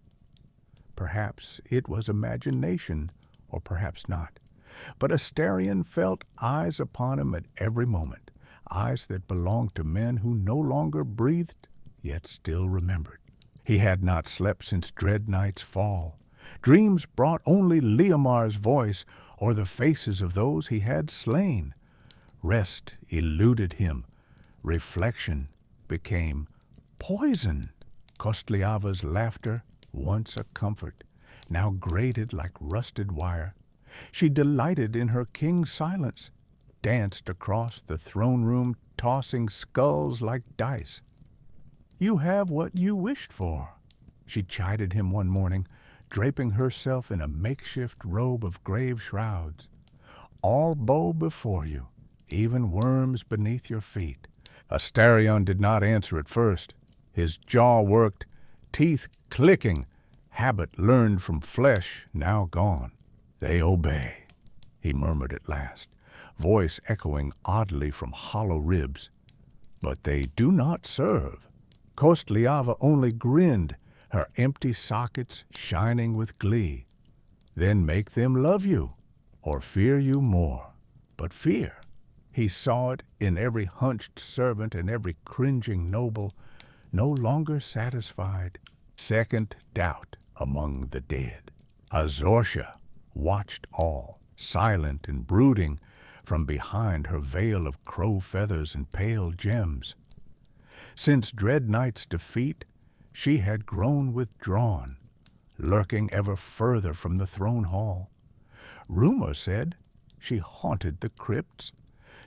[SPEAKER 1] Perhaps it was imagination, or perhaps not. But Ostarion felt eyes upon him at every moment, eyes that belonged to men who no longer breathed, yet still remembered. He had not slept since dread night's fall. Dreams brought only Leomar's voice or the faces of those he had slain. Rest eluded him. Reflection became poison. Kostliava's laughter, once a comfort, now grated like rusted wire. She delighted in her king's silence, danced across the throne room, tossing skulls like dice. "You have what you wished for," she chided him one morning, draping herself in a makeshift robe of grave shrouds. "All bow before you, even worms beneath your feet." Ostarion did not answer at first. His jaw worked, teeth clicking, habit learned from flesh now gone. "They obey," he murmured at last, voice echoing oddly from hollow ribs. "But they do not serve." Kostliava only grinned, her empty sockets shining with glee. "Then make them love you, or fear you more." But fear, he saw it in every hunched servant and every cringing noble, no longer satisfied. Second doubt among the dead. Azorsha watched all, silent and brooding, from behind her veil of crow feathers and pale gems. Since dread night's defeat, she had grown withdrawn, lurking ever further from the throne hall. Rumor said she haunted the crypts,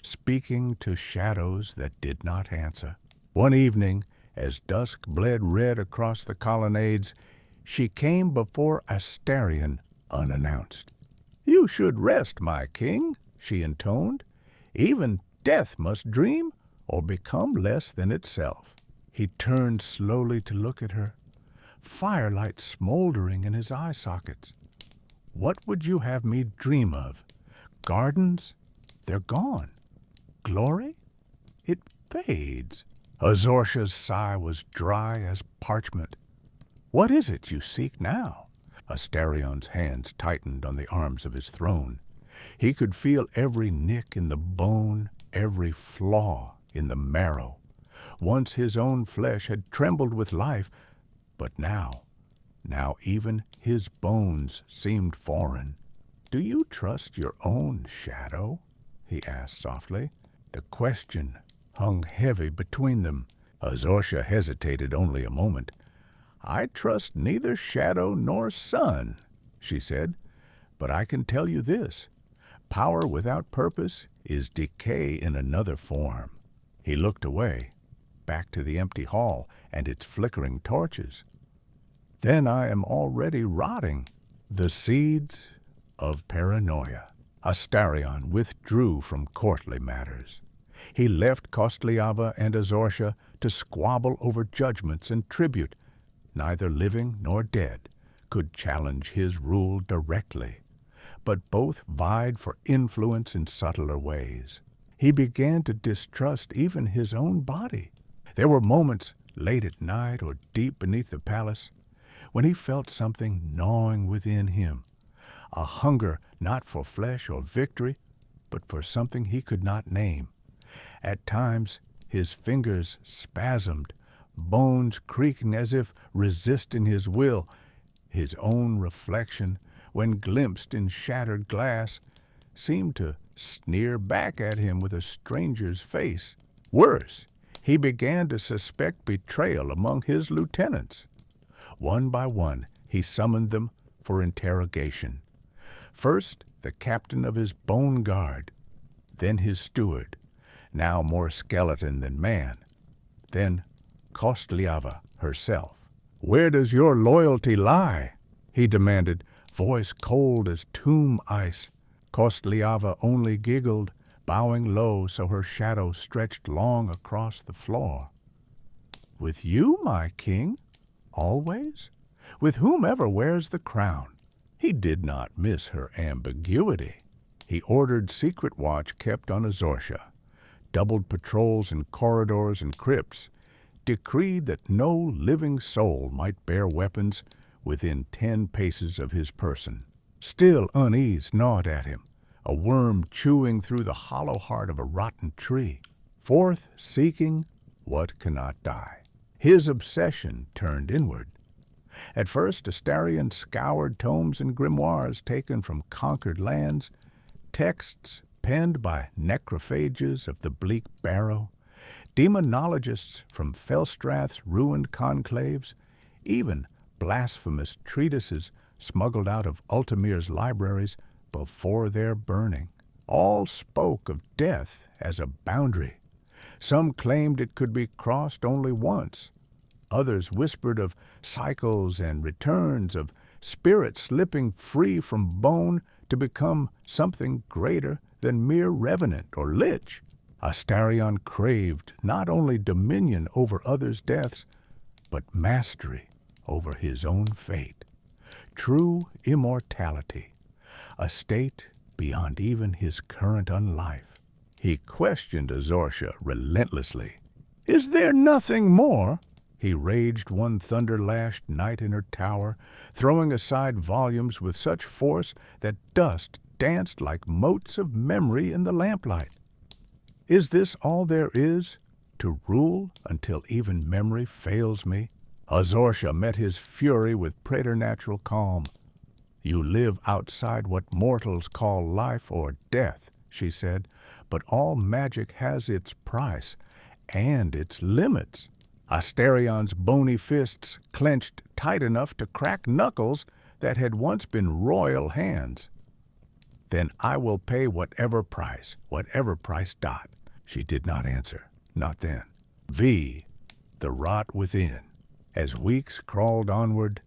[SPEAKER 1] speaking to shadows that did not answer. One evening, as dusk bled red across the colonnades, she came before Ostarion unannounced. "You should rest, my king," she intoned. "Even death must dream or become less than itself." He turned slowly to look at her, firelight smoldering in his eye sockets. "What would you have me dream of? Gardens? They're gone. Glory? It fades." Azorsha's sigh was dry as parchment. "What is it you seek now?" Ostarion's hands tightened on the arms of his throne. He could feel every nick in the bone, every flaw in the marrow. Once his own flesh had trembled with life, but now even his bones seemed foreign. "Do you trust your own shadow?" he asked softly. The question hung heavy between them. Azorsha hesitated only a moment. "I trust neither shadow nor sun," she said, "but I can tell you this. Power without purpose is decay in another form." He looked away, back to the empty hall and its flickering torches. "Then I am already rotting." The seeds of paranoia. Ostarion withdrew from courtly matters. He left Kostliava and Azorsha to squabble over judgments and tribute. Neither living nor dead could challenge his rule directly, but both vied for influence in subtler ways. He began to distrust even his own body. There were moments, late at night or deep beneath the palace, when he felt something gnawing within him, a hunger not for flesh or victory, but for something he could not name. At times his fingers spasmed, bones creaking as if resisting his will. His own reflection, when glimpsed in shattered glass, seemed to sneer back at him with a stranger's face. Worse, he began to suspect betrayal among his lieutenants. One by one, he summoned them for interrogation. First, the captain of his bone guard, then his steward, now more skeleton than man, then Kostliava herself. "Where does your loyalty lie?" he demanded, voice cold as tomb ice. Kostliava only giggled, bowing low so her shadow stretched long across the floor. "With you, my king, always? With whomever wears the crown." He did not miss her ambiguity. He ordered secret watch kept on Azorsha, doubled patrols in corridors and crypts, decreed that no living soul might bear weapons within 10 paces of his person. Still unease gnawed at him, a worm chewing through the hollow heart of a rotten tree. Forth seeking what cannot die. His obsession turned inward. At first, Ostarion scoured tomes and grimoires taken from conquered lands, texts penned by necrophages of the bleak barrow, demonologists from Felstrath's ruined conclaves, even blasphemous treatises smuggled out of Ultimir's libraries before their burning. All spoke of death as a boundary. Some claimed it could be crossed only once. Others whispered of cycles and returns, of spirits slipping free from bone to become something greater than mere revenant or lich. Ostarion craved not only dominion over others' deaths, but mastery over his own fate. True immortality, a state beyond even his current unlife. He questioned Azorsha relentlessly. "Is there nothing more?" He raged one thunder-lashed night in her tower, throwing aside volumes with such force that dust danced like motes of memory in the lamplight. "Is this all there is? To rule until even memory fails me?" Azorsha met his fury with preternatural calm. "You live outside what mortals call life or death," she said, "but all magic has its price and its limits." Ostarion's bony fists clenched tight enough to crack knuckles that had once been royal hands. "Then I will pay whatever price Dot." She did not answer, not then. The rot within. As weeks crawled onward,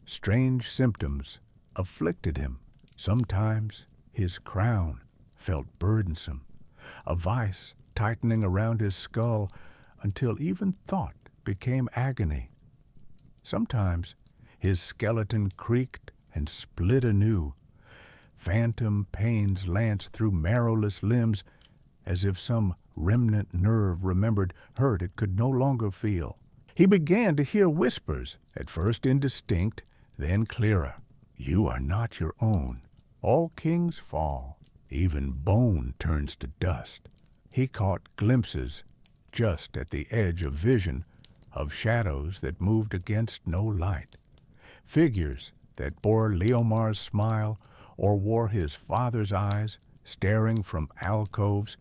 [SPEAKER 1] strange symptoms afflicted him. Sometimes his crown felt burdensome, a vice tightening around his skull until even thought became agony. Sometimes his skeleton creaked and split anew. Phantom pains lanced through marrowless limbs as if some remnant nerve remembered hurt it could no longer feel. He began to hear whispers, at first indistinct, then clearer. "You are not your own. All kings fall. Even bone turns to dust." He caught glimpses, just at the edge of vision, of shadows that moved against no light, figures that bore Leomar's smile or wore his father's eyes, staring from alcoves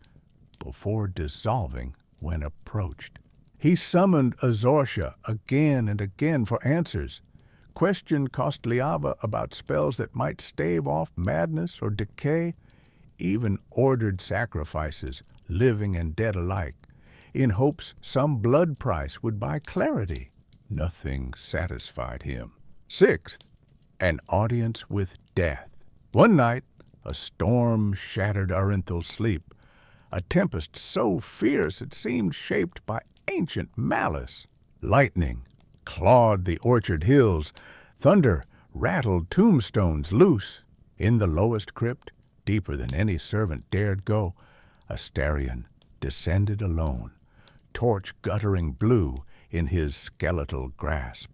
[SPEAKER 1] before dissolving when approached. He summoned Azortia again and again for answers, questioned Kostliava about spells that might stave off madness or decay, even ordered sacrifices, living and dead alike, in hopes some blood price would buy clarity. Nothing satisfied him. Sixth, an audience with death. One night, a storm shattered Arinthel's sleep, a tempest so fierce it seemed shaped by ancient malice. Lightning clawed the orchard hills, thunder rattled tombstones loose. In the lowest crypt, deeper than any servant dared go, Ostarion descended alone, torch guttering blue in his skeletal grasp.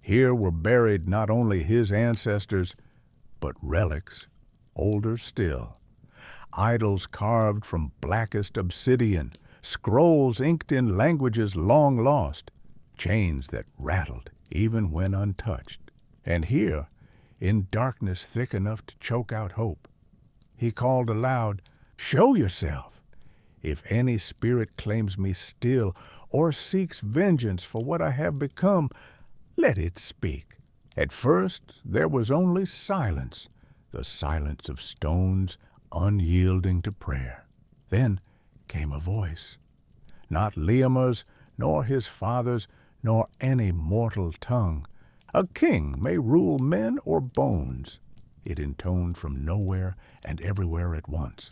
[SPEAKER 1] Here were buried not only his ancestors, but relics older still. Idols carved from blackest obsidian, scrolls inked in languages long lost, chains that rattled even when untouched. And here, in darkness thick enough to choke out hope, he called aloud, "Show yourself! If any spirit claims me still, or seeks vengeance for what I have become, let it speak." At first there was only silence, the silence of stones unyielding to prayer. Then came a voice, not Liamar's, nor his father's, nor any mortal tongue. A king may rule men or bones, it intoned from nowhere and everywhere at once.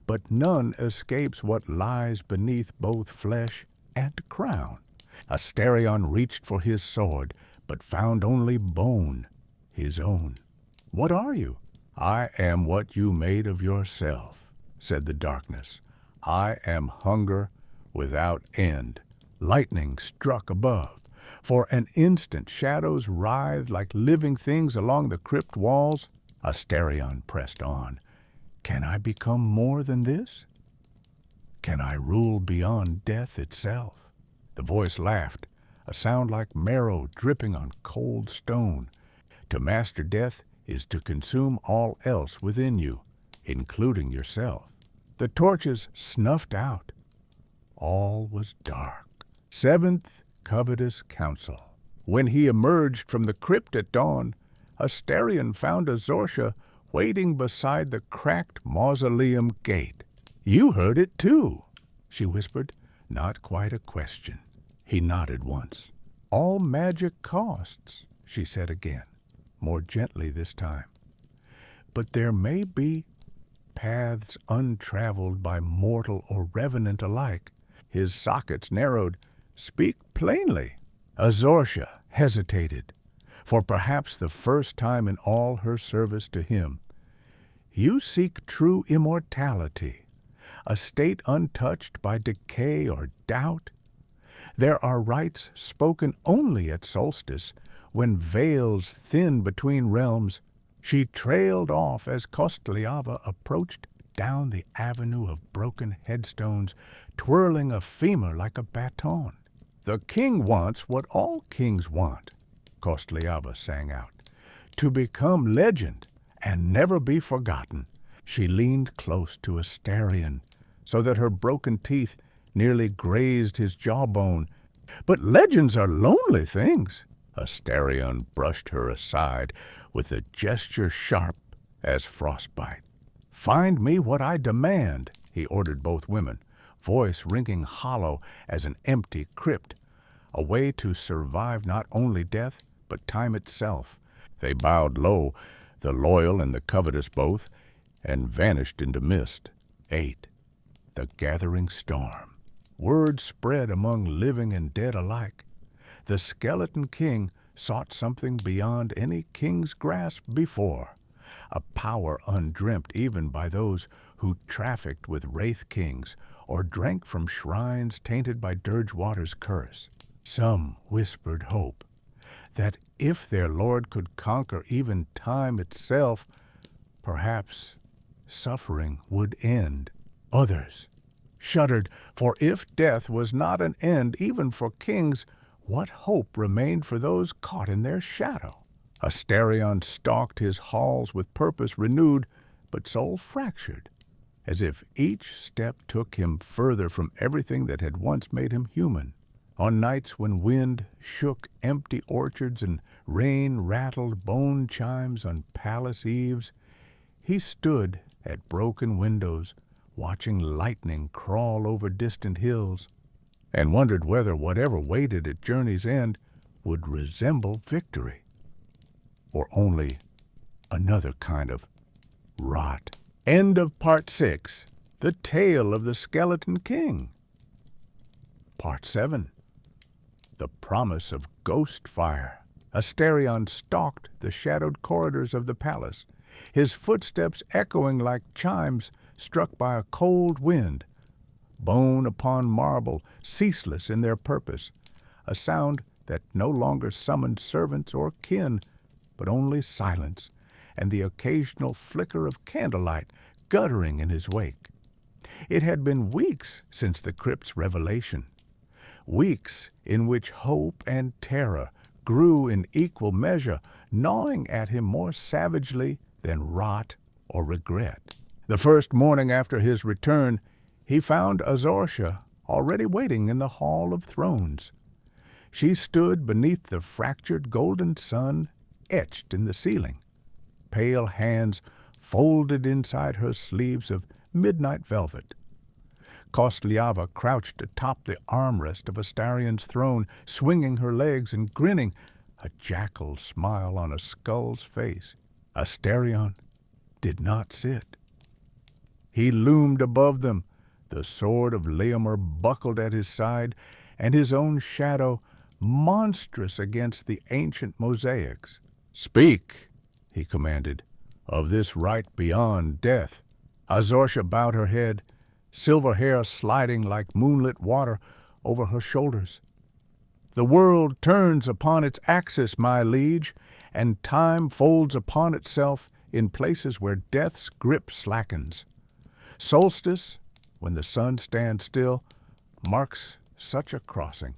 [SPEAKER 1] But none escapes what lies beneath both flesh and crown. Ostarion reached for his sword, but found only bone, his own. "What are you?" "I am what you made of yourself," said the darkness. "I am hunger without end." Lightning struck above. For an instant shadows writhed like living things along the crypt walls. Ostarion pressed on. "Can I become more than this? Can I rule beyond death itself?" The voice laughed, a sound like marrow dripping on cold stone. "To master death is to consume all else within you, including yourself." The torches snuffed out. All was dark. Seventh covetous council. When he emerged from the crypt at dawn, Ostarion found Azortia waiting beside the cracked mausoleum gate. "You heard it too," she whispered. Not quite a question. He nodded once. "All magic costs," she said again, more gently this time. "But there may be paths untraveled by mortal or revenant alike." His sockets narrowed. "Speak plainly." Azortia hesitated, for perhaps the first time in all her service to him. "You seek true immortality, a state untouched by decay or doubt. There are rites spoken only at solstice, when veils thin between realms." She trailed off as Kostliava approached down the avenue of broken headstones, twirling a femur like a baton. "The king wants what all kings want," Kostliava sang out, "to become legend and never be forgotten." She leaned close to Ostarion, so that her broken teeth nearly grazed his jawbone. "But legends are lonely things." Ostarion brushed her aside with a gesture sharp as frostbite. "Find me what I demand," he ordered both women, voice ringing hollow as an empty crypt. "A way to survive not only death, but time itself." They bowed low, the loyal and the covetous both, and vanished into mist. 8. The gathering storm. Word spread among living and dead alike. The skeleton king sought something beyond any king's grasp before, a power undreamt even by those who trafficked with Wraith Kings or drank from shrines tainted by Dirgewater's curse. Some whispered hope that if their lord could conquer even time itself, perhaps suffering would end. Others shuddered, for if death was not an end even for kings, what hope remained for those caught in their shadow? Ostarion stalked his halls with purpose renewed, but soul fractured, as if each step took him further from everything that had once made him human. On nights when wind shook empty orchards and rain rattled bone chimes on palace eaves, he stood at broken windows, watching lightning crawl over distant hills, and wondered whether whatever waited at journey's end would resemble victory, or only another kind of rot. End of Part 6, The Tale of the Skeleton King. Part 7, The Promise of Ghostfire. Ostarion stalked the shadowed corridors of the palace, his footsteps echoing like chimes struck by a cold wind, bone upon marble, ceaseless in their purpose, a sound that no longer summoned servants or kin, but only silence and the occasional flicker of candlelight guttering in his wake. It had been weeks since the crypt's revelation, weeks in which hope and terror grew in equal measure, gnawing at him more savagely than rot or regret. The first morning after his return, he found Azorcia already waiting in the Hall of Thrones. She stood beneath the fractured golden sun etched in the ceiling, pale hands folded inside her sleeves of midnight velvet. Kostliava crouched atop the armrest of Ostarion's throne, swinging her legs and grinning, a jackal smile on a skull's face. Ostarion did not sit. He loomed above them, the sword of Leomir buckled at his side, and his own shadow monstrous against the ancient mosaics. "Speak," he commanded, "of this right beyond death." Azorcia bowed her head, silver hair sliding like moonlit water over her shoulders. "The world turns upon its axis, my liege, and time folds upon itself in places where death's grip slackens. Solstice, when the sun stands still, marks such a crossing.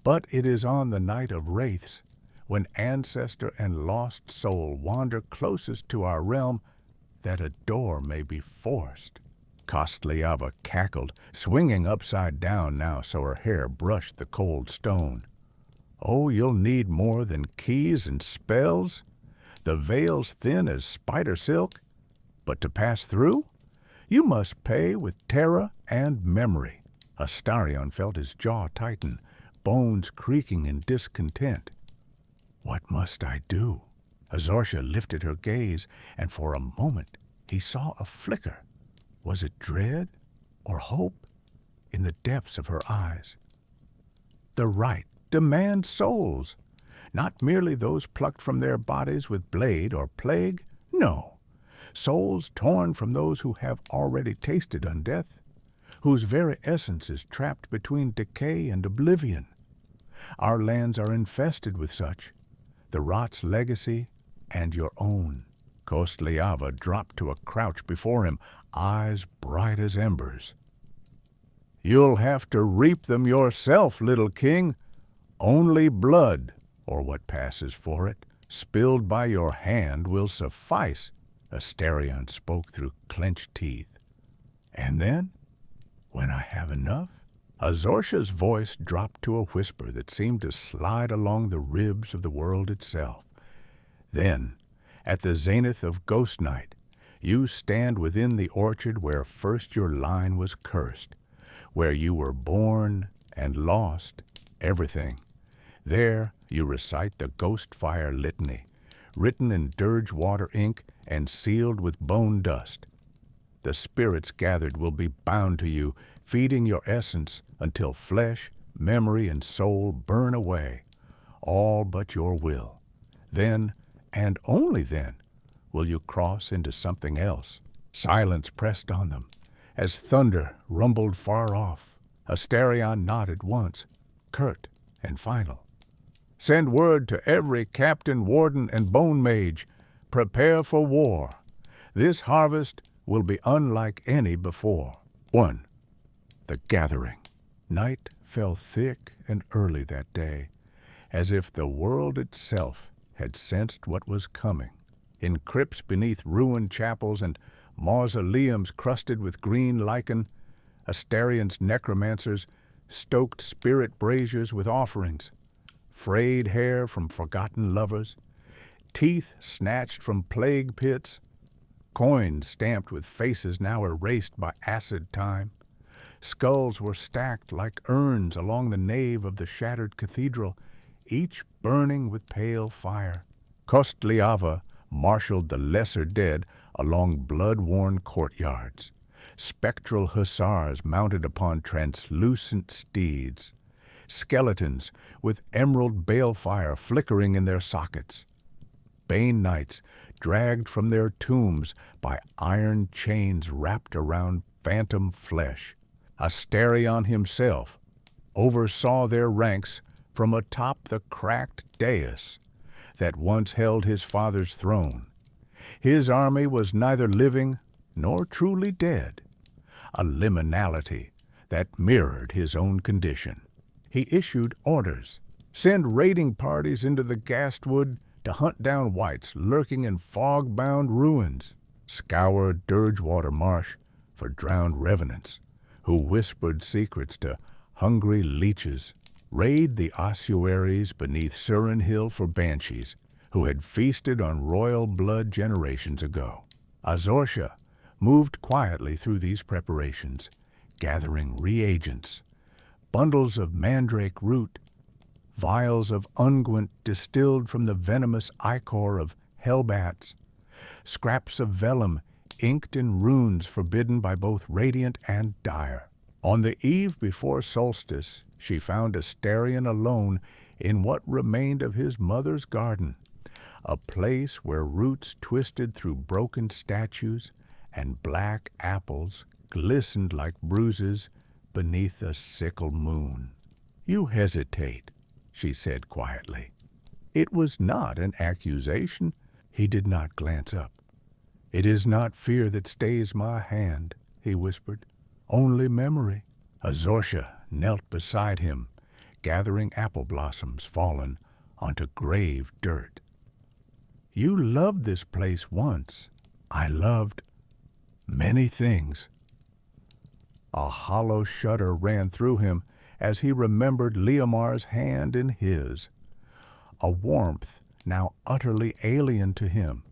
[SPEAKER 1] But it is on the night of wraiths, when ancestor and lost soul wander closest to our realm, that a door may be forced." Kostliava cackled, swinging upside down now so her hair brushed the cold stone. "Oh, you'll need more than keys and spells? The veil's thin as spider silk, but to pass through, you must pay with terror and memory." Ostarion felt his jaw tighten, bones creaking in discontent. "What must I do?" Azorcia lifted her gaze, and for a moment he saw a flicker. Was it dread or hope in the depths of her eyes? The right demands souls, not merely those plucked from their bodies with blade or plague. No, souls torn from those who have already tasted undeath, whose very essence is trapped between decay and oblivion. Our lands are infested with such, the rot's legacy and your own. Kostliava dropped to a crouch before him, eyes bright as embers. "You'll have to reap them yourself, little king. Only blood, or what passes for it, spilled by your hand will suffice," Ostarion spoke through clenched teeth. "And then, when I have enough?" Azorcia's voice dropped to a whisper that seemed to slide along the ribs of the world itself. "Then, at the zenith of ghost night, you stand within the orchard where first your line was cursed, where you were born and lost everything. There you recite the Ghostfire litany, written in dirge water ink and sealed with bone dust. The spirits gathered will be bound to you, feeding your essence until flesh, memory, and soul burn away, all but your will. Then, and only then, will you cross into something else." Silence pressed on them, as thunder rumbled far off. Ostarion nodded once, curt and final. "Send word to every captain, warden, and bone mage. Prepare for war. This harvest will be unlike any before." 1. The Gathering. Night fell thick and early that day, as if the world itself had sensed what was coming. In crypts beneath ruined chapels and mausoleums crusted with green lichen, Ostarion's necromancers stoked spirit braziers with offerings, frayed hair from forgotten lovers, teeth snatched from plague pits, coins stamped with faces now erased by acid time. Skulls were stacked like urns along the nave of the shattered cathedral, each burning with pale fire. Kostliava marshaled the lesser dead along blood-worn courtyards, spectral hussars mounted upon translucent steeds, skeletons with emerald balefire flickering in their sockets, Bane knights dragged from their tombs by iron chains wrapped around phantom flesh. Ostarion himself oversaw their ranks from atop the cracked dais that once held his father's throne. His army was neither living nor truly dead, a liminality that mirrored his own condition. He issued orders: send raiding parties into the Ghastwood to hunt down wights lurking in fog-bound ruins, scour Dirgewater Marsh for drowned revenants who whispered secrets to hungry leeches, raid the ossuaries beneath Surin Hill for banshees who had feasted on royal blood generations ago. Azorsha moved quietly through these preparations, gathering reagents, bundles of mandrake root, vials of unguent distilled from the venomous ichor of hellbats, scraps of vellum inked in runes forbidden by both Radiant and Dire. On the eve before solstice, she found Ostarion alone in what remained of his mother's garden, a place where roots twisted through broken statues and black apples glistened like bruises beneath a sickle moon. "You hesitate," she said quietly. "It was not an accusation." He did not glance up. "It is not fear that stays my hand," he whispered. "Only memory." Azorsha knelt beside him, gathering apple blossoms fallen onto grave dirt. "You loved this place once. I loved many things." A hollow shudder ran through him as he remembered Leomar's hand in his, a warmth now utterly alien to him.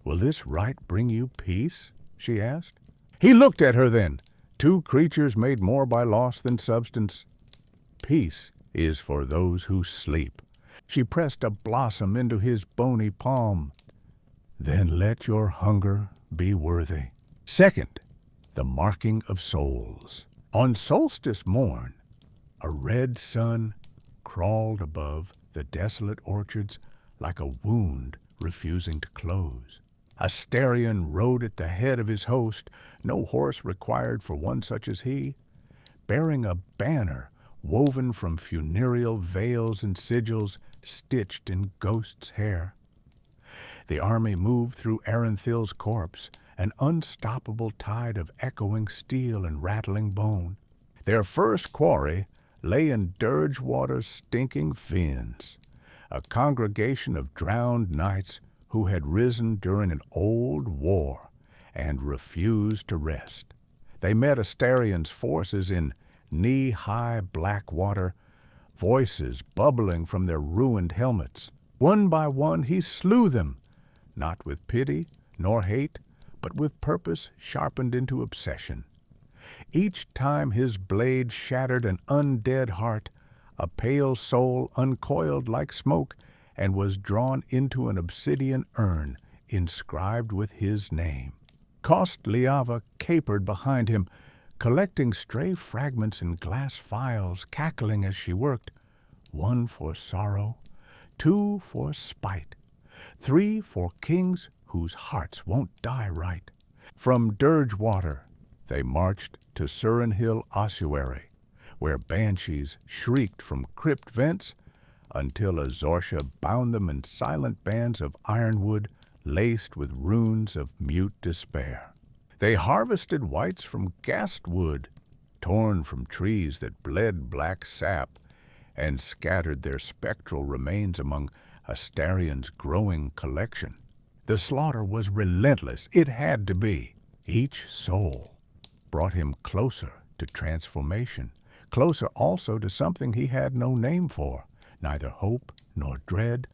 [SPEAKER 1] "Will this rite bring you peace?" she asked. He looked at her then, two creatures made more by loss than substance. "Peace is for those who sleep." She pressed a blossom into his bony palm. "Then let your hunger be worthy." Second, the marking of souls. On solstice morn, a red sun crawled above the desolate orchards like a wound refusing to close. Ostarion rode at the head of his host, no horse required for one such as he, bearing a banner woven from funereal veils and sigils stitched in ghosts' hair. The army moved through Aranthil's corpse, an unstoppable tide of echoing steel and rattling bone. Their first quarry lay in Dirgewater's stinking fens, a congregation of drowned knights who had risen during an old war and refused to rest. They met Ostarion's forces in knee-high black water, voices bubbling from their ruined helmets. One by one he slew them, not with pity nor hate, but with purpose sharpened into obsession. Each time his blade shattered an undead heart, a pale soul uncoiled like smoke and was drawn into an obsidian urn inscribed with his name. Kostliava capered behind him, collecting stray fragments in glass vials, cackling as she worked. 1 for sorrow, 2 for spite, 3 for kings whose hearts won't die right. From Dirgewater they marched to Surin Hill Ossuary, where banshees shrieked from crypt vents until Azorsha bound them in silent bands of ironwood laced with runes of mute despair. They harvested wights from Ghastwood, torn from trees that bled black sap, and scattered their spectral remains among Ostarion's growing collection. The slaughter was relentless. It had to be. Each soul brought him closer to transformation, closer also to something he had no name for, neither hope nor dread,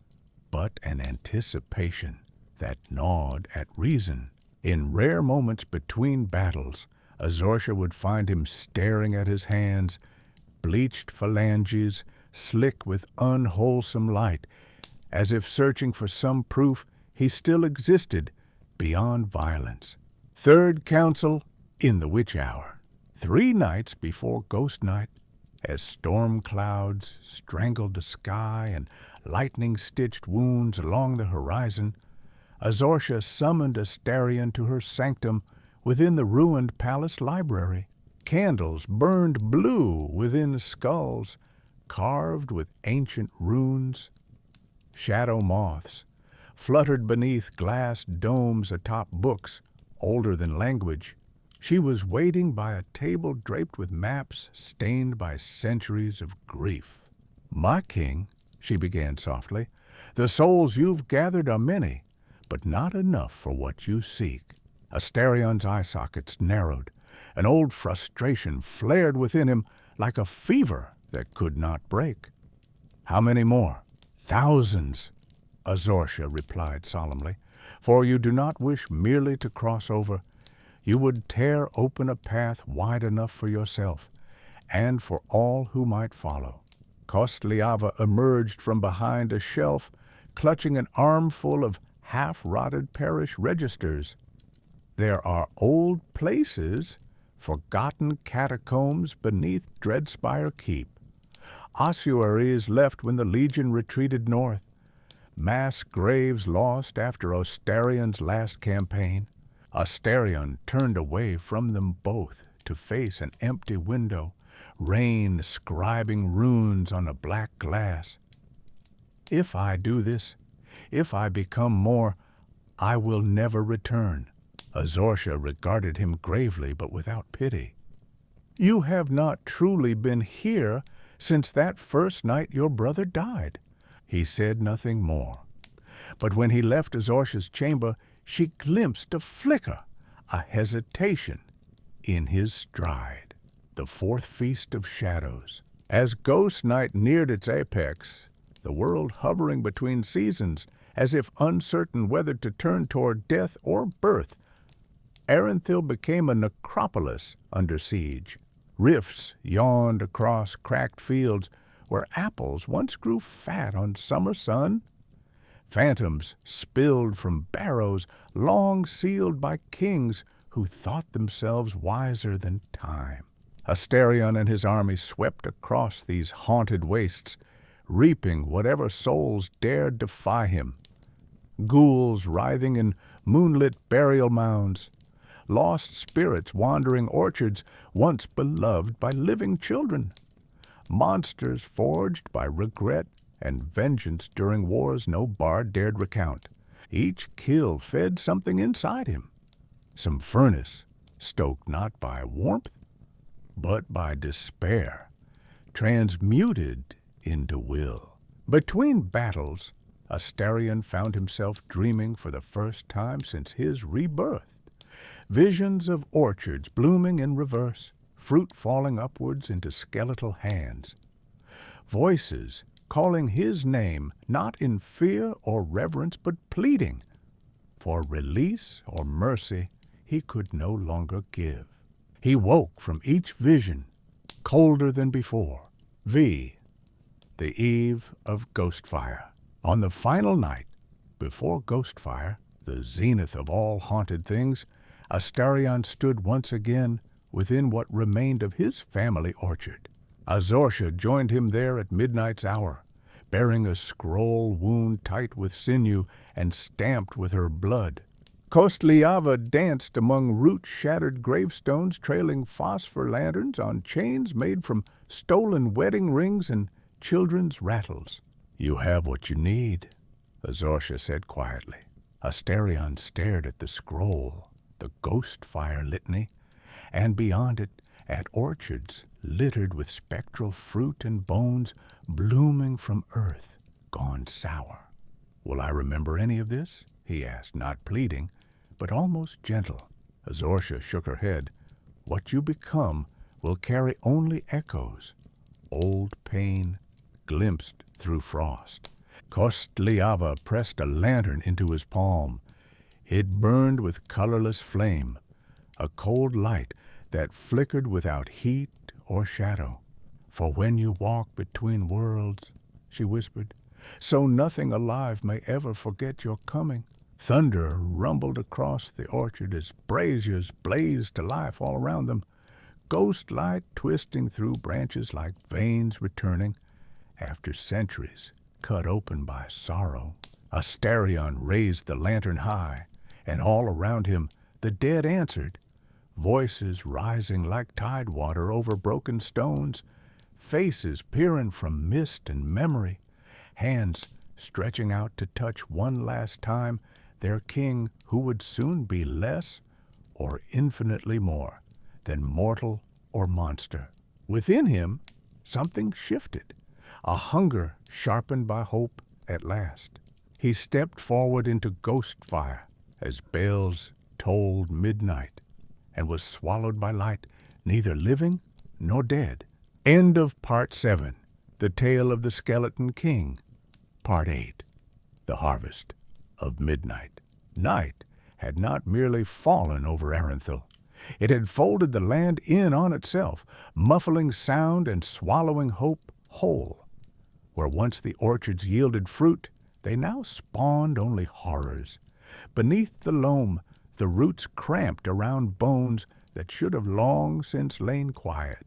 [SPEAKER 1] but an anticipation that gnawed at reason. In rare moments between battles, Azorcia would find him staring at his hands, bleached phalanges, slick with unwholesome light, as if searching for some proof he still existed beyond violence. Third council in the witch hour. 3 nights before Ghost Night, as storm clouds strangled the sky and lightning-stitched wounds along the horizon, Azorcia summoned Ostarion to her sanctum within the ruined palace library. Candles burned blue within skulls, carved with ancient runes. Shadow moths fluttered beneath glass domes atop books older than language. She was waiting by a table draped with maps stained by centuries of grief. "My king," she began softly, "the souls you've gathered are many, but not enough for what you seek." Ostarion's eye sockets narrowed. An old frustration flared within him like a fever that could not break. "How many more?" "Thousands," Azorcia replied solemnly, "for you do not wish merely to cross over. You would tear open a path wide enough for yourself, and for all who might follow." Kostliava emerged from behind a shelf, clutching an armful of half-rotted parish registers. "There are old places, forgotten catacombs beneath Dreadspire Keep, ossuaries left when the Legion retreated north, mass graves lost after Ostarion's last campaign." Ostarion turned away from them both to face an empty window, rain scribing runes on a black glass. "If I do this, if I become more, I will never return." Azorcia regarded him gravely but without pity. "You have not truly been here since that first night your brother died." He said nothing more. But when he left Azorcia's chamber, she glimpsed a flicker, a hesitation, in his stride. The fourth feast of shadows. As Ghost Night neared its apex, the world hovering between seasons, as if uncertain whether to turn toward death or birth, Aranthil became a necropolis under siege. Rifts yawned across cracked fields where apples once grew fat on summer sun. Phantoms spilled from barrows long sealed by kings who thought themselves wiser than time. Ostarion and his army swept across these haunted wastes, reaping whatever souls dared defy him. Ghouls writhing in moonlit burial mounds, lost spirits wandering orchards once beloved by living children, monsters forged by regret and vengeance during wars no bard dared recount. Each kill fed something inside him, some furnace stoked not by warmth, but by despair, transmuted into will. Between battles, Ostarion found himself dreaming for the first time since his rebirth. Visions of orchards blooming in reverse, fruit falling upwards into skeletal hands. Voices calling his name not in fear or reverence but pleading. For release or mercy he could no longer give. He woke from each vision, colder than before. The eve of Ghostfire. On the final night, before Ghostfire, the zenith of all haunted things, Ostarion stood once again within what remained of his family orchard. Azorcia joined him there at midnight's hour, bearing a scroll wound tight with sinew and stamped with her blood. Kostliava danced among root-shattered gravestones trailing phosphor lanterns on chains made from stolen wedding rings and children's rattles. "You have what you need," Azorcia said quietly. Ostarion stared at the scroll, the Ghostfire litany, and beyond it at orchards littered with spectral fruit and bones blooming from earth gone sour. Will I remember any of this? He asked, not pleading, but almost gentle. Azorcia shook her head. What you become will carry only echoes, old pain glimpsed through frost. Kostliava pressed a lantern into his palm. It burned with colorless flame, a cold light that flickered without heat or shadow. For when you walk between worlds, she whispered, so nothing alive may ever forget your coming. Thunder rumbled across the orchard as braziers blazed to life all around them, ghost light twisting through branches like veins returning after centuries cut open by sorrow. Ostarion raised the lantern high, and all around him the dead answered, voices rising like tide water over broken stones, faces peering from mist and memory, hands stretching out to touch one last time their king who would soon be less or infinitely more than mortal or monster. Within him, something shifted, a hunger sharpened by hope at last. He stepped forward into Ghostfire as bells tolled midnight, and was swallowed by light, neither living nor dead. End of Part 7. The Tale of the Skeleton King. Part 8. The Harvest of Midnight. Night had not merely fallen over Aranthel. It had folded the land in on itself, muffling sound and swallowing hope whole. Where once the orchards yielded fruit, they now spawned only horrors. Beneath the loam, the roots cramped around bones that should have long since lain quiet.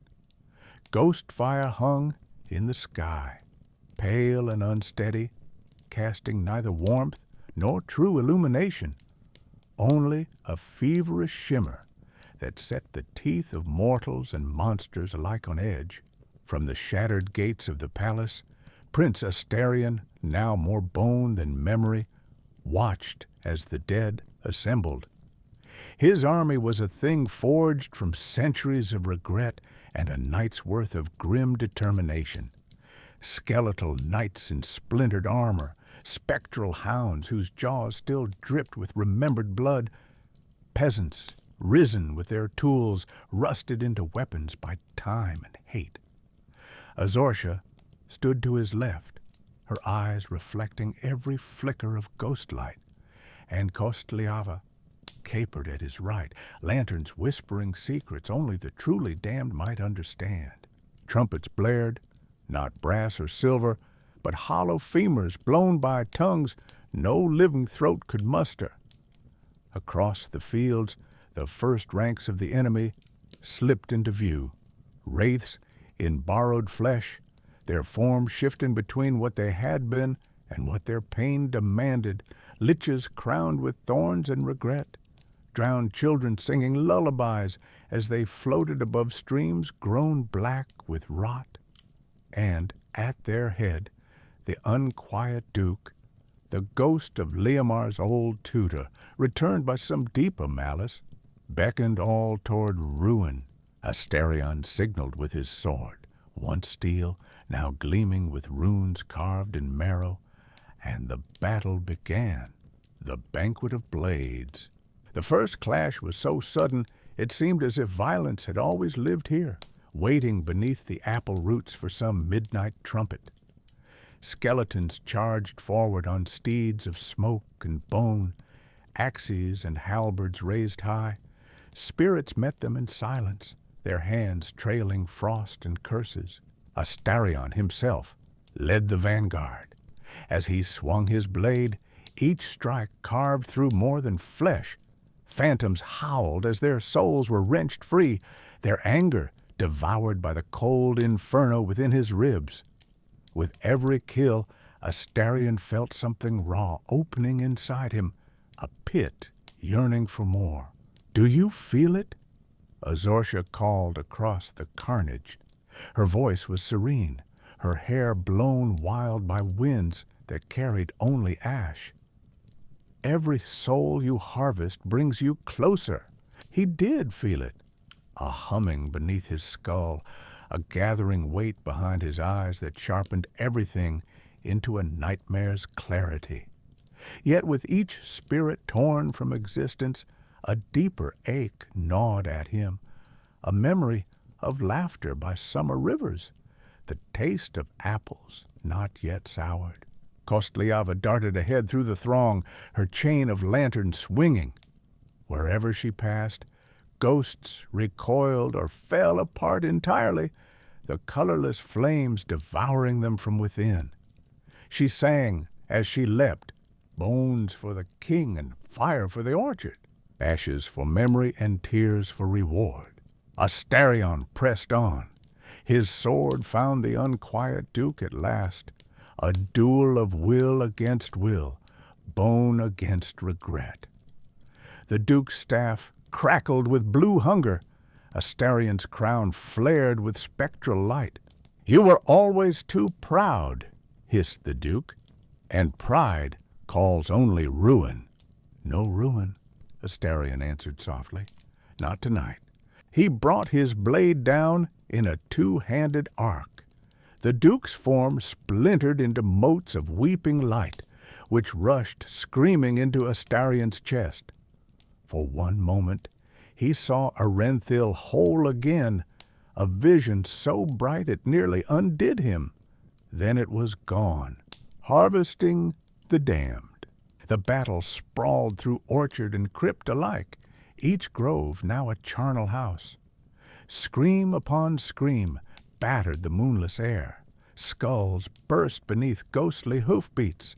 [SPEAKER 1] Ghostfire hung in the sky, pale and unsteady, casting neither warmth nor true illumination, only a feverish shimmer that set the teeth of mortals and monsters alike on edge. From the shattered gates of the palace, Prince Ostarion, now more bone than memory, watched as the dead assembled. His army was a thing forged from centuries of regret and a night's worth of grim determination. Skeletal knights in splintered armor, spectral hounds whose jaws still dripped with remembered blood, peasants risen with their tools rusted into weapons by time and hate. Azorcia stood to his left, her eyes reflecting every flicker of ghostlight, and Kostliava capered at his right, lanterns whispering secrets only the truly damned might understand. Trumpets blared, not brass or silver, but hollow femurs blown by tongues no living throat could muster. Across the fields, the first ranks of the enemy slipped into view, wraiths in borrowed flesh, their forms shifting between what they had been and what their pain demanded, liches crowned with thorns and regret, drowned children singing lullabies as they floated above streams grown black with rot, and at their head the unquiet duke, the ghost of Leomar's old tutor, returned by some deeper malice, beckoned all toward ruin. Ostarion signaled with his sword, once steel, now gleaming with runes carved in marrow, and the battle began, the banquet of blades. The first clash was so sudden it seemed as if violence had always lived here, waiting beneath the apple roots for some midnight trumpet. Skeletons charged forward on steeds of smoke and bone, axes and halberds raised high. Spirits met them in silence, their hands trailing frost and curses. Ostarion himself led the vanguard. As he swung his blade, each strike carved through more than flesh. Phantoms howled as their souls were wrenched free, their anger devoured by the cold inferno within his ribs. With every kill, Ostarion felt something raw opening inside him, a pit yearning for more. "Do you feel it?" Azorcia called across the carnage. Her voice was serene, her hair blown wild by winds that carried only ash. "Every soul you harvest brings you closer." He did feel it, a humming beneath his skull, a gathering weight behind his eyes that sharpened everything into a nightmare's clarity. Yet with each spirit torn from existence, a deeper ache gnawed at him, a memory of laughter by summer rivers, the taste of apples not yet soured. Kostliava darted ahead through the throng, her chain of lanterns swinging. Wherever she passed, ghosts recoiled or fell apart entirely, the colorless flames devouring them from within. She sang as she leapt, bones for the king and fire for the orchard, ashes for memory and tears for reward. Ostarion pressed on. His sword found the unquiet duke at last, a duel of will against will, bone against regret. The duke's staff crackled with blue hunger. Ostarion's crown flared with spectral light. "You were always too proud," hissed the duke, "and pride calls only ruin." "No ruin," Ostarion answered softly. "Not tonight." He brought his blade down in a two-handed arc. The duke's form splintered into motes of weeping light, which rushed screaming into Ostarion's chest. For one moment he saw Orenthil whole again, a vision so bright it nearly undid him. Then it was gone, harvesting the damned. The battle sprawled through orchard and crypt alike, each grove now a charnel house. Scream upon scream battered the moonless air. Skulls burst beneath ghostly hoofbeats.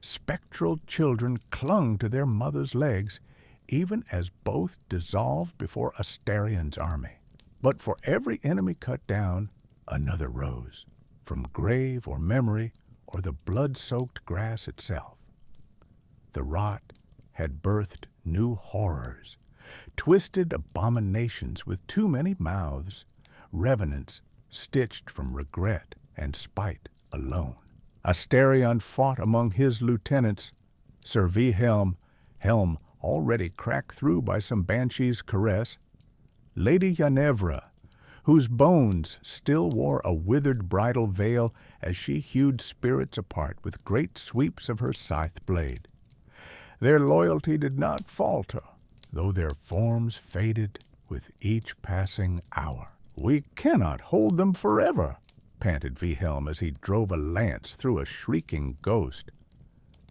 [SPEAKER 1] Spectral children clung to their mothers' legs, even as both dissolved before Ostarion's army. But for every enemy cut down, another rose, from grave or memory or the blood-soaked grass itself. The rot had birthed new horrors, twisted abominations with too many mouths, revenants stitched from regret and spite alone. Ostarion fought among his lieutenants, Sir Wilhelm, helm already cracked through by some banshee's caress, Lady Ginevra, whose bones still wore a withered bridal veil as she hewed spirits apart with great sweeps of her scythe blade. Their loyalty did not falter, though their forms faded with each passing hour. "We cannot hold them forever," panted Wilhelm as he drove a lance through a shrieking ghost.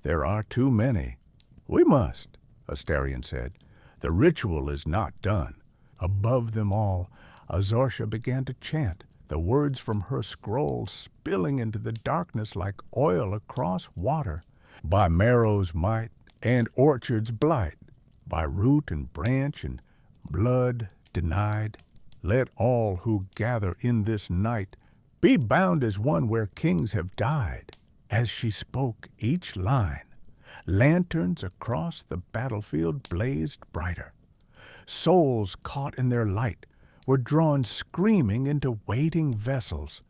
[SPEAKER 1] "There are too many." "We must," Ostarion said. "The ritual is not done." Above them all, Azorsha began to chant, the words from her scroll spilling into the darkness like oil across water. "By Marrow's might and orchard's blight, by root and branch and blood denied, let all who gather in this night be bound as one where kings have died." As she spoke each line, lanterns across the battlefield blazed brighter. Souls caught in their light were drawn screaming into waiting vessels.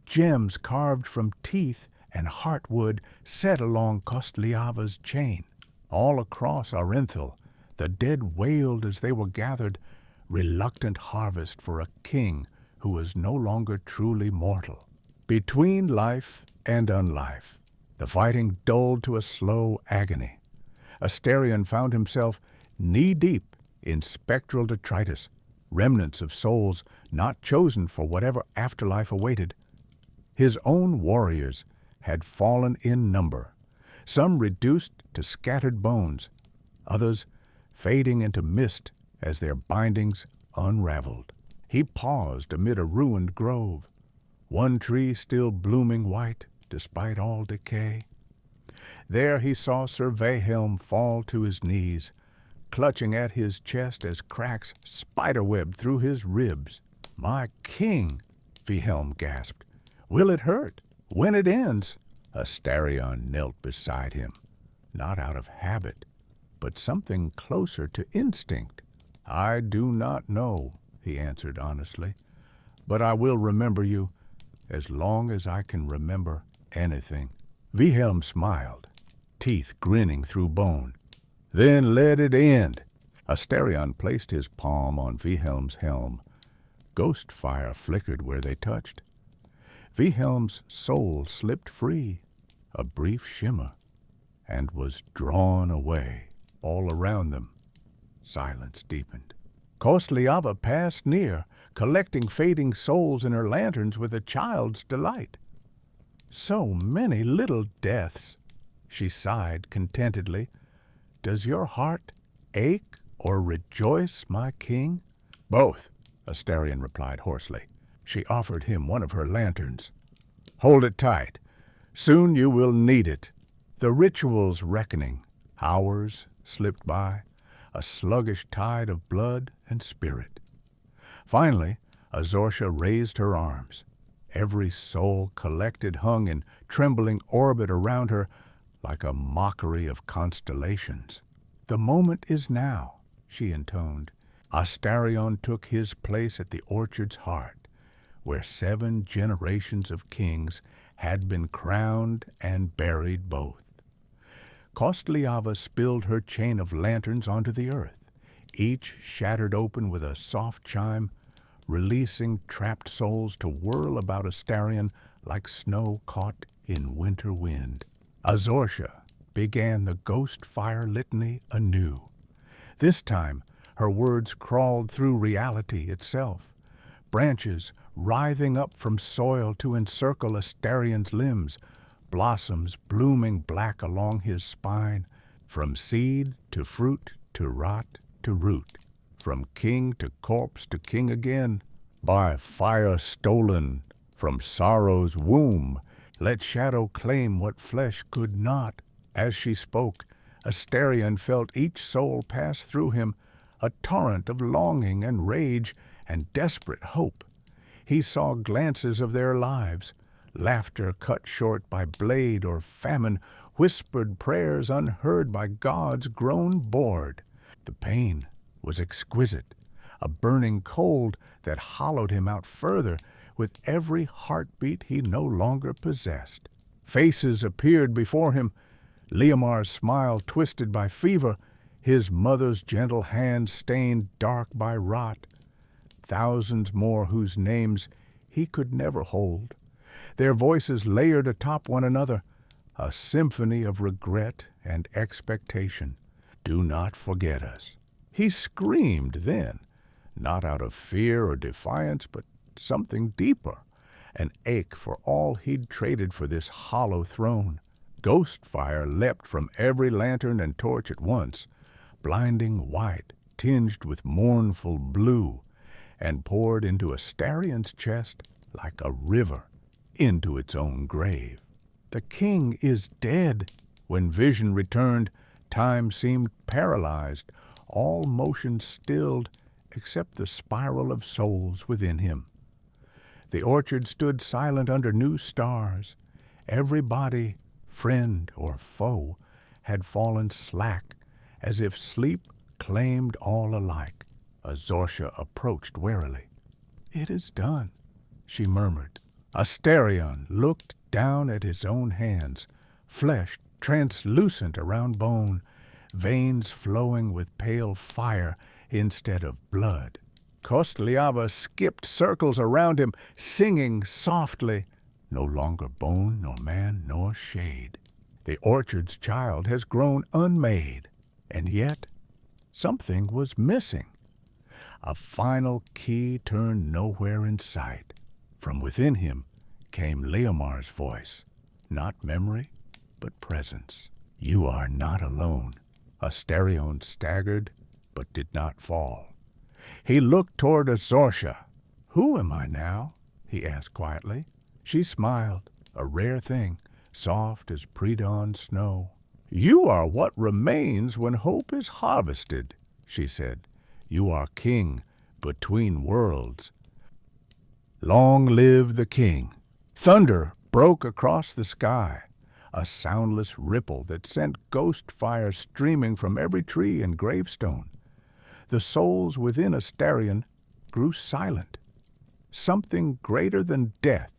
[SPEAKER 1] Gems carved from teeth and heartwood set along Kostliava's chain. All across Orenthil, the dead wailed as they were gathered, reluctant harvest for a king who was no longer truly mortal. Between life and unlife, the fighting dulled to a slow agony. Ostarion found himself knee-deep in spectral detritus, remnants of souls not chosen for whatever afterlife awaited. His own warriors had fallen in number, some reduced to scattered bones, others fading into mist as their bindings unraveled. He paused amid a ruined grove, one tree still blooming white despite all decay. There he saw Sir Wilhelm fall to his knees, clutching at his chest as cracks spiderwebbed through his ribs. "My king," Wilhelm gasped. "Will it hurt? When it ends?" Ostarion knelt beside him, not out of habit, but something closer to instinct. "I do not know," he answered honestly, "but I will remember you as long as I can remember anything." Wilhelm smiled, teeth grinning through bone. "Then let it end." Ostarion placed his palm on Wilhelm's helm. Ghostfire flickered where they touched. Wilhelm's soul slipped free, a brief shimmer, and was drawn away. All around them, silence deepened. Kostliava passed near, collecting fading souls in her lanterns with a child's delight. So many little deaths, she sighed contentedly. Does your heart ache or rejoice, my king? Both, Ostarion replied hoarsely. She offered him one of her lanterns. Hold it tight. Soon you will need it. The ritual's reckoning. Hours slipped by, a sluggish tide of blood and spirit. Finally, Azorsha raised her arms. Every soul collected hung in trembling orbit around her like a mockery of constellations. The moment is now, she intoned. Ostarion took his place at the orchard's heart, where 7 generations of kings had been crowned and buried both. Kostliava spilled her chain of lanterns onto the earth, each shattered open with a soft chime, releasing trapped souls to whirl about Ostarion like snow caught in winter wind. Azorsha began the Ghostfire litany anew. This time, her words crawled through reality itself, branches writhing up from soil to encircle Ostarion's limbs, blossoms blooming black along his spine, from seed to fruit to rot to root, from king to corpse to king again. By fire stolen from sorrow's womb, let shadow claim what flesh could not. As she spoke, Ostarion felt each soul pass through him, a torrent of longing and rage and desperate hope. He saw glances of their lives, laughter cut short by blade or famine, whispered prayers unheard by gods grown bored. The pain was exquisite, a burning cold that hollowed him out further with every heartbeat he no longer possessed. Faces appeared before him, Leomar's smile twisted by fever, his mother's gentle hand stained dark by rot. Thousands more whose names he could never hold, their voices layered atop one another, a symphony of regret and expectation. Do not forget us. He screamed then, not out of fear or defiance, but something deeper, an ache for all he'd traded for this hollow throne. Ghostfire leapt from every lantern and torch at once, blinding white, tinged with mournful blue, and poured into Ostarion's chest like a river into its own grave. The king is dead. When vision returned, time seemed paralyzed, all motion stilled except the spiral of souls within him. The orchard stood silent under new stars. Every body, friend or foe, had fallen slack, as if sleep claimed all alike. Azorsha approached warily. It is done, she murmured. Ostarion looked down at his own hands, flesh translucent around bone, veins flowing with pale fire instead of blood. Kostliava skipped circles around him, singing softly, no longer bone nor man nor shade. The orchard's child has grown unmade, and yet something was missing. A final key turned nowhere in sight. From within him came Leomar's voice, not memory, but presence. You are not alone. Ostarion staggered, but did not fall. He looked toward Azorsha. Who am I now? He asked quietly. She smiled, a rare thing, soft as pre-dawn snow. You are what remains when hope is harvested, she said. You are king between worlds. Long live the king. Thunder broke across the sky, a soundless ripple that sent Ghostfire streaming from every tree and gravestone. The souls within Ostarion grew silent. Something greater than death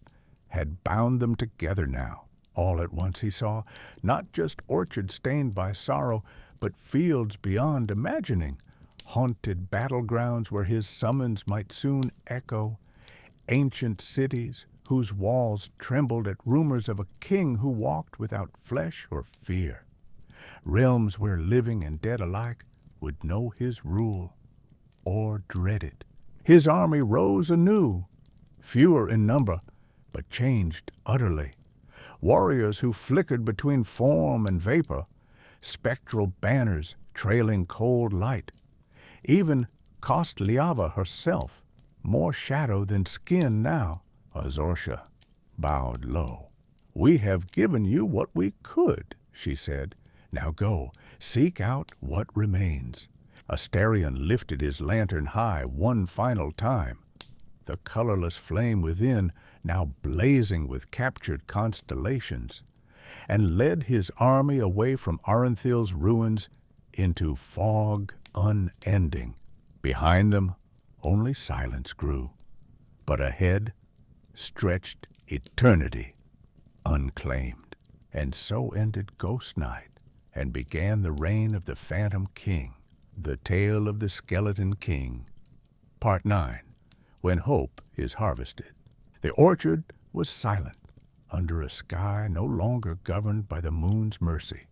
[SPEAKER 1] had bound them together now. All at once he saw not just orchards stained by sorrow, but fields beyond imagining, haunted battlegrounds where his summons might soon echo, ancient cities whose walls trembled at rumors of a king who walked without flesh or fear. realms where living and dead alike would know his rule or dread it. His army rose anew, fewer in number, but changed utterly. Warriors who flickered between form and vapor, spectral banners trailing cold light. Even Kostliava herself, more shadow than skin now. Azortia bowed low. "We have given you what we could," she said. "Now go, seek out what remains." Ostarion lifted his lantern high one final time, the colorless flame within now blazing with captured constellations, and led his army away from Arenthil's ruins into fog unending. Behind them only silence grew, but ahead stretched eternity unclaimed. And so ended Ghost Night, and began the reign of the Phantom King. The Tale of the Skeleton King, Part 9, When Hope is Harvested. The orchard was silent, under a sky no longer governed by the moon's mercy.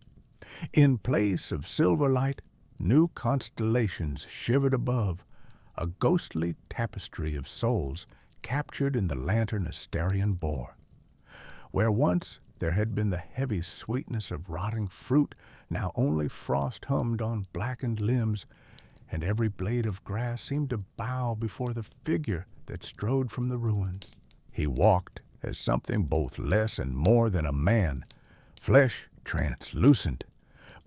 [SPEAKER 1] In place of silver light, new constellations shivered above, a ghostly tapestry of souls captured in the lantern Ostarion bore. Where once there had been the heavy sweetness of rotting fruit, now only frost hummed on blackened limbs, and every blade of grass seemed to bow before the figure that strode from the ruins. He walked as something both less and more than a man, flesh translucent,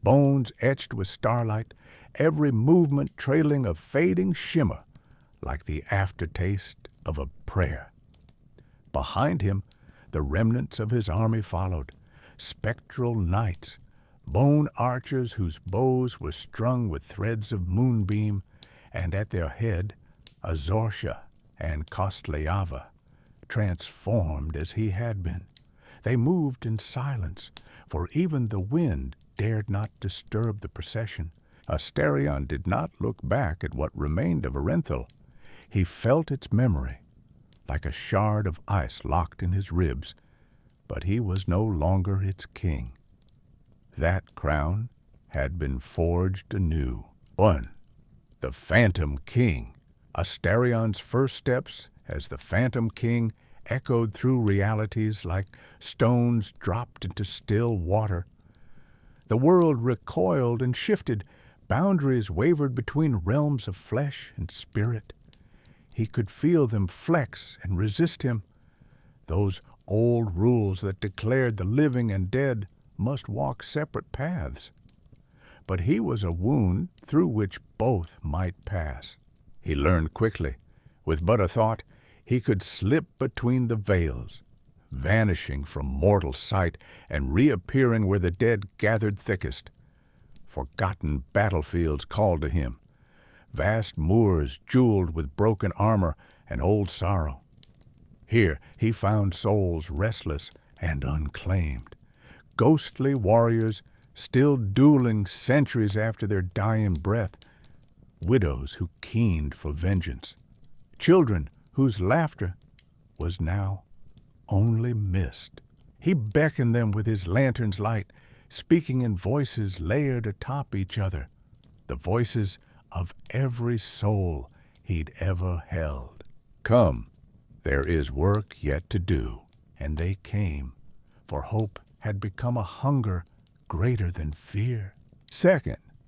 [SPEAKER 1] bones etched with starlight, every movement trailing a fading shimmer like the aftertaste of a prayer. Behind him, the remnants of his army followed, spectral knights, bone archers whose bows were strung with threads of moonbeam, and at their head Azortia and Kostliava, transformed as he had been. They moved in silence, for even the wind dared not disturb the procession. Ostarion did not look back at what remained of Arenthil. He felt its memory, like a shard of ice locked in his ribs, but he was no longer its king. That crown had been forged anew. 1. The Phantom King. Ostarion's first steps as the Phantom King echoed through realities like stones dropped into still water. The world recoiled and shifted, boundaries wavered between realms of flesh and spirit. He could feel them flex and resist him, those old rules that declared the living and dead must walk separate paths. But he was a wound through which both might pass. He learned quickly, with but a thought, he could slip between the veils, vanishing from mortal sight and reappearing where the dead gathered thickest. Forgotten battlefields called to him, vast moors jeweled with broken armor and old sorrow. Here he found souls restless and unclaimed, ghostly warriors still dueling centuries after their dying breath, widows who keened for vengeance, children whose laughter was now only mist. He beckoned them with his lantern's light, speaking in voices layered atop each other, the voices of every soul he'd ever held. Come, there is work yet to do. And they came, for hope had become a hunger greater than fear. 2.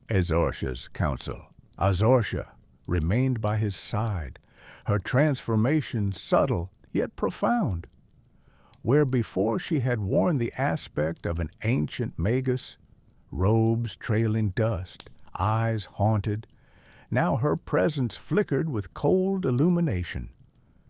[SPEAKER 1] Azortia's counsel. Azortia remained by his side, her transformation subtle yet profound. Where before she had worn the aspect of an ancient magus, robes trailing dust, eyes haunted, now her presence flickered with cold illumination.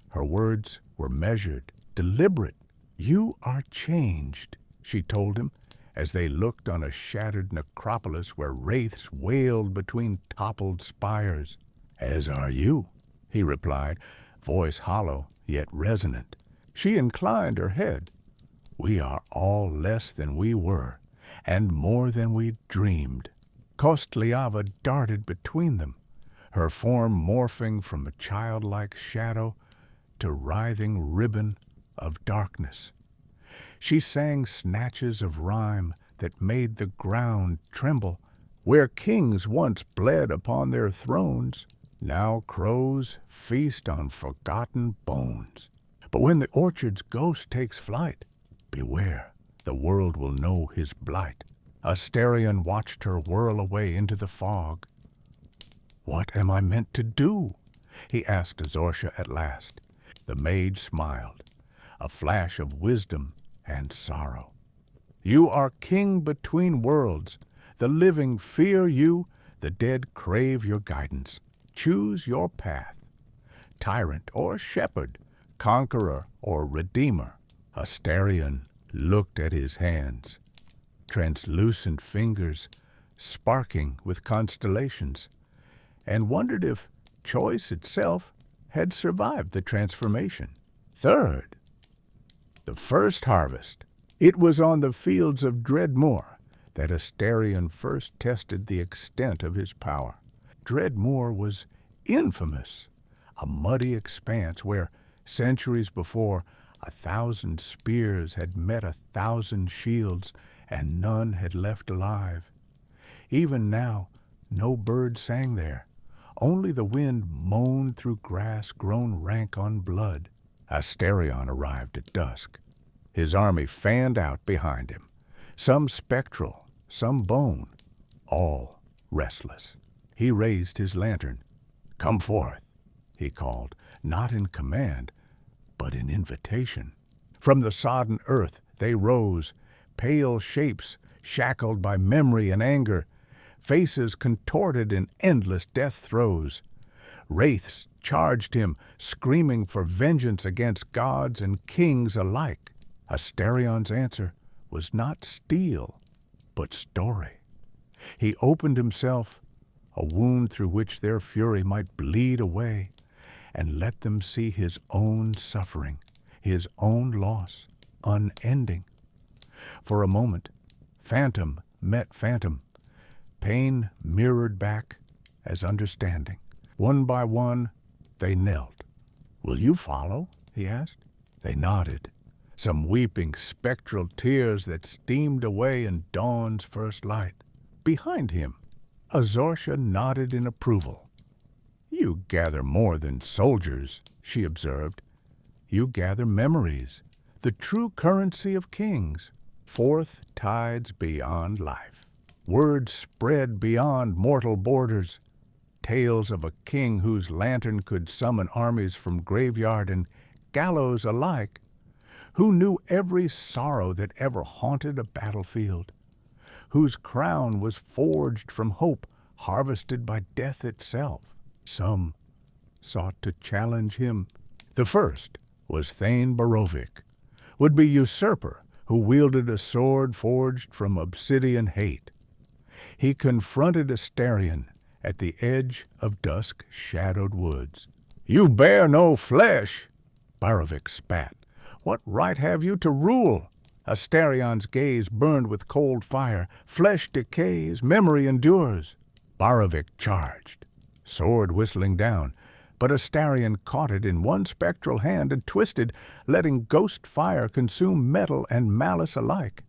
[SPEAKER 1] Her words were measured, deliberate. "You are changed," she told him, as they looked on a shattered necropolis where wraiths wailed between toppled spires. "As are you," he replied, voice hollow yet resonant. She inclined her head. "We are all less than we were, and more than we dreamed." Kostliava darted between them, her form morphing from a childlike shadow to writhing ribbon of darkness. She sang snatches of rhyme that made the ground tremble. Where kings once bled upon their thrones, now crows feast on forgotten bones. But when the orchard's ghost takes flight, beware, the world will know his blight. Ostarion watched her whirl away into the fog. "What am I meant to do?" he asked Azorcia at last. The maid smiled, a flash of wisdom and sorrow. "You are king between worlds. The living fear you, the dead crave your guidance. Choose your path, tyrant or shepherd, conqueror or redeemer." Ostarion looked at his hands, translucent fingers sparking with constellations, and wondered if choice itself had survived the transformation. Third, the first harvest. It was on the fields of Dreadmoor that Ostarion first tested the extent of his power. Dreadmoor was infamous, a muddy expanse where, centuries before, 1,000 spears had met 1,000 shields, and none had left alive. Even now, no bird sang there. Only the wind moaned through grass grown rank on blood. Ostarion arrived at dusk. His army fanned out behind him, some spectral, some bone, all restless. He raised his lantern. "Come forth," he called, not in command, but in invitation. From the sodden earth they rose, pale shapes shackled by memory and anger, faces contorted in endless death throes. Wraiths charged him, screaming for vengeance against gods and kings alike. Ostarion's answer was not steel, but story. He opened himself, a wound through which their fury might bleed away, and let them see his own suffering, his own loss, unending. For a moment, phantom met phantom. Pain mirrored back as understanding. One by one, they knelt. "Will you follow?" he asked. They nodded, some weeping spectral tears that steamed away in dawn's first light. Behind him, Azorcia nodded in approval. "You gather more than soldiers," she observed. "You gather memories, the true currency of kings, forth tides beyond life. Words spread beyond mortal borders, tales of a king whose lantern could summon armies from graveyard and gallows alike, who knew every sorrow that ever haunted a battlefield, whose crown was forged from hope harvested by death itself. Some sought to challenge him. The first was Thane Barovik, would-be usurper who wielded a sword forged from obsidian hate. He confronted Ostarion at the edge of dusk-shadowed woods. "You bear no flesh," Barovik spat. "What right have you to rule?" Ostarion's gaze burned with cold fire. "Flesh decays, memory endures." Barovik charged, sword whistling down, but Ostarion caught it in one spectral hand and twisted, letting Ghostfire consume metal and malice alike.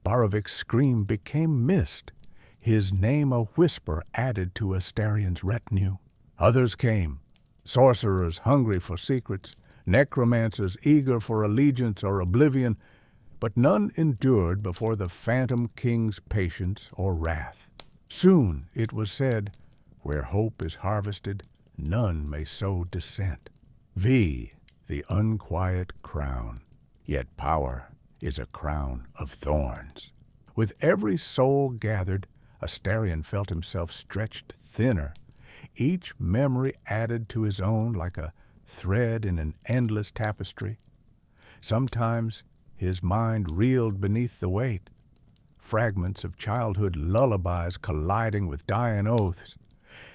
[SPEAKER 1] Barovik's scream became mist, his name a whisper added to Ostarion's retinue. Others came, sorcerers hungry for secrets, necromancers eager for allegiance or oblivion, but none endured before the phantom king's patience or wrath. Soon, it was said, where hope is harvested, none may sow dissent. The unquiet crown, yet power is a crown of thorns. With every soul gathered, Ostarion felt himself stretched thinner, each memory added to his own like a thread in an endless tapestry. Sometimes his mind reeled beneath the weight, fragments of childhood lullabies colliding with dying oaths,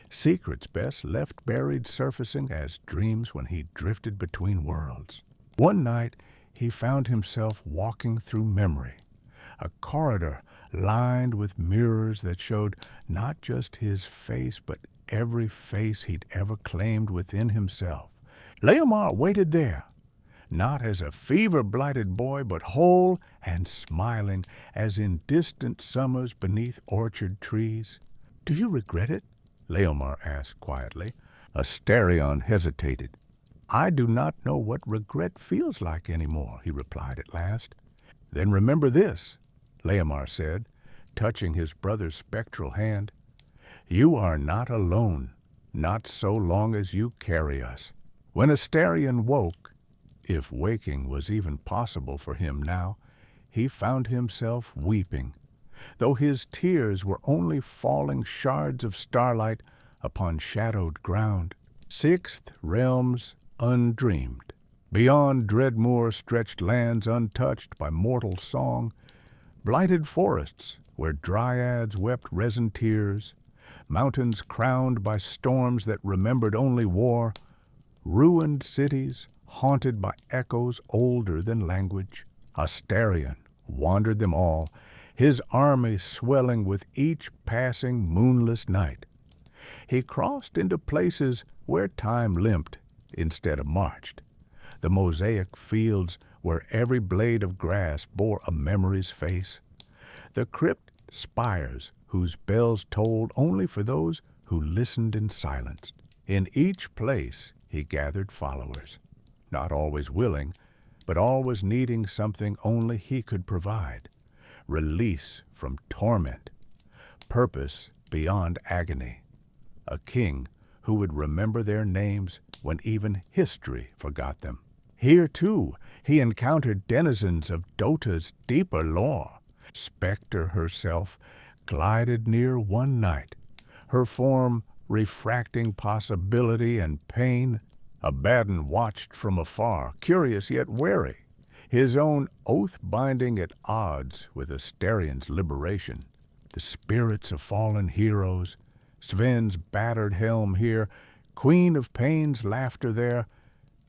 [SPEAKER 1] secrets best left buried surfacing as dreams when he drifted between worlds. One night he found himself walking through memory, a corridor lined with mirrors that showed not just his face but every face he'd ever claimed within himself. Leomar waited there, not as a fever-blighted boy, but whole and smiling as in distant summers beneath orchard trees. "Do you regret it?" Leomar asked quietly. Ostarion hesitated. "I do not know what regret feels like anymore," he replied at last. "Then remember this," Leomar said, touching his brother's spectral hand. "You are not alone, not so long as you carry us." When Ostarion woke, if waking was even possible for him now, he found himself weeping, though his tears were only falling shards of starlight upon shadowed ground. Sixth realms undreamed. Beyond Dreadmoor stretched lands untouched by mortal song, blighted forests where dryads wept resin tears, mountains crowned by storms that remembered only war, ruined cities haunted by echoes older than language. Ostarion wandered them all, his army swelling with each passing moonless night. He crossed into places where time limped instead of marched, the mosaic fields where every blade of grass bore a memory's face, the crypt spires whose bells tolled only for those who listened in silence. In each place he gathered followers, not always willing, but always needing something only he could provide: release from torment, purpose beyond agony, a king who would remember their names when even history forgot them. Here, too, he encountered denizens of Dota's deeper lore. Spectre herself glided near one night, her form refracting possibility and pain. Abaddon watched from afar, curious yet wary, his own oath binding at odds with Ostarion's liberation. The spirits of fallen heroes, Sven's battered helm here, Queen of Pain's laughter there,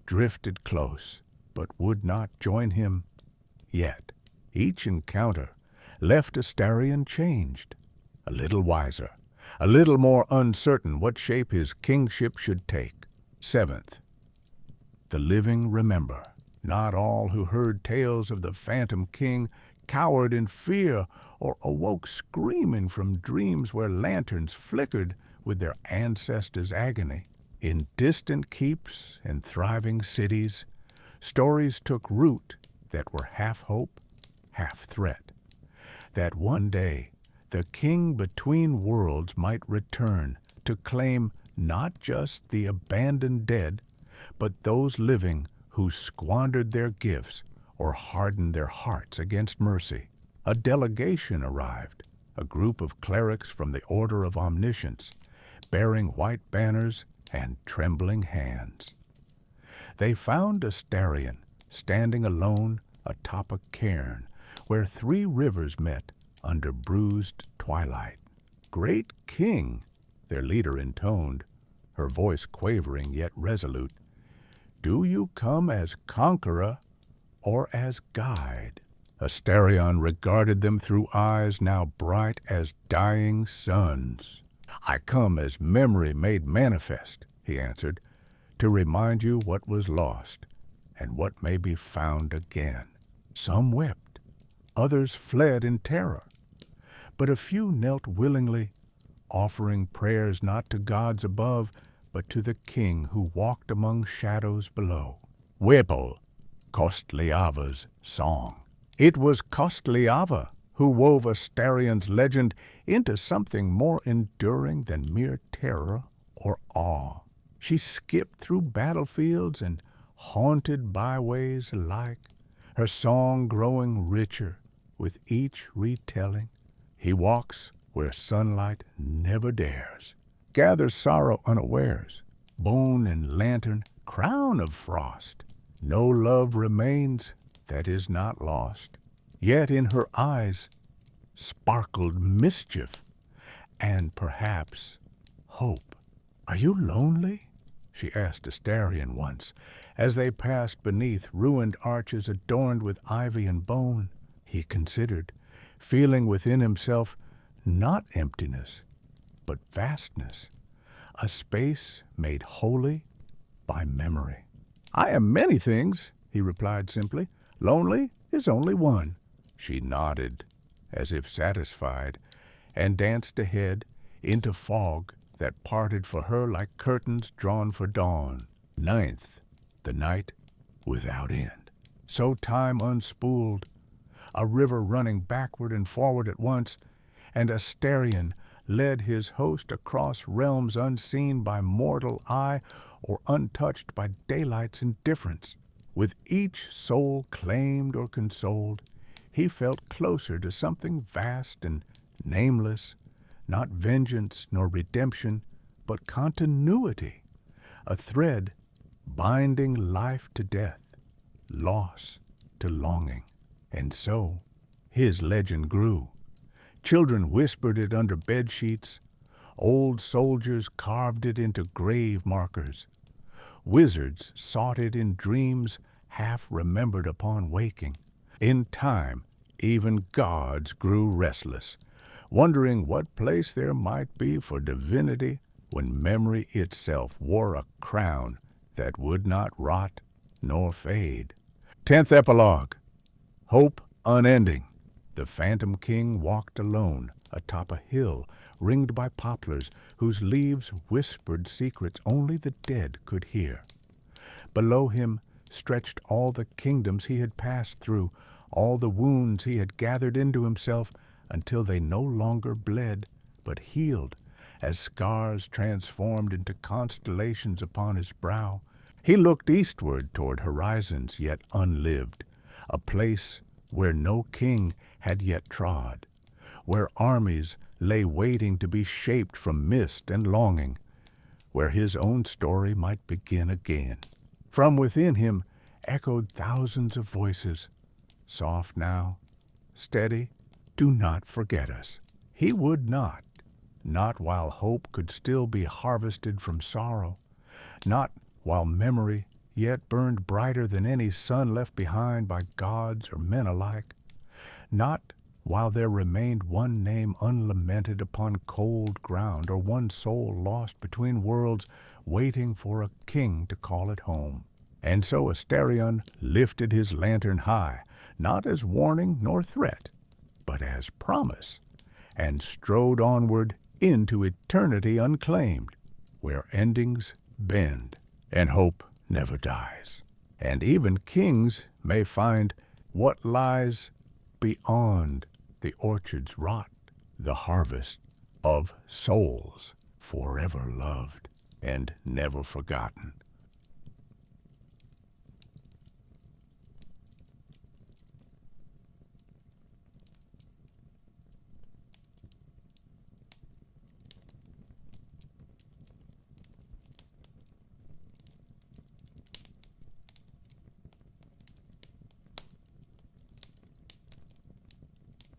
[SPEAKER 1] drifted close, but would not join him yet. Each encounter left Ostarion changed, a little wiser, a little more uncertain what shape his kingship should take. Seventh, the living remember. Not all who heard tales of the phantom king cowered in fear or awoke screaming from dreams where lanterns flickered with their ancestors' agony. In distant keeps and thriving cities, stories took root that were half hope, half threat. That one day the king between worlds might return to claim not just the abandoned dead, but those living who squandered their gifts or hardened their hearts against mercy. A delegation arrived, a group of clerics from the Order of Omniscience, bearing white banners and trembling hands. They found Ostarion standing alone atop a cairn where 3 rivers met under bruised twilight. "Great king," their leader intoned, her voice quavering yet resolute, "do you come as conqueror or as guide?" Ostarion regarded them through eyes now bright as dying suns. "I come as memory made manifest," he answered, "to remind you what was lost and what may be found again." Some wept, others fled in terror, but a few knelt willingly, offering prayers not to gods above, but to the king who walked among shadows below. Whipple, Kostliava's song. It was Kostliava who wove Ostarion's legend into something more enduring than mere terror or awe. She skipped through battlefields and haunted byways alike, her song growing richer with each retelling. He walks where sunlight never dares, gathers sorrow unawares, bone and lantern, crown of frost. No love remains that is not lost. Yet in her eyes sparkled mischief and perhaps hope. "Are you lonely?" she asked Ostarion once, as they passed beneath ruined arches adorned with ivy and bone. He considered, feeling within himself not emptiness, but vastness, a space made holy by memory. "I am many things," he replied simply. Lonely is only one. She nodded, as if satisfied, and danced ahead into fog that parted for her like curtains drawn for dawn. Ninth, the night without end. So time unspooled, a river running backward and forward at once, and Ostarion led his host across realms unseen by mortal eye or untouched by daylight's indifference. With each soul claimed or consoled, he felt closer to something vast and nameless, not vengeance nor redemption, but continuity, a thread binding life to death, loss to longing. And so his legend grew. Children whispered it under bedsheets. Old soldiers carved it into grave markers. Wizards sought it in dreams half remembered upon waking. In time, even gods grew restless, wondering what place there might be for divinity when memory itself wore a crown that would not rot nor fade. 10th Epilogue. Hope unending. The Phantom King walked alone atop a hill ringed by poplars whose leaves whispered secrets only the dead could hear. Below him stretched all the kingdoms he had passed through, all the wounds he had gathered into himself until they no longer bled but healed as scars transformed into constellations upon his brow. He looked eastward toward horizons yet unlived, a place where no king had yet trod, where armies lay waiting to be shaped from mist and longing, where his own story might begin again. From within him echoed thousands of voices, soft now, steady, do not forget us. He would not while hope could still be harvested from sorrow, not while memory yet burned brighter than any sun left behind by gods or men alike, not while there remained one name unlamented upon cold ground or one soul lost between worlds waiting for a king to call it home. And so Ostarion lifted his lantern high, not as warning nor threat, but as promise, and strode onward into eternity unclaimed, where endings bend and hope never dies. And even kings may find what lies beyond the orchard's rot, the harvest of souls forever loved and never forgotten.